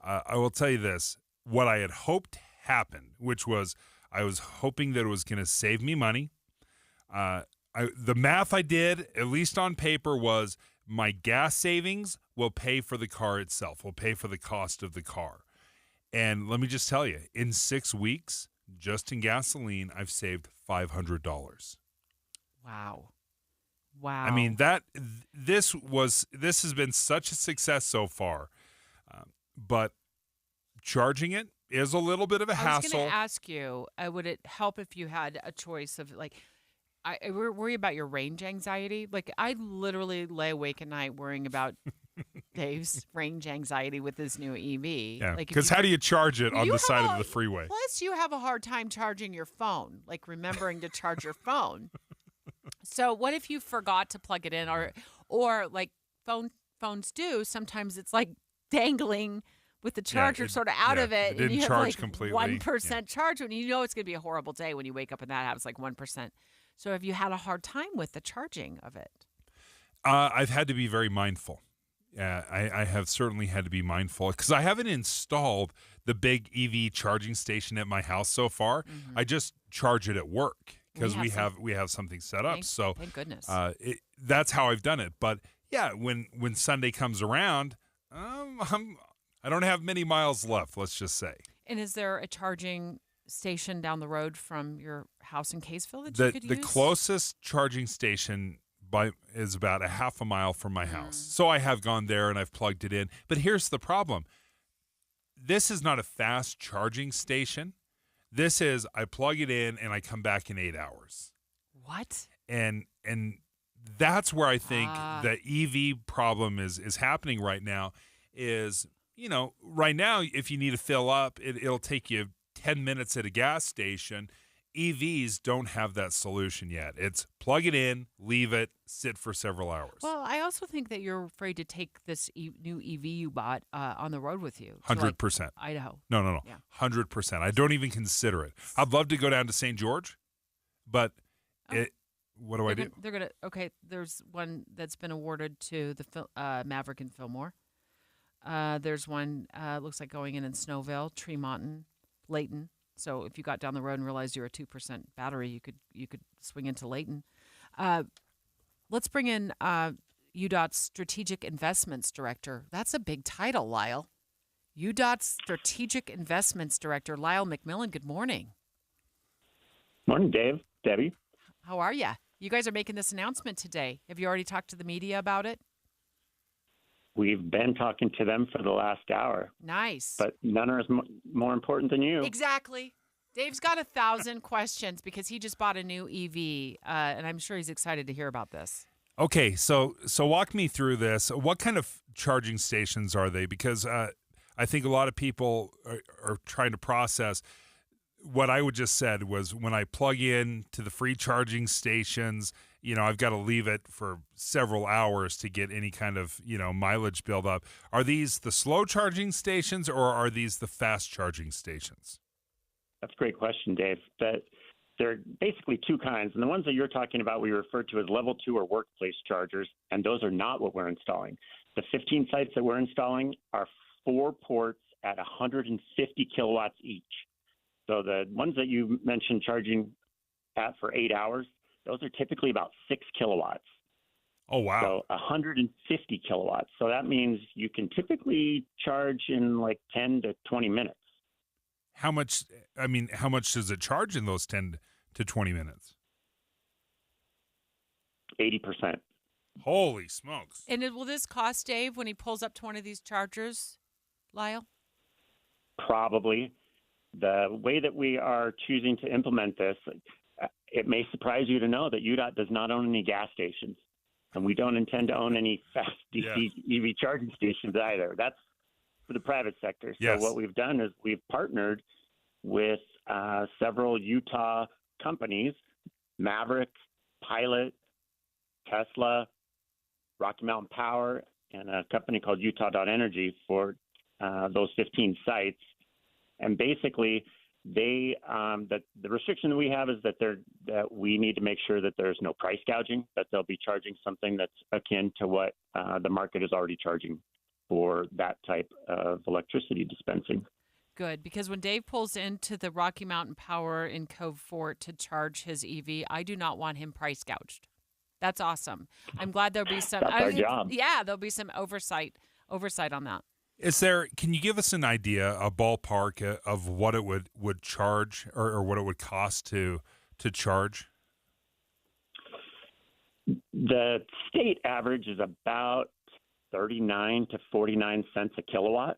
I will tell you this. What I had hoped happened, which was I was hoping that it was going to save me money. The math I did, at least on paper, was my gas savings will pay for the car itself, will pay for the cost of the car. And let me just tell you, in 6 weeks, just in gasoline, I've saved $500. Wow. Wow. I mean, this has been such a success so far, but charging it is a little bit of a hassle. I was going to ask you, would it help if you had a choice of, like, I worry about your range anxiety. Like, I literally lay awake at night worrying about Dave's range anxiety with his new EV. Yeah, because how do you charge it on the side of the freeway? Plus, you have a hard time charging your phone, like remembering to charge your phone. So what if you forgot to plug it in, or like phones do? Sometimes it's like dangling with the charger sort of out of it, and you have like completely. 1% charge, when you know it's going to be a horrible day when you wake up and that happens, like 1%. So have you had a hard time with the charging of it? I've had to be very mindful. I have certainly had to be mindful because I haven't installed the big EV charging station at my house so far. I just charge it at work because we have something set up. Thank goodness. That's how I've done it. But yeah, when Sunday comes around, I don't have many miles left, let's just say. And is there a charging station down the road from your house in Caseville that you could use? The closest charging station is about a half a mile from my house. So I have gone there and I've plugged it in. But here's the problem. this is not a fast charging station. This is I plug it in and I come back in 8 hours. What? And that's where I think the EV problem is happening right now is, right now, if you need to fill up, it'll take you 10 minutes at a gas station. EVs don't have that solution yet. It's plug it in, leave it, sit for several hours. Well, I also think that you're afraid to take this new EV you bought on the road with you. 100%. Like Idaho. No. Yeah. 100%. I don't even consider it. I'd love to go down to St. George, but what do I do? There's one that's been awarded to the Maverick in Fillmore. There's one, looks like going in Snowville, Tremonton, Layton. So if you got down the road and realized you're a 2% battery, you could swing into Layton. Let's bring in UDOT's Strategic Investments Director. That's a big title, Lyle. UDOT's Strategic Investments Director, Lyle McMillan. Good morning. Morning, Dave. Debbie. How are you? You guys are making this announcement today. Have you already talked to the media about it? We've been talking to them for the last hour. Nice. But none are more important than you. Exactly. Dave's got 1,000 questions because he just bought a new EV, and I'm sure he's excited to hear about this. Okay, so walk me through this. What kind of charging stations are they? Because I think a lot of people are trying to process what I would just said was when I plug in to the free charging stations, I've got to leave it for several hours to get any kind of, mileage build up. Are these the slow charging stations or are these the fast charging stations? That's a great question, Dave. They're basically two kinds. And the ones that you're talking about, we refer to as level 2 or workplace chargers, and those are not what we're installing. The 15 sites that we're installing are 4 ports at 150 kilowatts each. So the ones that you mentioned charging at for 8 hours, those are typically about 6 kilowatts. Oh, wow. So 150 kilowatts. So that means you can typically charge in like 10 to 20 minutes. How much does it charge in those 10 to 20 minutes? 80%. Holy smokes. And will this cost Dave when he pulls up to one of these chargers, Lyle? Probably. The way that we are choosing to implement this, it may surprise you to know that UDOT does not own any gas stations, and we don't intend to own any fast DC EV charging stations either. That's for the private sector. So Yes. What we've done is we've partnered with several Utah companies, Maverick, Pilot, Tesla, Rocky Mountain Power, and a company called Utah.Energy for those 15 sites. And basically, the restriction that we have is that we need to make sure that there's no price gouging, that they'll be charging something that's akin to what the market is already charging for that type of electricity dispensing. Good, because when Dave pulls into the Rocky Mountain Power in Cove Fort to charge his EV, I do not want him price gouged. That's awesome. I'm glad there'll be some. That's our job. Yeah, there'll be some oversight on that. Can you give us an idea, a ballpark of what it would charge or what it would cost to charge? The state average is about 39 to 49 cents a kilowatt.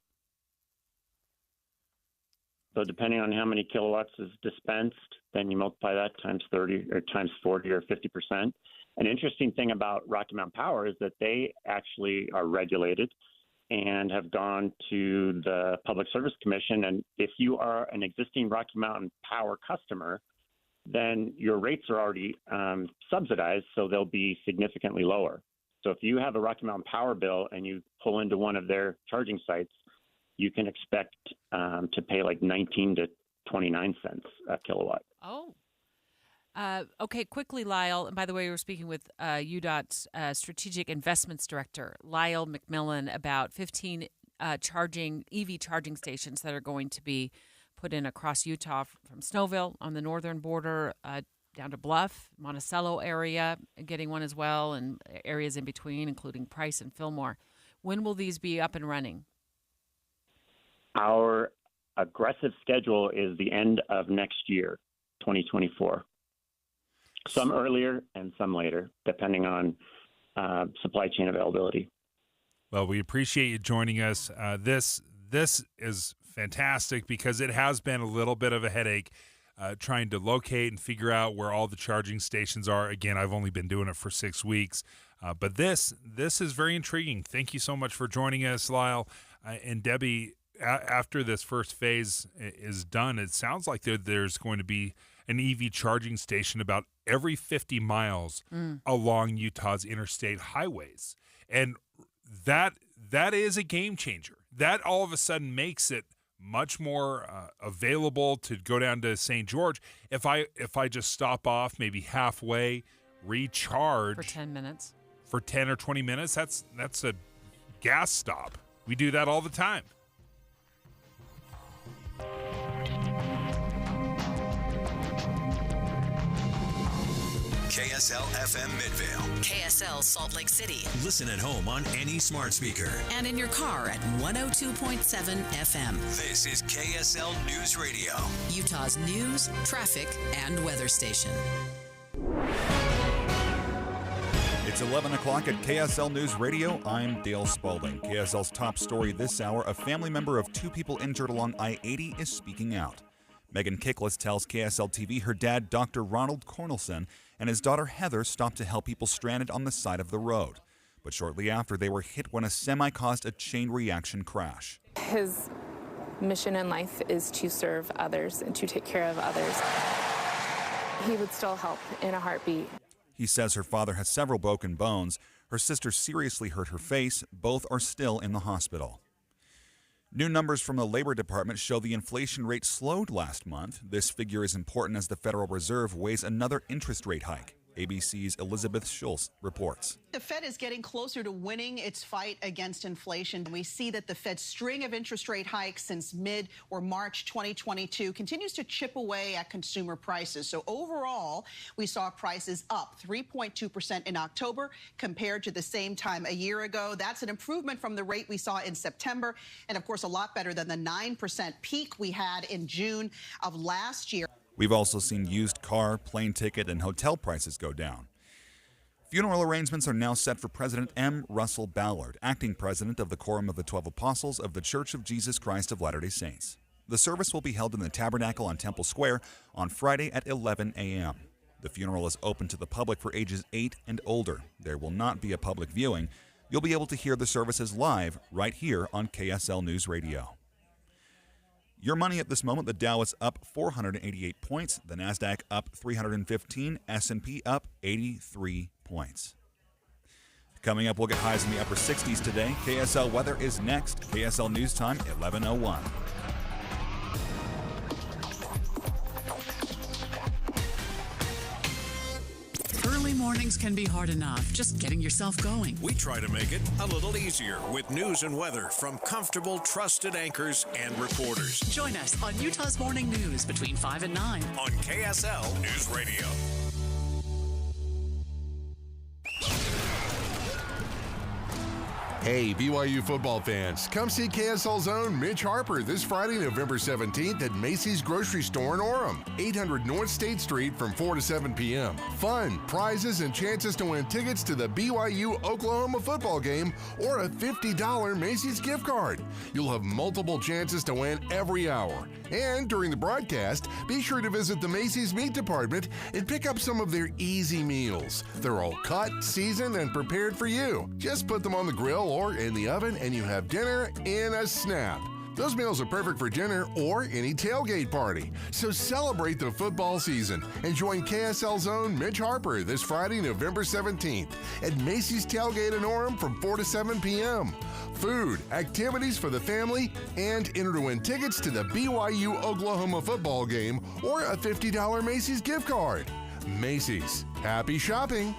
So depending on how many kilowatts is dispensed, then you multiply that times 30 or times 40 or 50%. An interesting thing about Rocky Mountain Power is that they actually are regulated and have gone to the Public Service Commission. And if you are an existing Rocky Mountain Power customer, then your rates are already subsidized, so they'll be significantly lower. So if you have a Rocky Mountain Power bill and you pull into one of their charging sites, you can expect to pay like 19 to 29 cents a kilowatt. Oh. Okay, quickly, Lyle. And by the way, we're speaking with UDOT's Strategic Investments Director, Lyle McMillan, about 15 EV charging stations that are going to be put in across Utah from Snowville on the northern border down to Bluff, Monticello area, getting one as well, and areas in between, including Price and Fillmore. When will these be up and running? Our aggressive schedule is the end of next year, 2024. Some earlier and some later, depending on supply chain availability. Well, we appreciate you joining us. This is fantastic because it has been a little bit of a headache trying to locate and figure out where all the charging stations are. Again, I've only been doing it for 6 weeks, but this is very intriguing. Thank you so much for joining us, Lyle. And Debbie, after this first phase is done, it sounds like there's going to be an EV charging station about every 50 miles along Utah's interstate highways. And that is a game changer. That all of a sudden makes it much more available to go down to St. George. If I just stop off maybe halfway, recharge for 10 minutes, for 10 or 20 minutes, that's a gas stop. We do that all the time. KSL FM Midvale. KSL Salt Lake City. Listen at home on any smart speaker. And in your car at 102.7 FM. This is KSL News Radio. Utah's news, traffic, and weather station. It's 11 o'clock at KSL News Radio. I'm Dale Spaulding. KSL's top story this hour, a family member of 2 people injured along I-80 is speaking out. Megan Kickless tells KSL TV her dad, Dr. Ronald Cornelson, and his daughter Heather stopped to help people stranded on the side of the road. But shortly after, they were hit when a semi caused a chain reaction crash. His mission in life is to serve others and to take care of others. He would still help in a heartbeat. He says her father has several broken bones. Her sister seriously hurt her face. Both are still in the hospital. New numbers from the Labor Department show the inflation rate slowed last month. This figure is important as the Federal Reserve weighs another interest rate hike. ABC's Elizabeth Schultz reports. The Fed is getting closer to winning its fight against inflation. We see that the Fed's string of interest rate hikes since mid or March 2022 continues to chip away at consumer prices. So overall, we saw prices up 3.2% in October compared to the same time a year ago. That's an improvement from the rate we saw in September, and of course a lot better than the 9% peak we had in June of last year. We've also seen used car, plane ticket, and hotel prices go down. Funeral arrangements are now set for President M. Russell Ballard, acting president of the Quorum of the 12 Apostles of the Church of Jesus Christ of Latter-day Saints. The service will be held in the Tabernacle on Temple Square on Friday at 11 a.m. The funeral is open to the public for ages 8 and older. There will not be a public viewing. You'll be able to hear the services live right here on KSL News Radio. Your money at this moment, the Dow is up 488 points, the NASDAQ up 315, S&P up 83 points. Coming up, we'll get highs in the upper 60s today. KSL weather is next. KSL News Time, 11:01. Early mornings can be hard enough, just getting yourself going. We try to make it a little easier with news and weather from comfortable, trusted anchors and reporters. Join us on Utah's Morning News between 5 and 9 on KSL News Radio. Hey, BYU football fans, come see KSL's own Mitch Harper this Friday, November 17th at Macy's Grocery Store in Orem, 800 North State Street from 4 to 7 p.m. Fun, prizes, and chances to win tickets to the BYU-Oklahoma football game or a $50 Macy's gift card. You'll have multiple chances to win every hour. And during the broadcast, be sure to visit the Macy's Meat Department and pick up some of their easy meals. They're all cut, seasoned, and prepared for you. Just put them on the grill or in the oven and you have dinner in a snap. Those meals are perfect for dinner or any tailgate party. So celebrate the football season and join KSL's own Mitch Harper this Friday, November 17th at Macy's Tailgate in Orem from 4 to 7 p.m. Food, activities for the family, and enter to win tickets to the BYU-Oklahoma football game or a $50 Macy's gift card. Macy's. Happy shopping.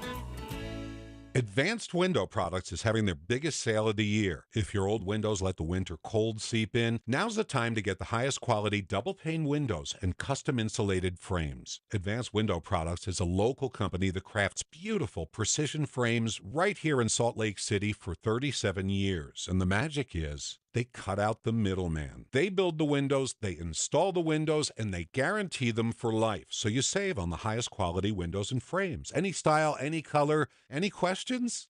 Advanced Window Products is having their biggest sale of the year. If your old windows let the winter cold seep in, now's the time to get the highest quality double-pane windows and custom insulated frames. Advanced Window Products is a local company that crafts beautiful precision frames right here in Salt Lake City for 37 years. And the magic is, they cut out the middleman. They build the windows, they install the windows, and they guarantee them for life. So you save on the highest quality windows and frames. Any style, any color, any questions?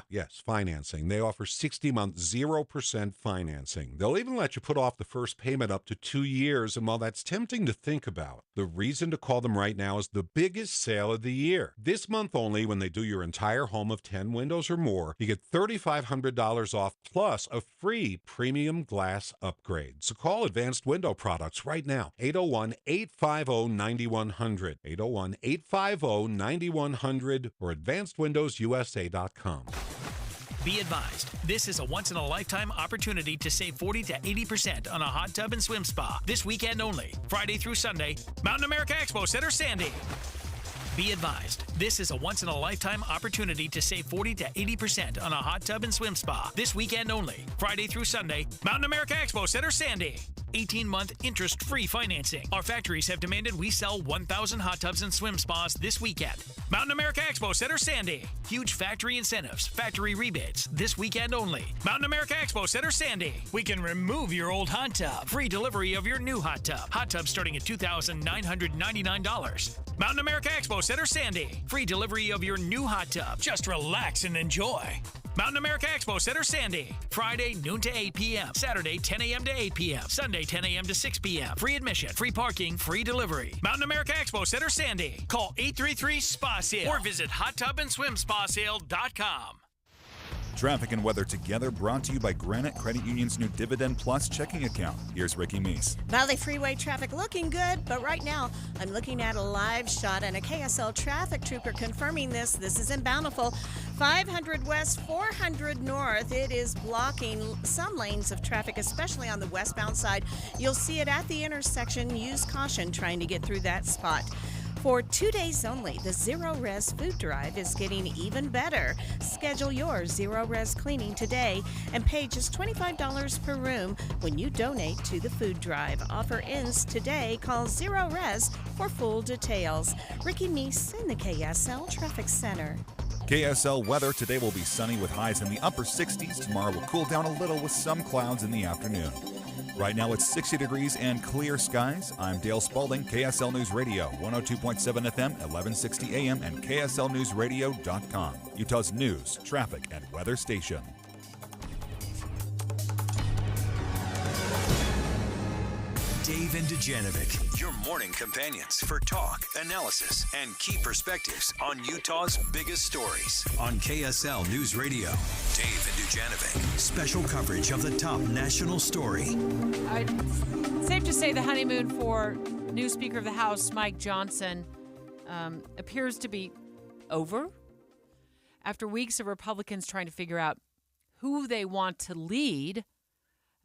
Yes, financing. They offer 60-month 0% financing. They'll even let you put off the first payment up to 2 years, and while that's tempting to think about, the reason to call them right now is the biggest sale of the year. This month only, when they do your entire home of 10 windows or more, you get $3,500 off plus a free premium glass upgrade. So call Advanced Window Products right now, 801-850-9100, 801-850-9100, or advancedwindowsusa.com. Be advised, this is a once-in-a-lifetime opportunity to save 40 to 80% on a hot tub and swim spa this weekend only, Friday through Sunday, Mountain America Expo Center, Sandy. Be advised, this is a once-in-a-lifetime opportunity to save 40 to 80% on a hot tub and swim spa this weekend only, Friday through Sunday, Mountain America Expo Center, Sandy. 18-month interest-free financing. Our factories have demanded we sell 1,000 hot tubs and swim spas this weekend. Mountain America Expo Center, Sandy. Huge factory incentives, factory rebates this weekend only. Mountain America Expo Center, Sandy. We can remove your old hot tub. Free delivery of your new hot tub. Hot tub starting at $2,999. Mountain America Expo Center, Sandy. Free delivery of your new hot tub. Just relax and enjoy. Mountain America Expo Center, Sandy. Friday, noon to 8 p.m. Saturday, 10 a.m. to 8 p.m. Sunday, 10 a.m. to 6 p.m. Free admission, free parking, free delivery. Mountain America Expo Center, Sandy. Call 833-SPA-SALE or visit hottubandSwimSpaSale.com. Traffic and weather together, brought to you by Granite Credit Union's new Dividend Plus checking account. Here's Ricky Meese. Valley Freeway traffic looking good, but right now I'm looking at a live shot and a KSL traffic trooper confirming this. This is in Bountiful. 500 west, 400 north. It is blocking some lanes of traffic, especially on the westbound side. You'll see it at the intersection. Use caution trying to get through that spot. For 2 days only, the Zero Res Food Drive is getting even better. Schedule your Zero Res cleaning today and pay just $25 per room when you donate to the food drive. Offer ends today. Call Zero Res for full details. Ricky Meese in the KSL Traffic Center. KSL weather today will be sunny with highs in the upper 60s. Tomorrow will cool down a little with some clouds in the afternoon. Right now it's 60 degrees and clear skies. I'm Dale Spalding, KSL News Radio, 102.7 FM, 1160 AM, and KSLNewsRadio.com, Utah's news, traffic, and weather station. Dave and Dujanovic, your morning companions for talk, analysis, and key perspectives on Utah's biggest stories on KSL News Radio. Dave and Dujanovic, special coverage of the top national story. It's safe to say the honeymoon for new Speaker of the House, Mike Johnson, appears to be over. After weeks of Republicans trying to figure out who they want to lead,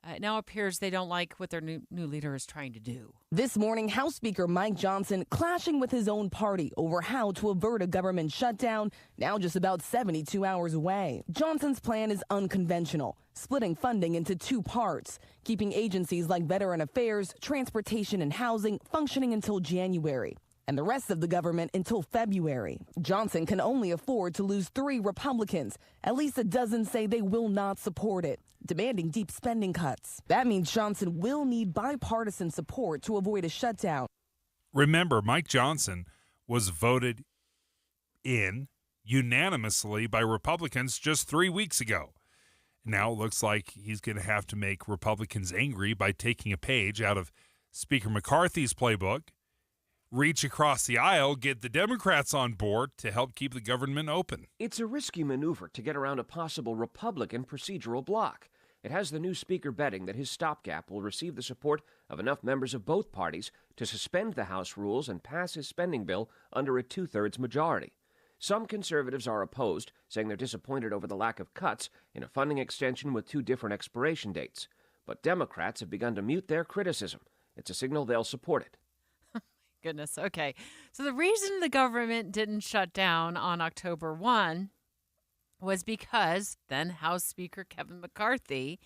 it now appears they don't like what their new leader is trying to do. This morning, House Speaker Mike Johnson clashing with his own party over how to avert a government shutdown, now just about 72 hours away. Johnson's plan is unconventional, splitting funding into two parts, keeping agencies like Veteran Affairs, Transportation, and Housing functioning until January, and the rest of the government until February. Johnson can only afford to lose 3 Republicans. At least a dozen say they will not support it, demanding deep spending cuts. That means Johnson will need bipartisan support to avoid a shutdown. Remember, Mike Johnson was voted in unanimously by Republicans just 3 weeks ago. Now it looks like he's going to have to make Republicans angry by taking a page out of Speaker McCarthy's playbook, reach across the aisle, get the Democrats on board to help keep the government open. It's a risky maneuver to get around a possible Republican procedural block. It has the new speaker betting that his stopgap will receive the support of enough members of both parties to suspend the House rules and pass his spending bill under a 2/3 majority. Some conservatives are opposed, saying they're disappointed over the lack of cuts in a funding extension with 2 different expiration dates. But Democrats have begun to mute their criticism. It's a signal they'll support it. Goodness. Okay. So the reason the government didn't shut down on October 1 was because then House Speaker Kevin McCarthy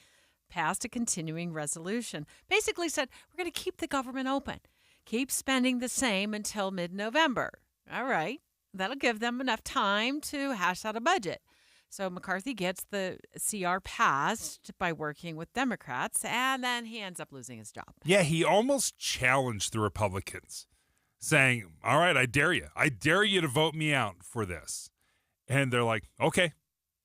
passed a continuing resolution. Basically said, we're going to keep the government open. Keep spending the same until mid-November. All right. That'll give them enough time to hash out a budget. So McCarthy gets the CR passed by working with Democrats, and then he ends up losing his job. Yeah, he almost challenged the Republicans, saying, all right, I dare you. I dare you to vote me out for this. And they're like, okay.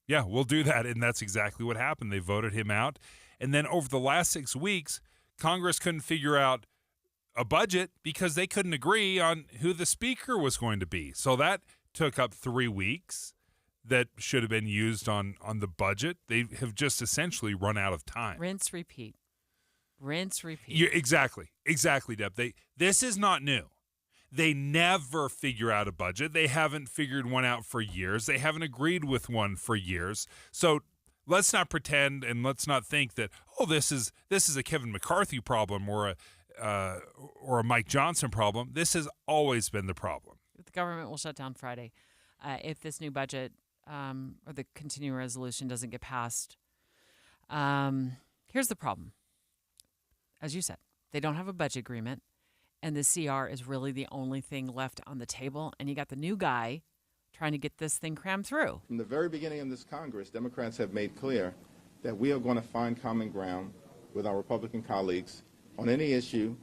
Yeah, we'll do that. And that's exactly what happened. They voted him out. And then over the last 6 weeks, Congress couldn't figure out a budget because they couldn't agree on who the speaker was going to be. So that took up 3 weeks that should have been used on the budget. They have just essentially run out of time. Rinse, repeat. Rinse, repeat. Exactly, Deb. This is not new. They never figure out a budget. They haven't figured one out for years. They haven't agreed with one for years. So let's not pretend and let's not think that, this is a Kevin McCarthy problem or a Mike Johnson problem. This has always been the problem. The government will shut down Friday if this new budget or the continuing resolution doesn't get passed. Here's the problem. As you said, they don't have a budget agreement, and the CR is really the only thing left on the table. And you got the new guy trying to get this thing crammed through. From the very beginning of this Congress, Democrats have made clear that we are going to find common ground with our Republican colleagues on any issue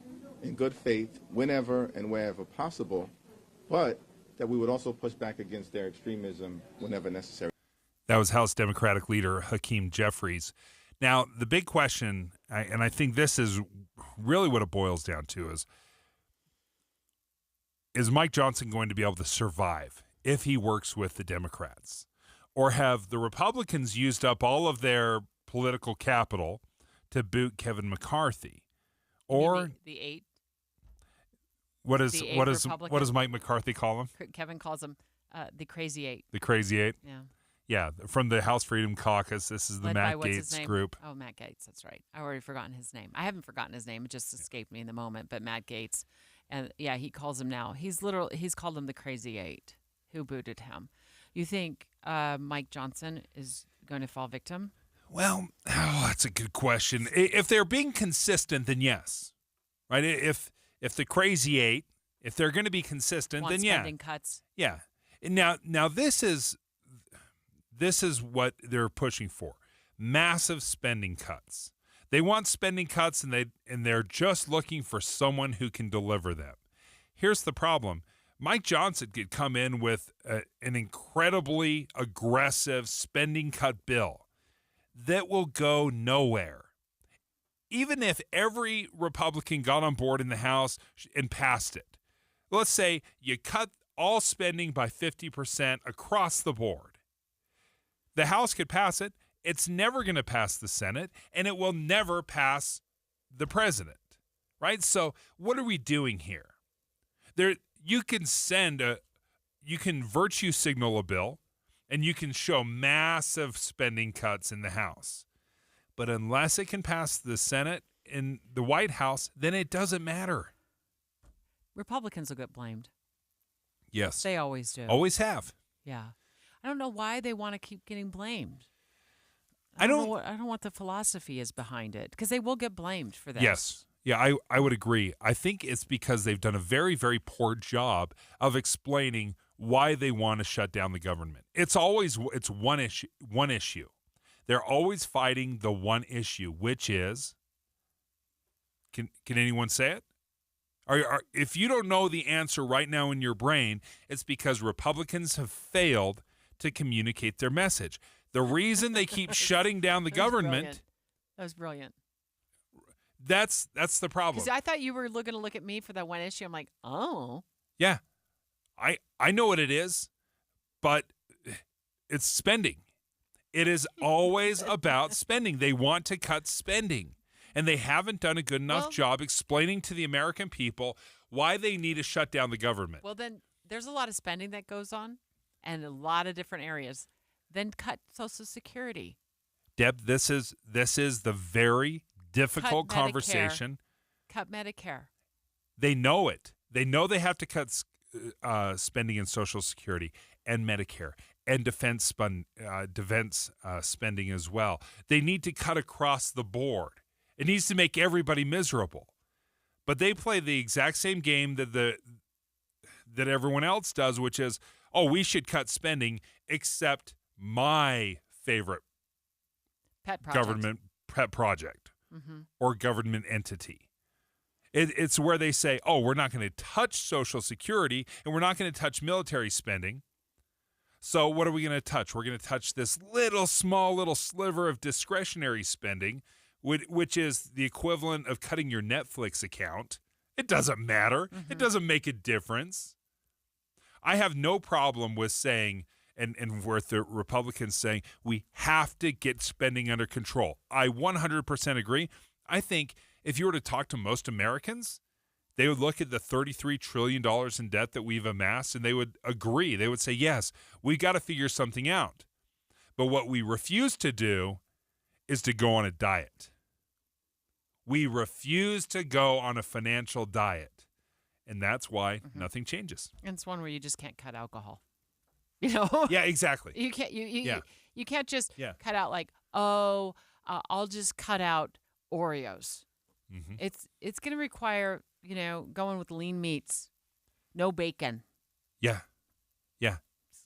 in good faith, whenever and wherever possible, but that we would also push back against their extremism whenever necessary. That was House Democratic leader Hakeem Jeffries. Now, the big question, and I think this is really what it boils down to, is Mike Johnson going to be able to survive if he works with the Democrats? Or have the Republicans used up all of their political capital to boot Kevin McCarthy? Or the eight? What does Mike McCarthy call him? Kevin calls him the Crazy Eight. The Crazy Eight? Yeah. Yeah, from the House Freedom Caucus. This is the Led Matt by, Gaetz group. Oh, Matt Gaetz. That's right. I already forgotten his name. I haven't forgotten his name. It just escaped me in the moment. But Matt Gaetz, and yeah, he calls him now. He's called him the Crazy Eight, who booted him. You think Mike Johnson is going to fall victim? Well, that's a good question. If they're being consistent, then yes, right? If the Crazy Eight, if they're going to be consistent, then yeah. Spending cuts. Yeah. Now this is what they're pushing for: massive spending cuts. They want spending cuts, and they're just looking for someone who can deliver them. Here's the problem: Mike Johnson could come in with an incredibly aggressive spending cut bill that will go nowhere. Even if every Republican got on board in the House and passed it, let's say you cut all spending by 50% across the board. The House could pass it. It's never going to pass the Senate, and it will never pass the president, right? So what are we doing here? You can virtue signal a bill, and you can show massive spending cuts in the House. But unless it can pass the Senate and the White House, then it doesn't matter. Republicans will get blamed. Yes. They always do. Always have. Yeah. I don't know why they want to keep getting blamed. I don't know what the philosophy is behind it, because they will get blamed for that. Yes. Yeah, I would agree. I think it's because they've done a very, very poor job of explaining why they want to shut down the government. It's one issue. They're always fighting the one issue, which is, can anyone say it? If you don't know the answer right now in your brain, it's because Republicans have failed to communicate their message. The reason they keep shutting down the government. That was brilliant. That's the problem. Because I thought you were going to look at me for that one issue. I'm like, oh. Yeah. I know what it is, but it's spending. It is always about spending. They want to cut spending. And they haven't done a good enough job explaining to the American people why they need to shut down the government. Well, then there's a lot of spending that goes on and a lot of different areas. Then cut Social Security. Deb, this is the very difficult conversation. Cut Medicare. They know it. They know they have to cut spending in Social Security and Medicare and defense spending as well. They need to cut across the board. It needs to make everybody miserable. But they play the exact same game that everyone else does, which is, we should cut spending, except my favorite government pet project or government entity. It's where they say, we're not going to touch Social Security and we're not going to touch military spending. So what are we going to touch? We're going to touch this small little sliver of discretionary spending, which is the equivalent of cutting your Netflix account. It doesn't matter. Mm-hmm. It doesn't make a difference. I have no problem with saying, and with the Republicans saying, we have to get spending under control. I 100% agree. I think if you were to talk to most Americans, they would look at the $33 trillion in debt that we've amassed, and they would agree. They would say, yes, we got to figure something out. But what we refuse to do is to go on a diet. We refuse to go on a financial diet. And that's why nothing changes. And it's one where you just can't cut alcohol. You know? Yeah, exactly. You can't you can't just cut out like, I'll just cut out Oreos. Mm-hmm. It's going to require, going with lean meats, no bacon. Yeah.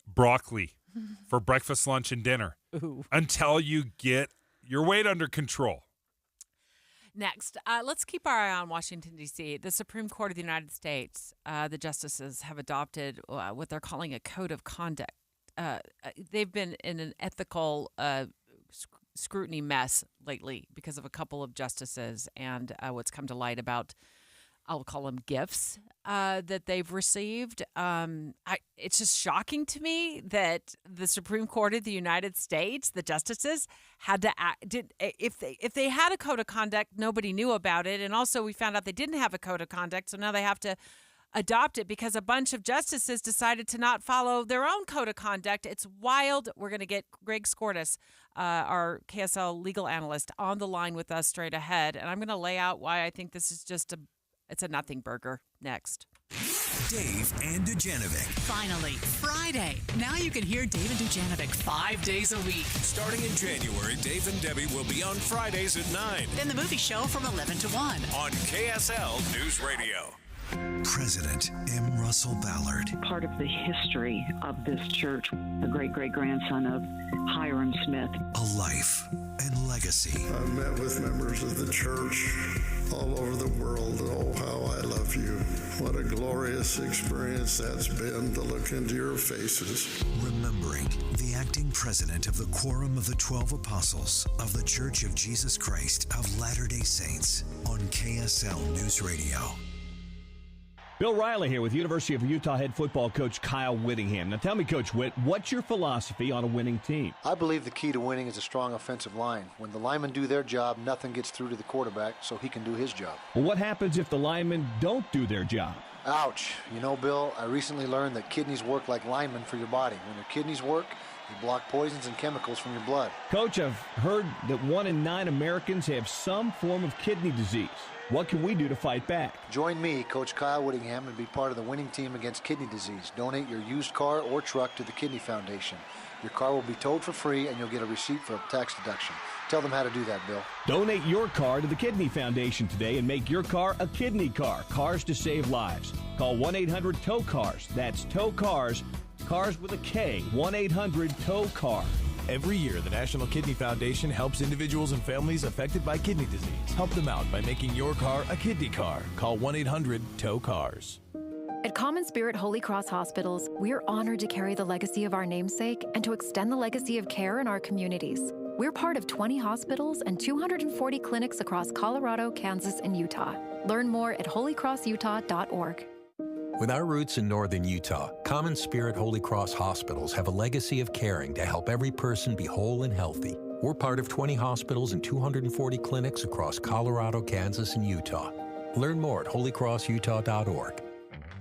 Broccoli for breakfast, lunch, and dinner. Ooh. Until you get your weight under control. Next, let's keep our eye on Washington, D.C. The Supreme Court of the United States, the justices have adopted what they're calling a code of conduct. They've been in an ethical scrutiny mess lately because of a couple of justices and what's come to light about, I'll call them gifts that they've received. It's just shocking to me that the Supreme Court of the United States, the justices, had to act. If they had a code of conduct, nobody knew about it, and also we found out they didn't have a code of conduct, so now they have to adopt it because a bunch of justices decided to not follow their own code of conduct. It's wild. We're going to get Greg Skordas, our KSL legal analyst, on the line with us straight ahead, and I'm going to lay out why I think this is just it's a nothing burger. Next. Dave and Dujanovic. Finally, Friday. Now you can hear Dave and Dujanovic 5 days a week. Starting in January, Dave and Debbie will be on Fridays at 9. Then the movie show from 11 to 1. On KSL News Radio. President M. Russell Ballard. Part of the history of this church, the great-great-grandson of Hiram Smith. A life and legacy. I've met with members of the church all over the world. Oh, how I love you. What a glorious experience that's been to look into your faces. Remembering the acting president of the Quorum of the 12 Apostles of the Church of Jesus Christ of Latter-day Saints on KSL News Radio. Bill Riley here with University of Utah head football coach Kyle Whittingham. Now tell me, Coach Whitt, what's your philosophy on a winning team? I believe the key to winning is a strong offensive line. When the linemen do their job, nothing gets through to the quarterback, so he can do his job. Well, what happens if the linemen don't do their job? Ouch. You know, Bill, I recently learned that kidneys work like linemen for your body. When your kidneys work, they block poisons and chemicals from your blood. Coach, I've heard that 1 in 9 Americans have some form of kidney disease. What can we do to fight back? Join me, Coach Kyle Whittingham, and be part of the winning team against kidney disease. Donate your used car or truck to the Kidney Foundation. Your car will be towed for free, and you'll get a receipt for a tax deduction. Tell them how to do that, Bill. Donate your car to the Kidney Foundation today and make your car a kidney car. Cars to save lives. Call 1-800-TOW-CARS. That's TOW CARS. Cars with a K. 1-800-TOW-CAR. Every year, the National Kidney Foundation helps individuals and families affected by kidney disease. Help them out by making your car a kidney car. Call 1-800-TOW-CARS. At Common Spirit Holy Cross Hospitals, we're honored to carry the legacy of our namesake and to extend the legacy of care in our communities. We're part of 20 hospitals and 240 clinics across Colorado, Kansas, and Utah. Learn more at holycrossutah.org. With our roots in northern Utah, Common Spirit Holy Cross Hospitals have a legacy of caring to help every person be whole and healthy. We're part of 20 hospitals and 240 clinics across Colorado, Kansas, and Utah. Learn more at holycrossutah.org.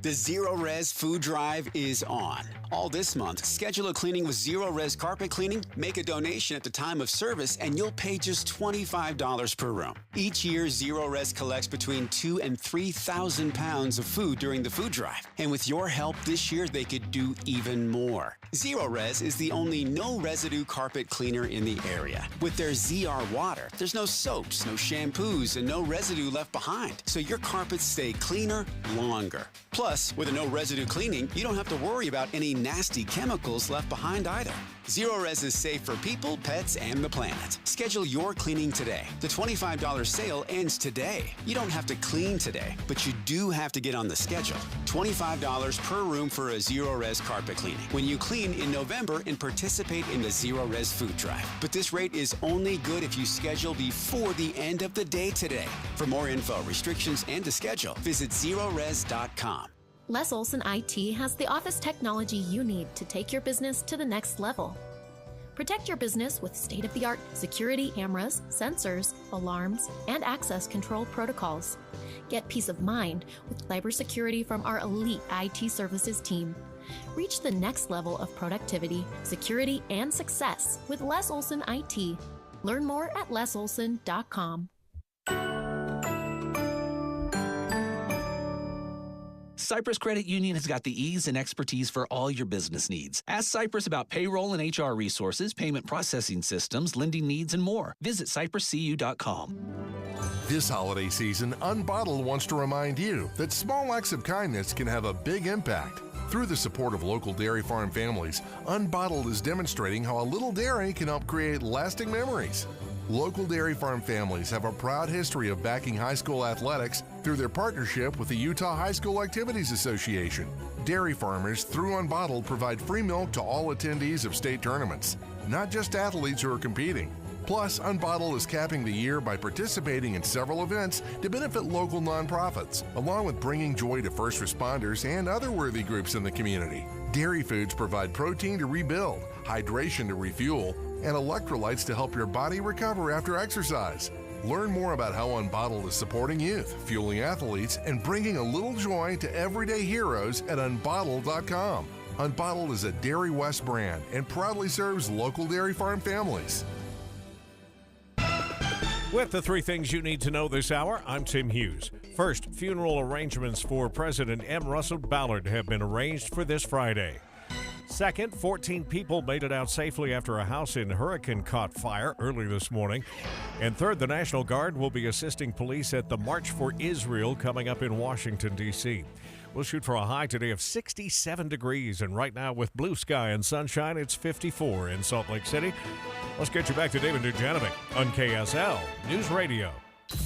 The Zero Res Food Drive is on. All this month, schedule a cleaning with Zero Res Carpet Cleaning, make a donation at the time of service, and you'll pay just $25 per room. Each year, Zero Res collects between 2,000 and 3,000 pounds of food during the food drive. And with your help this year, they could do even more. Zero Res is the only no-residue carpet cleaner in the area. With their ZR water, there's no soaps, no shampoos, and no residue left behind, so your carpets stay cleaner longer. Plus, Plus, with a no residue cleaning, you don't have to worry about any nasty chemicals left behind either. Zero Res is safe for people, pets, and the planet. Schedule your cleaning today. The $25 sale ends today. You don't have to clean today, but you do have to get on the schedule. $25 per room for a Zero Res carpet cleaning when you clean in November and participate in the Zero Res food drive. But this rate is only good if you schedule before the end of the day today. For more info, restrictions, and to schedule, visit zerores.com. Les Olson IT has the office technology you need to take your business to the next level. Protect your business with state-of-the-art security cameras, sensors, alarms, and access control protocols. Get peace of mind with cybersecurity from our elite IT services team. Reach the next level of productivity, security, and success with Les Olson IT. Learn more at lesolson.com. Cyprus Credit Union has got the ease and expertise for all your business needs. Ask Cyprus about payroll and HR resources, payment processing systems, lending needs, and more. Visit cypruscu.com. This holiday season, Unbottled wants to remind you that small acts of kindness can have a big impact. Through the support of local dairy farm families, Unbottled is demonstrating how a little dairy can help create lasting memories. Local dairy farm families have a proud history of backing high school athletics through their partnership with the Utah High School Activities Association. Dairy farmers through Unbottled provide free milk to all attendees of state tournaments, not just athletes who are competing. Plus, Unbottled is capping the year by participating in several events to benefit local nonprofits, along with bringing joy to first responders and other worthy groups in the community. Dairy foods provide protein to rebuild, hydration to refuel, and electrolytes to help your body recover after exercise. Learn more about how Unbottled is supporting youth, fueling athletes, and bringing a little joy to everyday heroes at unbottled.com. Unbottled is a Dairy West brand and proudly serves local dairy farm families. With the three things you need to know this hour, I'm Tim Hughes. First, funeral arrangements for President M. Russell Ballard have been arranged for this Friday. Second, 14 people made it out safely after a house in Hurricane caught fire early this morning. And third, the National Guard will be assisting police at the March for Israel coming up in Washington, D.C. We'll shoot for a high today of 67 degrees, and right now with blue sky and sunshine, it's 54 in Salt Lake City. Let's get you back to David Dujanovic on KSL News Radio.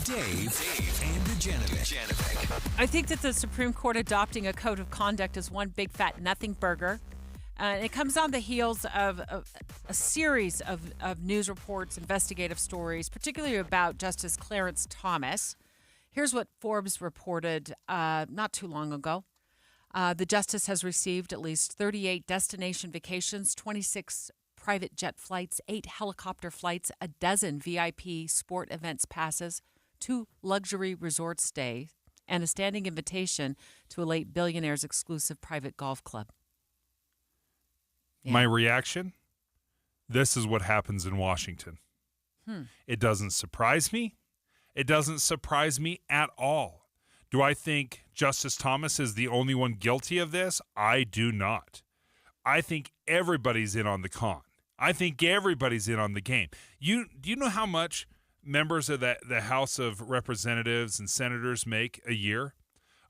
Dave and Dujanovic. I think that the Supreme Court adopting a code of conduct is one big fat nothing burger. It comes on the heels of a series of news reports, investigative stories, particularly about Justice Clarence Thomas. Here's what Forbes reported not too long ago. The justice has received at least 38 destination vacations, 26 private jet flights, 8 helicopter flights, a dozen VIP sport events passes, 2 luxury resort stays, and a standing invitation to a late billionaire's exclusive private golf club. My reaction? This is what happens in Washington. It doesn't surprise me. It doesn't surprise me at all. Do I think Justice Thomas is the only one guilty of this? I do not. I think everybody's in on the con. I think everybody's in on the game. Do you know how much members of the House of Representatives and Senators make a year?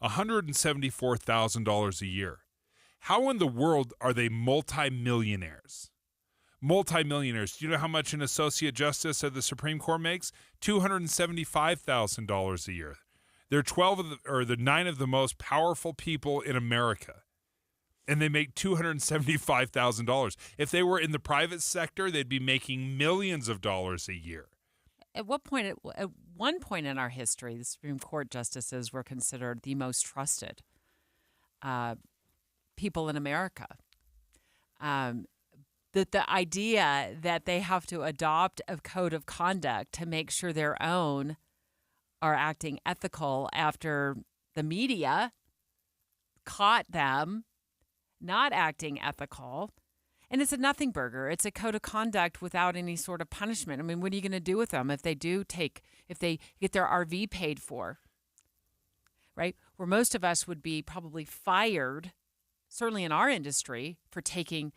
$174,000 a year. How in the world are they multimillionaires? Multimillionaires. Do you know how much an associate justice of the Supreme Court makes? $275,000 a year. They're 9 of the most powerful people in America, and they make $275,000. If they were in the private sector, they'd be making millions of dollars a year. At one point in our history, the Supreme Court justices were considered the most trusted people in America. The idea that they have to adopt a code of conduct to make sure their own are acting ethical after the media caught them not acting ethical. And it's a nothing burger. It's a code of conduct without any sort of punishment. I mean, what are you going to do with them if they get their RV paid for, right? Where most of us would be probably fired, certainly in our industry, for taking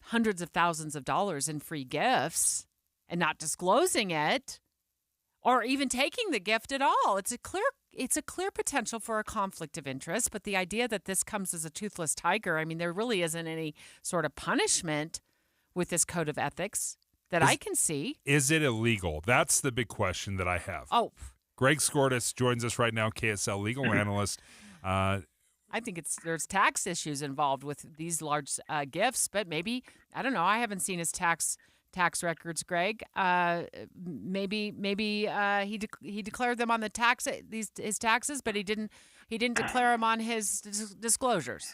hundreds of thousands of dollars in free gifts and not disclosing it or even taking the gift at all. It's it's a clear potential for a conflict of interest, but the idea that this comes as a toothless tiger, I mean, there really isn't any sort of punishment with this code of ethics that I can see. Is it illegal? That's the big question that I have. Oh. Greg Skordas joins us right now, KSL legal analyst. I think there's tax issues involved with these large gifts, but maybe, I don't know, I haven't seen his tax records, Greg. Maybe he declared them on the his taxes, but he didn't declare them on his disclosures.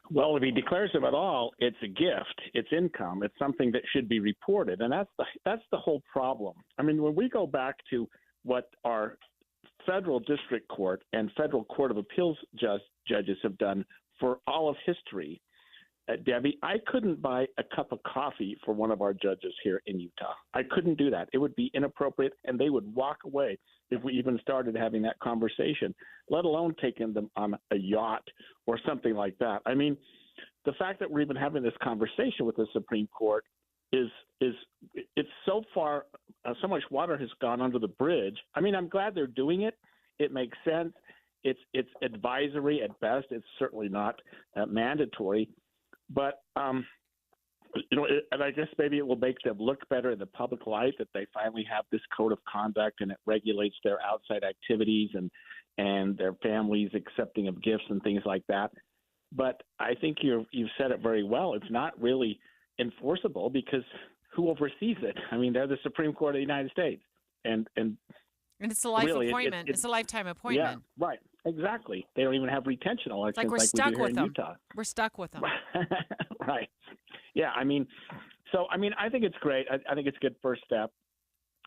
Well, if he declares them at all, it's a gift. It's income. It's something that should be reported, and that's the whole problem. I mean, when we go back to what our federal district court and federal court of appeals judges have done for all of history, Debbie, I couldn't buy a cup of coffee for one of our judges here in Utah. I couldn't do that. It would be inappropriate, and they would walk away if we even started having that conversation, let alone taking them on a yacht or something like that. I mean, the fact that we're even having this conversation with the Supreme Court is it's so far, so much water has gone under the bridge. I mean, I'm glad they're doing it. It makes sense. It's advisory at best. It's certainly not mandatory. But, and I guess maybe it will make them look better in the public light that they finally have this code of conduct and it regulates their outside activities and their families accepting of gifts and things like that. But I think you've said it very well. It's not really enforceable because who oversees it? I mean, they're the Supreme Court of the United States. And it's a life appointment. It's a lifetime appointment. Yeah, right. Exactly. They don't even have retention elections like we're like stuck we do here with in them. Utah. We're stuck with them. Right. Yeah, I mean, I think it's great. I think it's a good first step.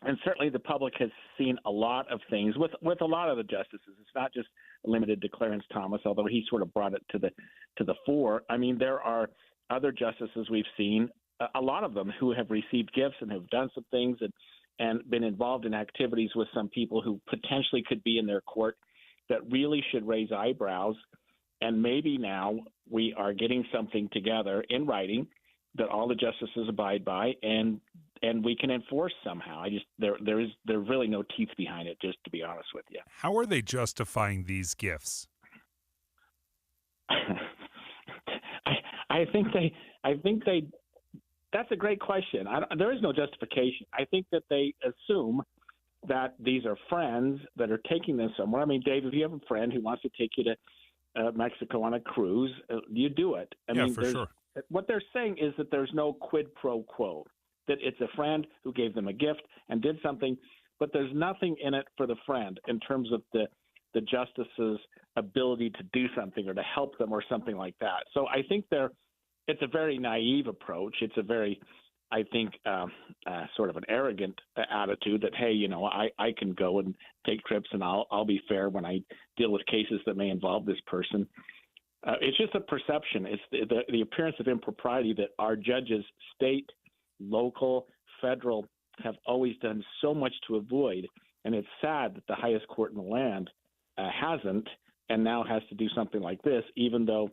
And certainly the public has seen a lot of things with a lot of the justices. It's not just limited to Clarence Thomas, although he sort of brought it to the fore. I mean, there are other justices we've seen, a lot of them who have received gifts and have done some things and been involved in activities with some people who potentially could be in their court that really should raise eyebrows. And maybe now we are getting something together in writing that all the justices abide by and we can enforce somehow. There's really no teeth behind it, just to be honest with you. How are they justifying these gifts? I think they that's a great question. There is no justification. I think that they assume that these are friends that are taking them somewhere. I mean, Dave, if you have a friend who wants to take you to Mexico on a cruise, you do it. I mean, for sure. What they're saying is that there's no quid pro quo, that it's a friend who gave them a gift and did something, but there's nothing in it for the friend in terms of the justice's ability to do something or to help them or something like that. So I think it's a very naive approach. It's a very, I think, sort of an arrogant attitude that, hey, I can go and take trips and I'll be fair when I deal with cases that may involve this person. It's just a perception. It's the appearance of impropriety that our judges, state, local, federal, have always done so much to avoid. And it's sad that the highest court in the land hasn't and now has to do something like this, even though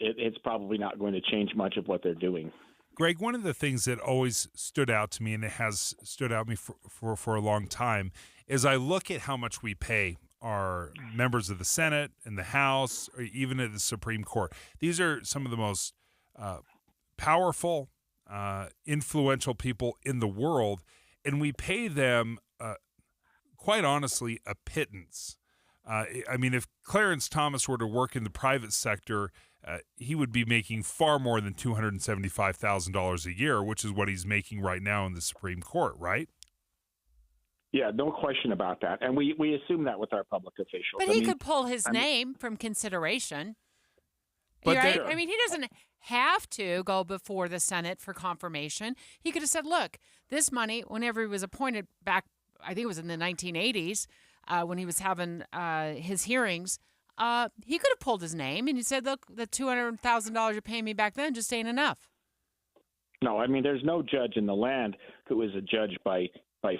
it's probably not going to change much of what they're doing. Greg, one of the things that always stood out to me, and it has stood out to me for a long time, is I look at how much we pay our members of the Senate and the House, or even at the Supreme Court. These are some of the most powerful, influential people in the world, and we pay them, quite honestly, a pittance. I mean, if Clarence Thomas were to work in the private sector, he would be making far more than $275,000 a year, which is what he's making right now in the Supreme Court, right? Yeah, no question about that. And we assume that with our public officials. But he could pull his name from consideration. But right? I mean, he doesn't have to go before the Senate for confirmation. He could have said, look, this money, whenever he was appointed back, I think it was in the 1980s, when he was having his hearings, he could have pulled his name and he said, look, the $200,000 you're paying me back then just ain't enough. No, I mean, there's no judge in the land who is a judge by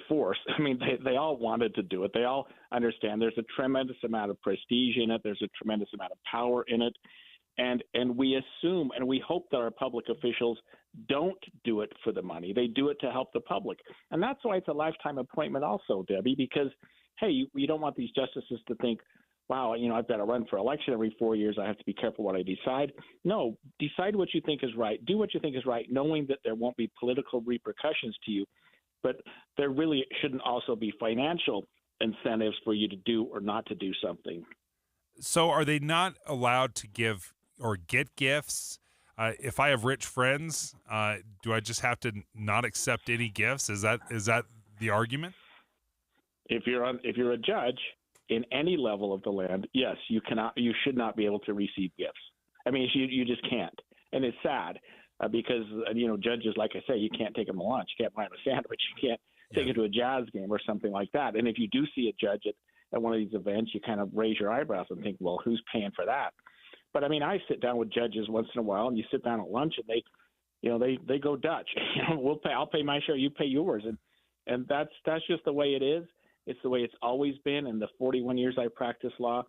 force. I mean, they all wanted to do it. They all understand there's a tremendous amount of prestige in it. There's a tremendous amount of power in it. And we assume and we hope that our public officials don't do it for the money. They do it to help the public. And that's why it's a lifetime appointment also, Debbie, because hey, you don't want these justices to think, wow, I've got to run for election every 4 years. I have to be careful what I decide. No, decide what you think is right. Do what you think is right, knowing that there won't be political repercussions to you. But there really shouldn't also be financial incentives for you to do or not to do something. So are they not allowed to give or get gifts? If I have rich friends, do I just have to not accept any gifts? Is that the argument? If you're a judge in any level of the land, yes, you should not be able to receive gifts. I mean, you just can't, and it's sad because judges, like I say, you can't take them to lunch, you can't buy them a sandwich, you can't take them to a jazz game or something like that. And if you do see a judge at one of these events, you kind of raise your eyebrows and think, well, who's paying for that? But I mean, I sit down with judges once in a while, and you sit down at lunch, and they go Dutch. I'll pay my share, you pay yours, and that's just the way it is. It's the way it's always been in the 41 years I practiced law,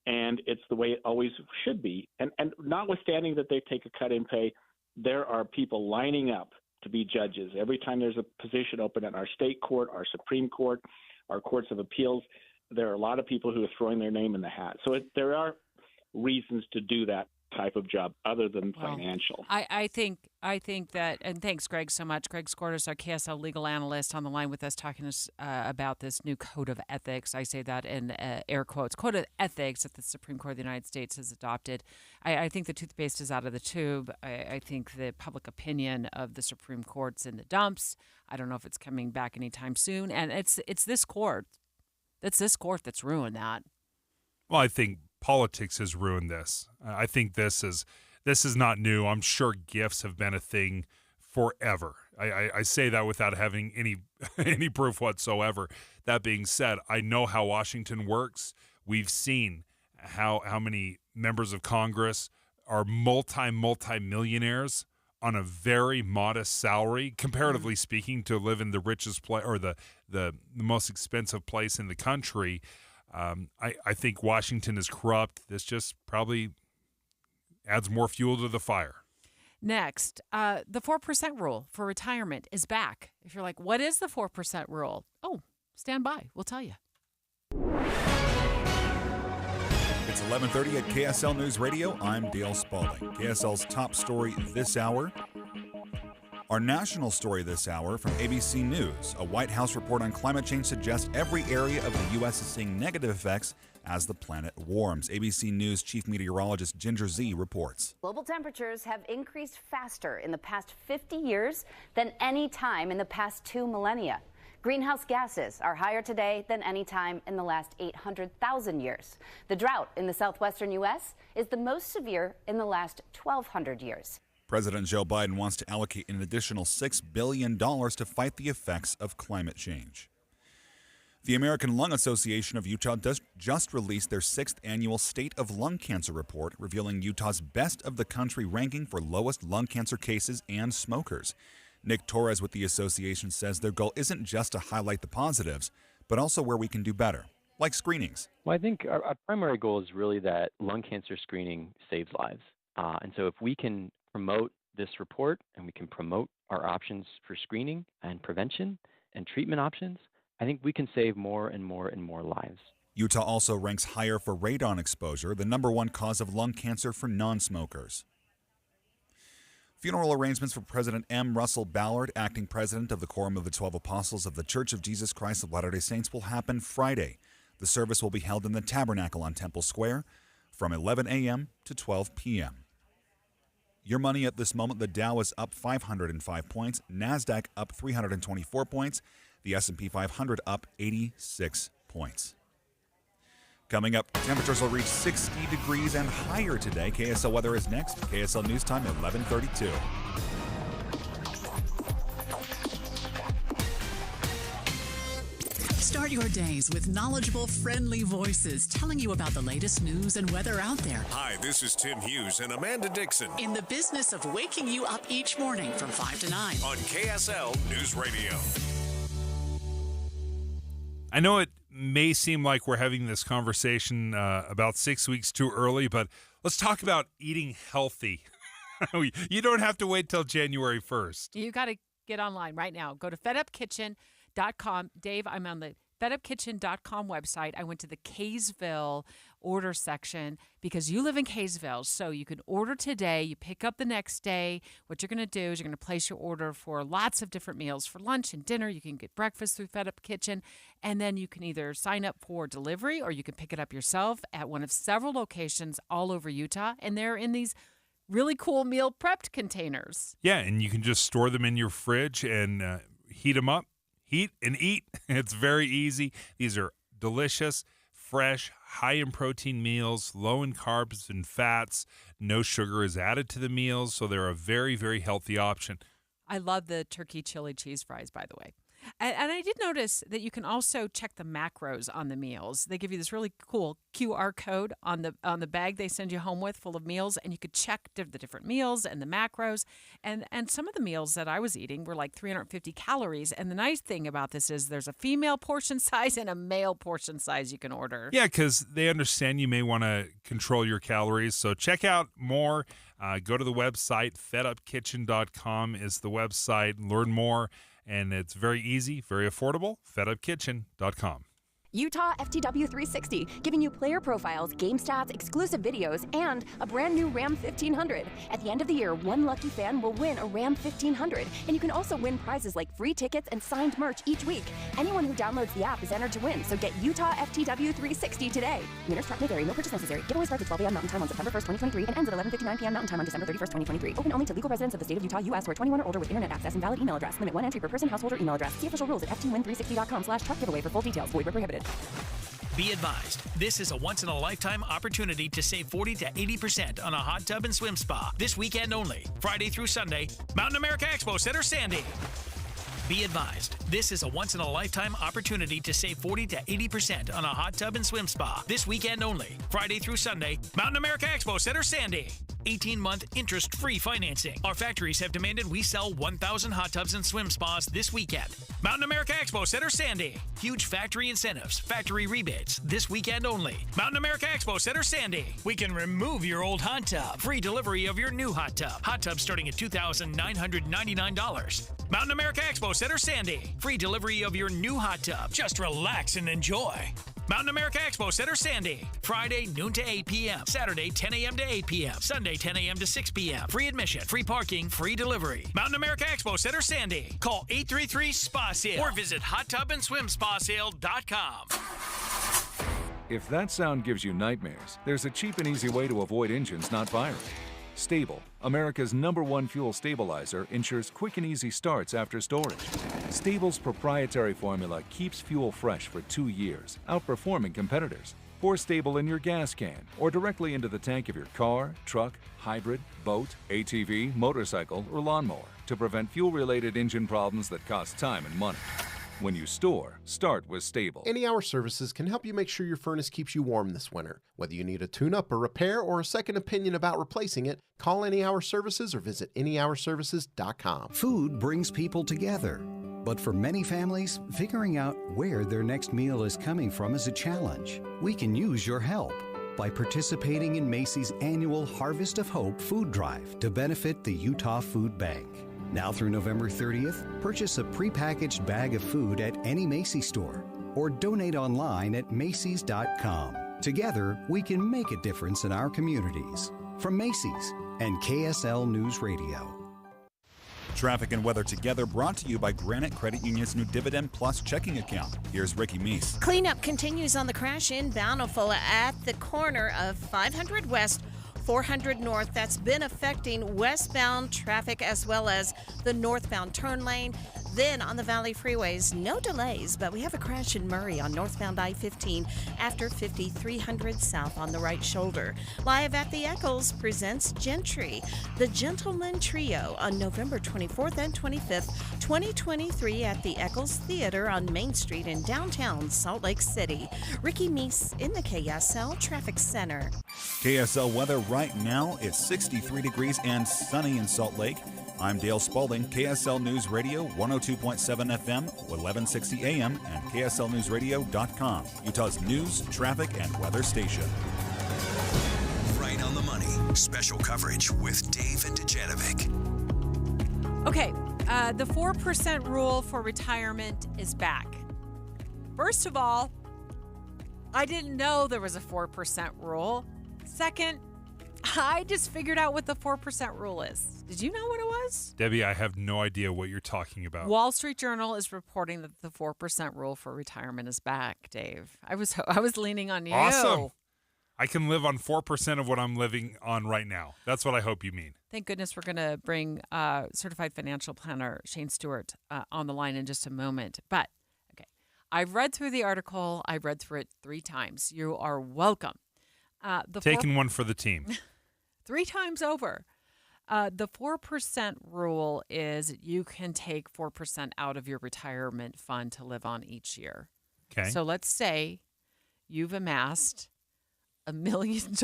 and it's the way it always should be. And notwithstanding that they take a cut in pay, there are people lining up to be judges. Every time there's a position open at our state court, our Supreme Court, our courts of appeals, there are a lot of people who are throwing their name in the hat. So there are reasons to do that type of job other than financial. I think that, and thanks, Greg, so much. Greg Skordas, our KSL legal analyst, on the line with us, talking to us about this new code of ethics. I say that in air quotes. Code of ethics that the Supreme Court of the United States has adopted. I think the toothpaste is out of the tube. I think the public opinion of the Supreme Court's in the dumps. I don't know if it's coming back anytime soon. And it's this court. It's this court that's ruined that. Well, I think politics has ruined this. I think this is not new. I'm sure gifts have been a thing forever. I say that without having any proof whatsoever. That being said, I know how Washington works. We've seen how many members of Congress are multi-millionaires on a very modest salary, comparatively speaking, to live in the richest place or the most expensive place in the country. I think Washington is corrupt. This just probably adds more fuel to the fire. Next, the 4% rule for retirement is back. If you're like, what is the 4% rule? Oh, stand by. We'll tell you. It's 11:30 at KSL News Radio. I'm Dale Spalding. KSL's top story this hour. Our national story this hour from ABC News. A White House report on climate change suggests every area of the U.S. is seeing negative effects as the planet warms. ABC News Chief Meteorologist Ginger Z reports. Global temperatures have increased faster in the past 50 years than any time in the past 2 millennia. Greenhouse gases are higher today than any time in the last 800,000 years. The drought in the southwestern U.S. is the most severe in the last 1,200 years. President Joe Biden wants to allocate an additional $6 billion to fight the effects of climate change. The American Lung Association of Utah just released their 6th annual State of Lung Cancer report, revealing Utah's best of the country ranking for lowest lung cancer cases and smokers. Nick Torres with the association says their goal isn't just to highlight the positives, but also where we can do better, like screenings. Well, I think our primary goal is really that lung cancer screening saves lives. And so if we can promote this report and we can promote our options for screening and prevention and treatment options, I think we can save more and more and more lives. Utah also ranks higher for radon exposure, the #1 cause of lung cancer for non-smokers. Funeral arrangements for President M. Russell Ballard, acting president of the Quorum of the 12 Apostles of the Church of Jesus Christ of Latter-day Saints, will happen Friday. The service will be held in the Tabernacle on Temple Square from 11 a.m. to 12 p.m. Your money at this moment, the Dow is up 505 points, NASDAQ up 324 points, the S&P 500 up 86 points. Coming up, temperatures will reach 60 degrees and higher today. KSL weather is next. KSL News Time at 11:32. Start your days with knowledgeable, friendly voices telling you about the latest news and weather out there. Hi, this is Tim Hughes and Amanda Dixon. In the business of waking you up each morning from 5 to 9. On KSL News Radio. I know it may seem like we're having this conversation about 6 weeks too early, but let's talk about eating healthy. You don't have to wait till January 1st. You got to get online right now. Go to fedupkitchen.com. Dave, I'm on the fedupkitchen.com website. I went to the Kaysville order section because you live in Kaysville, so you can order today. You pick up the next day. What you're going to do is you're going to place your order for lots of different meals for lunch and dinner. You can get breakfast through Fed Up Kitchen, and then you can either sign up for delivery or you can pick it up yourself at one of several locations all over Utah, and they're in these really cool meal prepped containers. Yeah, and you can just store them in your fridge and heat them up. Eat and eat. It's very easy. These are delicious, fresh, high in protein meals, low in carbs and fats. No sugar is added to the meals, so they're a very, very healthy option. I love the turkey chili cheese fries, by the way. And I did notice that you can also check the macros on the meals. They give you this really cool QR code on the bag they send you home with, full of meals, and you could check the different meals and the macros. And some of the meals that I was eating were like 350 calories. And the nice thing about this is there's a female portion size and a male portion size you can order. Yeah, because they understand you may want to control your calories. So check out more. Go to the website. fedupkitchen.com is the website. Learn more. And it's very easy, very affordable. fedupkitchen.com. Utah FTW 360, giving you player profiles, game stats, exclusive videos, and a brand new Ram 1500. At the end of the year, one lucky fan will win a Ram 1500, and you can also win prizes like free tickets and signed merch each week. Anyone who downloads the app is entered to win, so get Utah FTW 360 today. Winners track may vary, no purchase necessary. Giveaway starts at 12 a.m. Mountain Time on September 1st, 2023, and ends at 11:59 p.m. Mountain Time on December 31st, 2023. Open only to legal residents of the state of Utah, U.S., who are 21 or older with internet access and valid email address. Limit one entry per person, household, or email address. See official rules at ftwin360.com/truck giveaway for full details. Void where prohibited. Be advised, this is a once-in-a-lifetime opportunity to save 40 to 80% on a hot tub and swim spa. This weekend only, Friday through Sunday, Mountain America Expo Center, Sandy. Be advised, this is a once-in-a-lifetime opportunity to save 40 to 80% on a hot tub and swim spa. This weekend only, Friday through Sunday, Mountain America Expo Center, Sandy. 18-month interest-free financing. Our factories have demanded we sell 1,000 hot tubs and swim spas this weekend. Mountain America Expo Center, Sandy. Huge factory incentives, factory rebates, this weekend only. Mountain America Expo Center, Sandy. We can remove your old hot tub. Free delivery of your new hot tub. Hot tub starting at $2,999. Mountain America Expo Center, Sandy. Free delivery of your new hot tub. Just relax and enjoy. Mountain America Expo Center, Sandy. Friday, noon to 8 p.m. Saturday, 10 a.m. to 8 p.m. Sunday, 10 a.m. to 6 p.m. Free admission, free parking, free delivery. Mountain America Expo Center, Sandy. Call 833-SPA-SALE or visit hottubandSwimSpaSale.com. If that sound gives you nightmares, there's a cheap and easy way to avoid engines not firing. Stable, America's #1 fuel stabilizer, ensures quick and easy starts after storage. Stable's proprietary formula keeps fuel fresh for 2 years, outperforming competitors. Pour Stable in your gas can or directly into the tank of your car, truck, hybrid, boat, ATV, motorcycle, or lawnmower to prevent fuel-related engine problems that cost time and money. When you store, start with Stable. Any Hour Services can help you make sure your furnace keeps you warm this winter. Whether you need a tune-up, a repair, or a second opinion about replacing it, call Any Hour Services or visit anyhourservices.com. Food brings people together. But for many families, figuring out where their next meal is coming from is a challenge. We can use your help by participating in Macy's annual Harvest of Hope food drive to benefit the Utah Food Bank. Now through November 30th, purchase a prepackaged bag of food at any Macy's store or donate online at Macy's.com. Together, we can make a difference in our communities. From Macy's and KSL News Radio. Traffic and weather together brought to you by Granite Credit Union's new Dividend Plus checking account. Here's Ricky Meese. Cleanup continues on the crash in Bountiful at the corner of 500 West 400 North. That's been affecting westbound traffic as well as the northbound turn lane. Then on the Valley freeways, no delays, but we have a crash in Murray on northbound I-15 after 5300 south on the right shoulder. Live at the Eccles presents Gentry, the Gentleman Trio on November 24th and 25th, 2023 at the Eccles Theater on Main Street in downtown Salt Lake City. Ricky Meese in the KSL Traffic Center. KSL weather right now is 63 degrees and sunny in Salt Lake. I'm Dale Spalding, KSL News Radio, 102.7 FM, 1160 AM, and KSLNewsRadio.com, Utah's news, traffic, and weather station. Right on the money. Special coverage with Dave and Dujanovic. Okay, the 4% rule for retirement is back. First of all, I didn't know there was a 4% rule. Second, I just figured out what the 4% rule is. Did you know what it was? Debbie, I have no idea what you're talking about. Wall Street Journal is reporting that the 4% rule for retirement is back, Dave. I was leaning on you. Awesome. I can live on 4% of what I'm living on right now. That's what I hope you mean. Thank goodness we're going to bring certified financial planner Shane Stewart on the line in just a moment. But, okay, I've read through the article. I've read through it 3 times. You are welcome. Taking one for the team. 3 times over. The 4% rule is you can take 4% out of your retirement fund to live on each year. Okay. So let's say you've amassed $1 million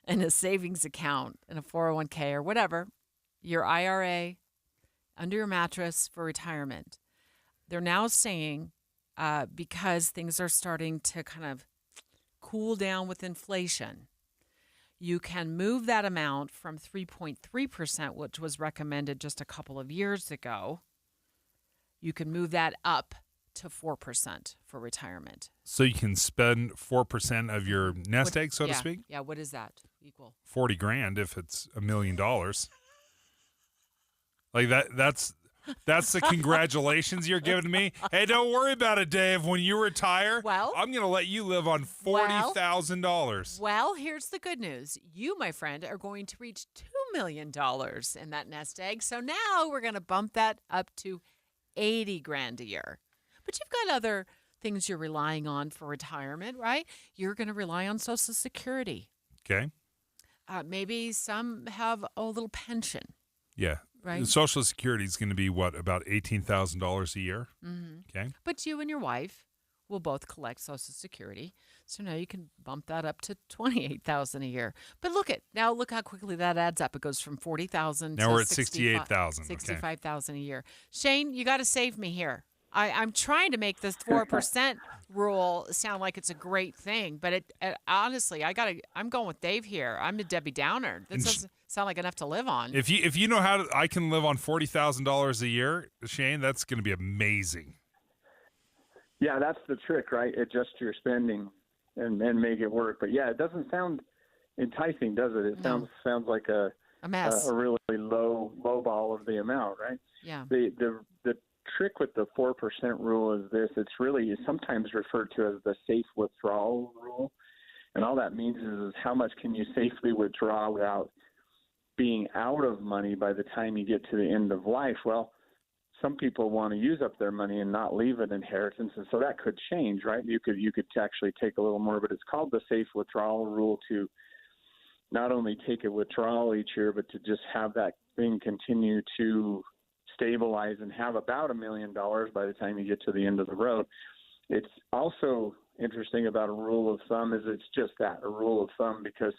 in a savings account, in a 401k or whatever, your IRA, under your mattress for retirement. They're now saying because things are starting to kind of cool down with inflation, you can move that amount from 3.3%, which was recommended just a couple of years ago. You can move that up to 4% for retirement. So you can spend 4% of your nest egg, so to speak? Yeah, what is that equal? $40,000 if it's $1 million. Like that's the congratulations you're giving me. Hey, don't worry about it, Dave. When you retire, I'm going to let you live on $40,000. Well, here's the good news. You, my friend, are going to reach $2 million in that nest egg. So now we're going to bump that up to $80,000 a year. But you've got other things you're relying on for retirement, right? You're going to rely on Social Security. Okay. Maybe some have a little pension. Yeah. Right. Social Security is going to be what, about $18,000 a year? Mm-hmm. Okay. But you and your wife will both collect Social Security, so now you can bump that up to $28,000 a year. But look how quickly that adds up. It goes from $40,000 now to we're at $68,000. $65,000 a year. Shane, you got to save me here. I'm trying to make this 4% rule sound like it's a great thing, but it honestly, I'm going with Dave here. I'm a Debbie Downer. This doesn't sound like enough to live on. If you know how I can live on $40,000 a year, Shane, that's going to be amazing. Yeah, that's the trick, right? Adjust your spending and make it work. But yeah, it doesn't sound enticing, does it? It sounds like a mess, a really low ball of the amount, right? Yeah. The trick with the 4% rule is this: it's really sometimes referred to as the safe withdrawal rule, and all that means is how much can you safely withdraw without being out of money by the time you get to the end of life. Well, some people want to use up their money and not leave an inheritance, and so that could change, right? You could actually take a little more, but it's called the safe withdrawal rule to not only take a withdrawal each year, but to just have that thing continue to stabilize and have about $1 million by the time you get to the end of the road. It's also interesting about a rule of thumb is it's just that, a rule of thumb, because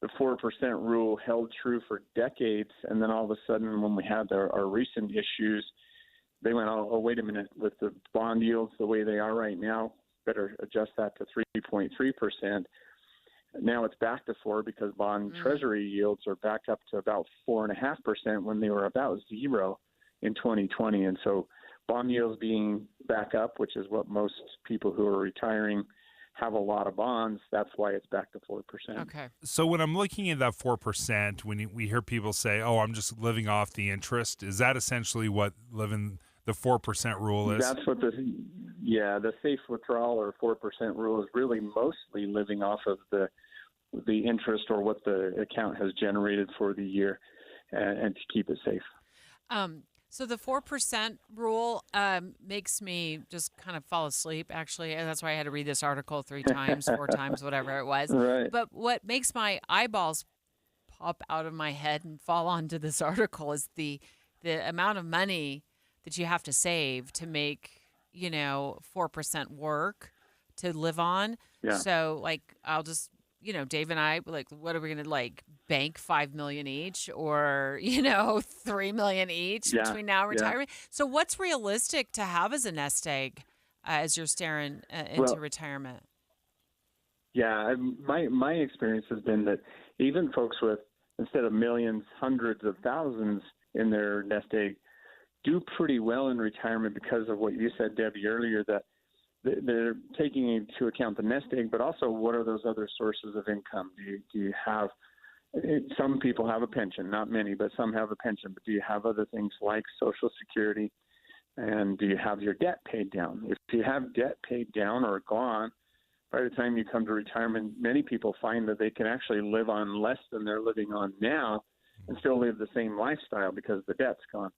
the 4% rule held true for decades, and then all of a sudden when we had our recent issues, they went, oh, wait a minute, with the bond yields the way they are right now, better adjust that to 3.3%. Now it's back to 4% because bond treasury yields are back up to about 4.5% when they were about 0 in 2020. And so bond yields being back up, which is what most people who are retiring have a lot of bonds, that's why it's back to 4%. Okay. So when I'm looking at that 4%, when we hear people say, oh, I'm just living off the interest, is that essentially what living the 4% rule is? That's what the safe withdrawal or 4% rule is really mostly living off of the interest or what the account has generated for the year and to keep it safe. So the 4% rule makes me just kind of fall asleep, actually. And that's why I had to read this article 3 times, 4 times, whatever it was. Right. But what makes my eyeballs pop out of my head and fall onto this article is the amount of money that you have to save to make, 4% work to live on. Yeah. So, I'll just, Dave and I, what are we going to, bank $5 million each or, $3 million each between now and retirement? So what's realistic to have as a nest egg as you're staring into retirement? Yeah, my experience has been that even folks with, instead of millions, hundreds of thousands in their nest egg do pretty well in retirement because of what you said, Debbie, earlier, that they're taking into account the nest egg, but also what are those other sources of income? Do you have some people have a pension, not many, but some have a pension. But do you have other things like Social Security? And do you have your debt paid down? If you have debt paid down or gone, by the time you come to retirement, many people find that they can actually live on less than they're living on now and still live the same lifestyle because the debt's gone.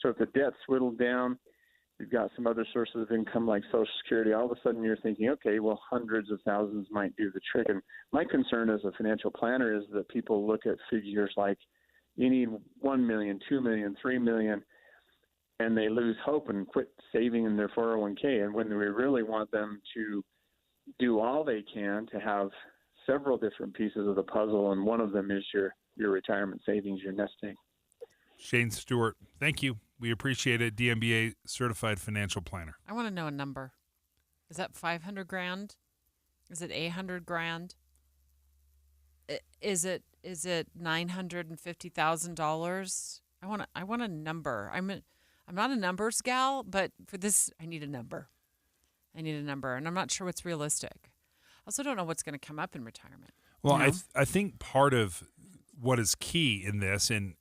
So if the debt's whittled down, you've got some other sources of income like Social Security, all of a sudden you're thinking, okay, well, hundreds of thousands might do the trick. And my concern as a financial planner is that people look at figures like you need 1 million, 2 million, 3 million, and they lose hope and quit saving in their 401k. And when we really want them to do all they can to have several different pieces of the puzzle, and one of them is your retirement savings, your nest egg. Shane Stewart, thank you. We appreciate it. DMBA certified financial planner. I want to know a number. Is that $500,000? Is it $800,000? Is it $950,000? I want a number. I'm not a numbers gal, but for this, I need a number. And I'm not sure what's realistic. I also don't know what's going to come up in retirement. Well, I think part of what is key in this, and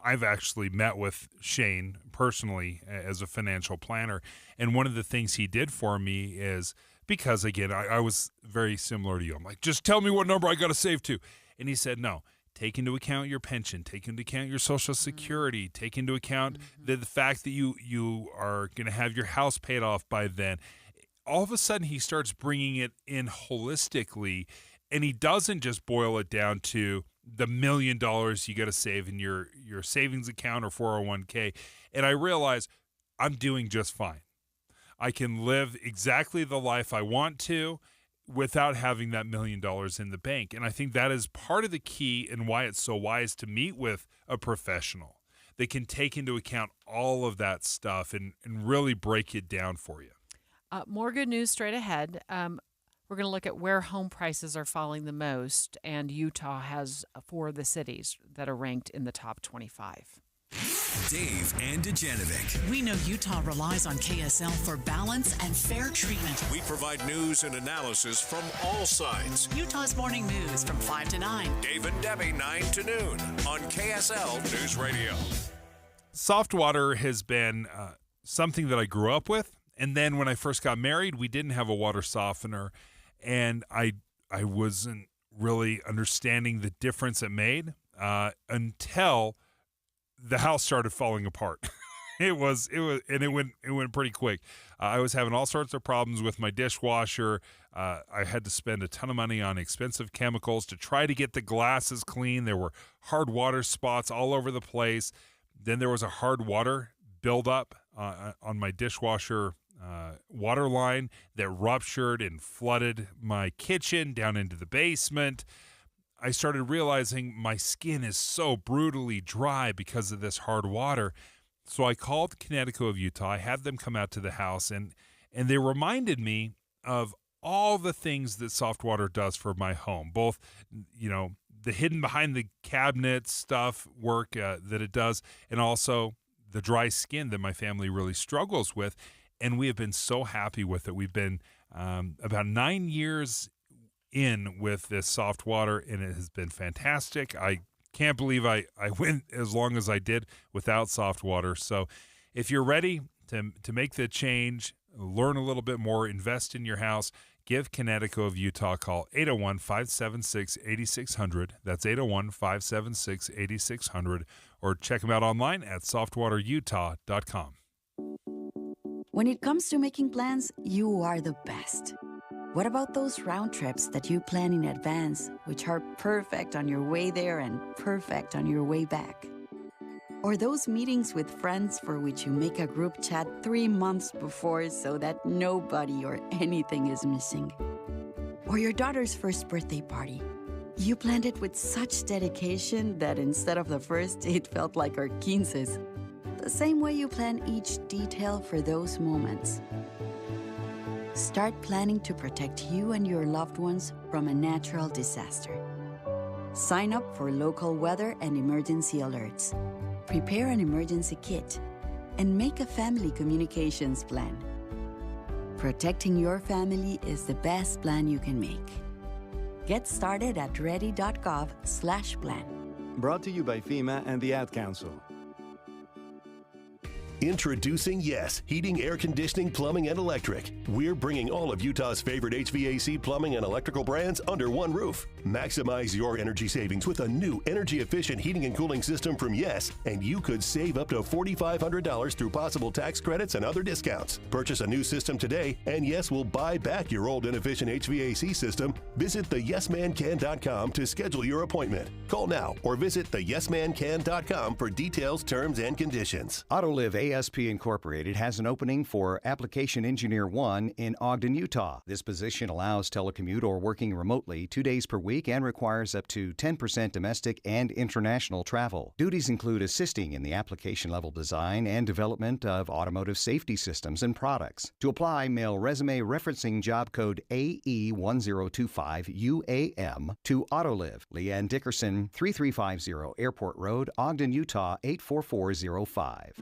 I've actually met with Shane personally as a financial planner, and one of the things he did for me is, because, again, I was very similar to you. I'm like, just tell me what number I got to save to. And he said, no, take into account your pension, take into account your Social Security, take into account the fact that you are going to have your house paid off by then. All of a sudden, he starts bringing it in holistically, and he doesn't just boil it down to the $1 million you got to save in your savings account or 401k. And I realize I'm doing just fine. I can live exactly the life I want to without having that $1 million in the bank. And I think that is part of the key and why it's so wise to meet with a professional. They can take into account all of that stuff and really break it down for you. More good news straight ahead. We're going to look at where home prices are falling the most, and Utah has 4 of the cities that are ranked in the top 25. Dave and Dujanovic. We know Utah relies on KSL for balance and fair treatment. We provide news and analysis from all sides. Utah's Morning News from 5 to 9. Dave and Debbie, 9 to noon on KSL News Radio. Soft water has been something that I grew up with. And then when I first got married, we didn't have a water softener, and I wasn't really understanding the difference it made until the house started falling apart. It went pretty quick. I was having all sorts of problems with my dishwasher. I had to spend a ton of money on expensive chemicals to try to get the glasses clean. There were hard water spots all over the place. Then there was a hard water buildup on my dishwasher water line that ruptured and flooded my kitchen down into the basement. I started realizing my skin is so brutally dry because of this hard water. So I called Connecticut of Utah. I had them come out to the house, and they reminded me of all the things that soft water does for my home, both, the hidden behind the cabinet stuff work that it does, and also the dry skin that my family really struggles with. And we have been so happy with it. We've been about 9 years in with this soft water, and it has been fantastic. I can't believe I went as long as I did without soft water. So if you're ready to make the change, learn a little bit more, invest in your house, give Connecticut of Utah a call, 801-576-8600. That's 801-576-8600. Or check them out online at softwaterutah.com. When it comes to making plans, you are the best. What about those round trips that you plan in advance, which are perfect on your way there and perfect on your way back? Or those meetings with friends for which you make a group chat 3 months before so that nobody or anything is missing? Or your daughter's first birthday party. You planned it with such dedication that instead of the first, it felt like our 15s. The same way you plan each detail for those moments. Start planning to protect you and your loved ones from a natural disaster. Sign up for local weather and emergency alerts. Prepare an emergency kit and make a family communications plan. Protecting your family is the best plan you can make. Get started at ready.gov/plan. Brought to you by FEMA and the Ad Council. Introducing Yes, heating, air conditioning, plumbing, and electric. We're bringing all of Utah's favorite HVAC, plumbing, and electrical brands under one roof. Maximize your energy savings with a new energy-efficient heating and cooling system from Yes, and you could save up to $4,500 through possible tax credits and other discounts. Purchase a new system today, and Yes will buy back your old inefficient HVAC system. Visit theyesmancan.com to schedule your appointment. Call now or visit theyesmancan.com for details, terms, and conditions. Autoliv ASP Incorporated has an opening for Application Engineer 1 in Ogden, Utah. This position allows telecommute or working remotely 2 days per week and requires up to 10% domestic and international travel. Duties include assisting in the application level design and development of automotive safety systems and products. To apply, mail resume referencing job code AE1025UAM to Autoliv, Leanne Dickerson, 3350 Airport Road, Ogden, Utah 84405.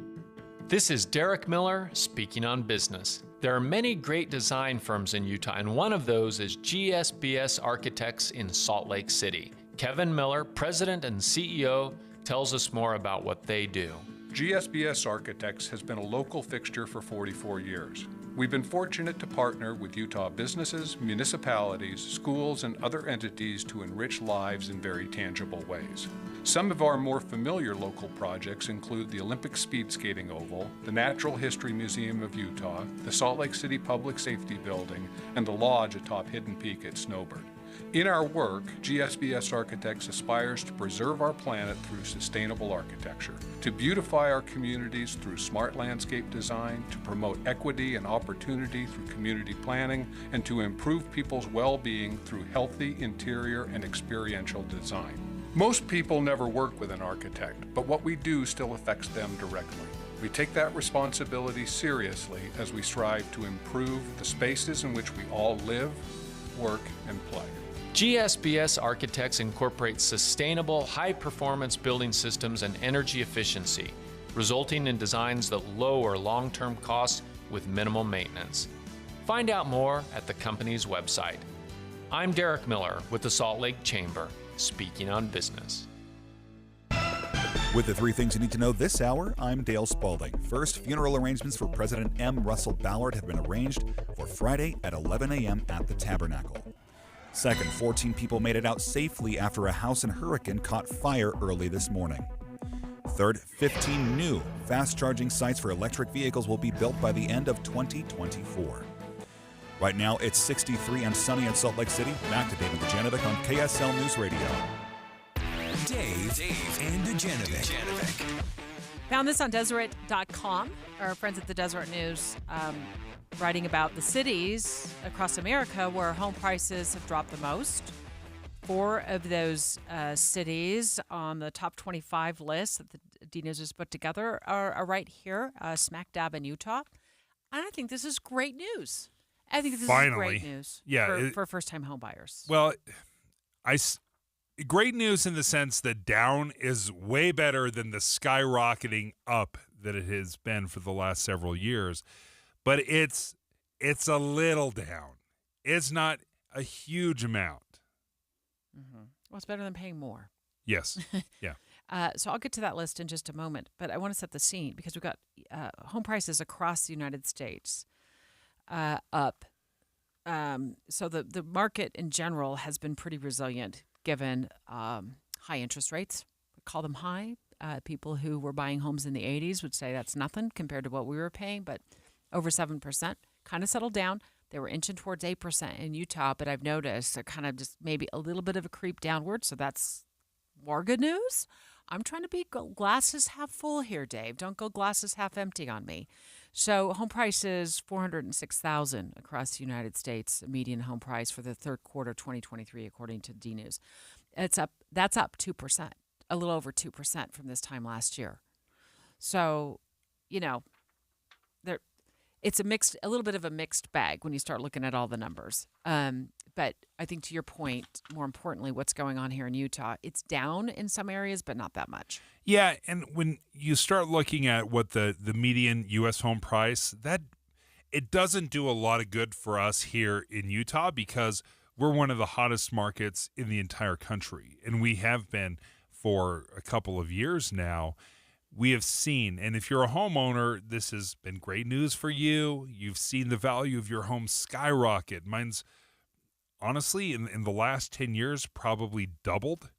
This is Derek Miller speaking on business. There are many great design firms in Utah, and one of those is GSBS Architects in Salt Lake City. Kevin Miller, President and CEO, tells us more about what they do. GSBS Architects has been a local fixture for 44 years. We've been fortunate to partner with Utah businesses, municipalities, schools, and other entities to enrich lives in very tangible ways. Some of our more familiar local projects include the Olympic Speed Skating Oval, the Natural History Museum of Utah, the Salt Lake City Public Safety Building, and the lodge atop Hidden Peak at Snowbird. In our work, GSBS Architects aspires to preserve our planet through sustainable architecture, to beautify our communities through smart landscape design, to promote equity and opportunity through community planning, and to improve people's well-being through healthy interior and experiential design. Most people never work with an architect, but what we do still affects them directly. We take that responsibility seriously as we strive to improve the spaces in which we all live, work, and play. GSBS Architects incorporates sustainable, high-performance building systems and energy efficiency, resulting in designs that lower long-term costs with minimal maintenance. Find out more at the company's website. I'm Derek Miller with the Salt Lake Chamber, speaking on business. With the three things you need to know this hour, I'm Dale Spalding. First, funeral arrangements for President M. Russell Ballard have been arranged for Friday at 11 a.m. at the Tabernacle. Second, 14 people made it out safely after a house in Hurricane caught fire early this morning. Third, 15 new fast-charging sites for electric vehicles will be built by the end of 2024. Right now, it's 63 and sunny in Salt Lake City. Back to David Dujanovic on KSL News Radio. Dave and Dujanovic. Found this on Deseret.com. Our friends at the Deseret News writing about the cities across America where home prices have dropped the most. 4 of those cities on the top 25 list that the D-News has put together are right here, smack dab in Utah. And I think this is great news. I think this is great news for first-time home buyers. Well, great news in the sense that down is way better than the skyrocketing up that it has been for the last several years. But it's a little down. It's not a huge amount. Mm-hmm. Well, it's better than paying more. Yes. Yeah. So I'll get to that list in just a moment, but I want to set the scene because we've got home prices across the United States up. So the market in general has been pretty resilient given high interest rates. We call them high. People who were buying homes in the 80s would say that's nothing compared to what we were paying, but over 7%, kind of settled down. They were inching towards 8% in Utah, but I've noticed they're kind of just maybe a little bit of a creep downward, so that's more good news. I'm trying to be glasses half full here, Dave. Don't go glasses half empty on me. So home prices, $406,000 across the United States, median home price for the third quarter 2023, according to D-News. That's up 2%, a little over 2% from this time last year. So, it's a little bit of a mixed bag when you start looking at all the numbers. But I think to your point, more importantly, what's going on here in Utah, it's down in some areas, but not that much. Yeah, and when you start looking at what the median U.S. home price, it doesn't do a lot of good for us here in Utah because we're one of the hottest markets in the entire country, and we have been for a couple of years now. We have seen, and if you're a homeowner, this has been great news for you. You've seen the value of your home skyrocket. Mine's, honestly, in the last 10 years, probably doubled,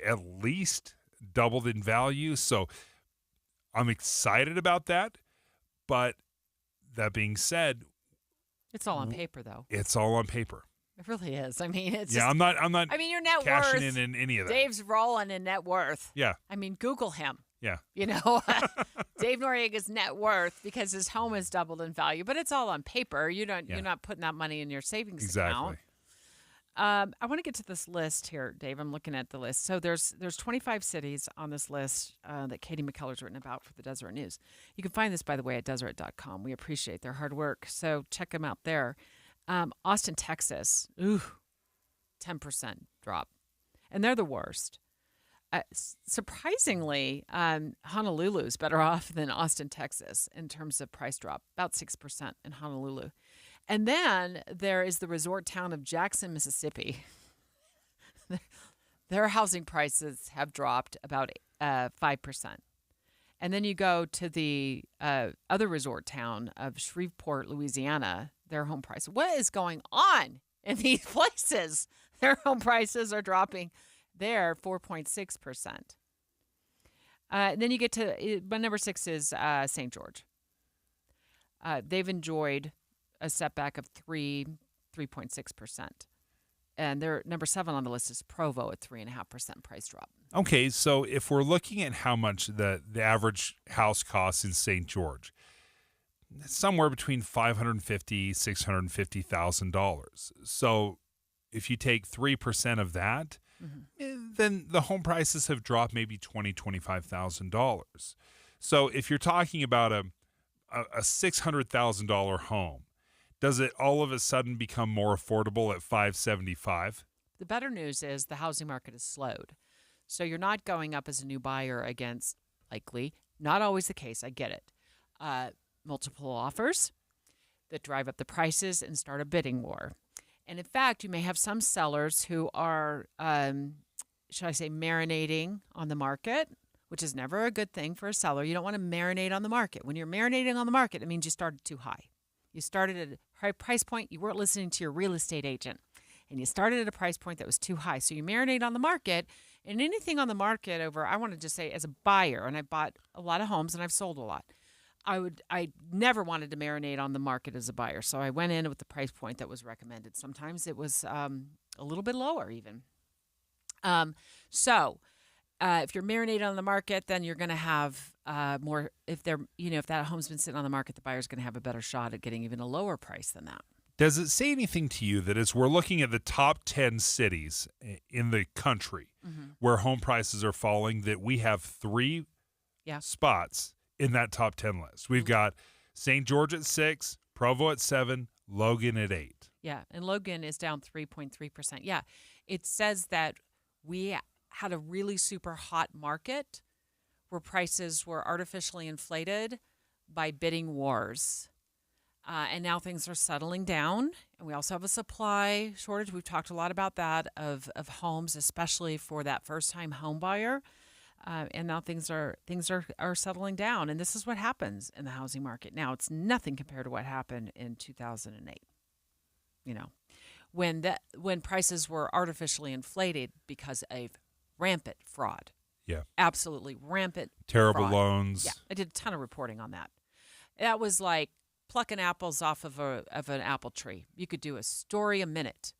at least doubled in value. So I'm excited about that. But that being said, it's all on paper, though. It's all on paper. It really is. I mean, it's I'm not. I mean, your net cashing worth. in any of that. Dave's rolling in net worth. Yeah. I mean, Google him. Yeah. You know, Dave Noriega's net worth because his home has doubled in value, but it's all on paper. You're not putting that money in your savings account. I want to get to this list here, Dave. I'm looking at the list. So there's 25 cities on this list that Katie McKellar's written about for the Deseret News. You can find this, by the way, at Deseret.com. We appreciate their hard work, so check them out there. Austin, Texas, 10% drop, and they're the worst. Surprisingly, Honolulu's better off than Austin, Texas in terms of price drop, about 6% in Honolulu. And then there is the resort town of Jackson, Mississippi. Their housing prices have dropped about 5%. And then you go to the other resort town of Shreveport, Louisiana, their home price. What is going on in these places? Their home prices are dropping there 4.6%. Then you get to, but number 6 is St. George. They've enjoyed a setback of 3.6%. And their number 7 on the list is Provo at 3.5% price drop. Okay, so if we're looking at how much the average house costs in St. George, it's somewhere between $550,000, $650,000. So if you take 3% of that, then the home prices have dropped maybe $20,000, $25,000. So if you're talking about a $600,000 home, does it all of a sudden become more affordable at $575,000? The better news is the housing market has slowed. So you're not going up as a new buyer against, likely, not always the case, I get it, multiple offers that drive up the prices and start a bidding war. And in fact, you may have some sellers who are, should I say, marinating on the market, which is never a good thing for a seller. You don't want to marinate on the market. When you're marinating on the market, it means you started too high. You started at a high price point. You weren't listening to your real estate agent. And you started at a price point that was too high. So you marinate on the market. And anything on the market over, I want to just say, as a buyer, and I bought a lot of homes and I've sold a lot, I never wanted to marinate on the market as a buyer. So I went in with the price point that was recommended. Sometimes it was a little bit lower even. If you're marinating on the market, then you're going to have more. If that home's been sitting on the market, the buyer's going to have a better shot at getting even a lower price than that. Does it say anything to you that as we're looking at the top 10 cities in the country where home prices are falling, that we have 3 spots in that top 10 list? We've got St. George at 6, Provo at 7, Logan at 8. Yeah, and Logan is down 3.3%. Yeah, it says that we had a really super hot market where prices were artificially inflated by bidding wars. And now things are settling down. And we also have a supply shortage. We've talked a lot about that of homes, especially for that first-time home buyer. And now things are settling down. And this is what happens in the housing market. Now, it's nothing compared to what happened in 2008. When prices were artificially inflated because of rampant fraud. Yeah. Absolutely rampant terrible fraud. Loans. Yeah. I did a ton of reporting on that. That was like plucking apples off of an apple tree. You could do a story a minute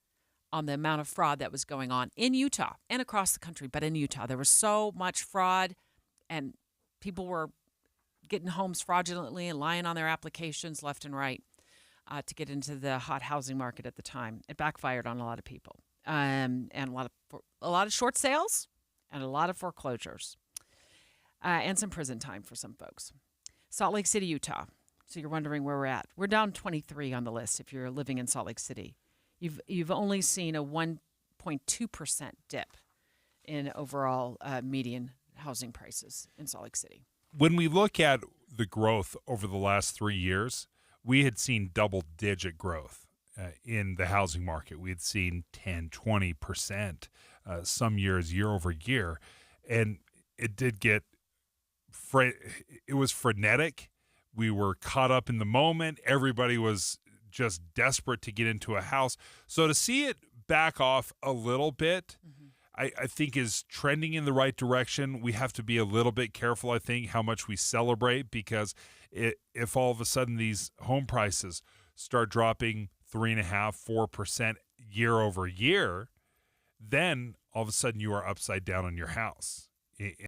on the amount of fraud that was going on in Utah and across the country. But in Utah, there was so much fraud, and people were getting homes fraudulently and lying on their applications left and right to get into the hot housing market at the time. It backfired on a lot of people, and a lot of short sales and a lot of foreclosures, and some prison time for some folks. Salt Lake City, Utah. So you're wondering where we're at. We're down 23 on the list if you're living in Salt Lake City. You've only seen a 1.2% dip in overall median housing prices in Salt Lake City. When we look at the growth over the last 3 years, we had seen double-digit growth in the housing market. We had seen 10, 20% some years, year over year. And it did get it was frenetic. We were caught up in the moment. Everybody was just desperate to get into a house. So to see it back off a little bit, I think is trending in the right direction. We have to be a little bit careful, I think, how much we celebrate, because if all of a sudden these home prices start dropping 3.5%, 4% year over year, then all of a sudden you are upside down on your house.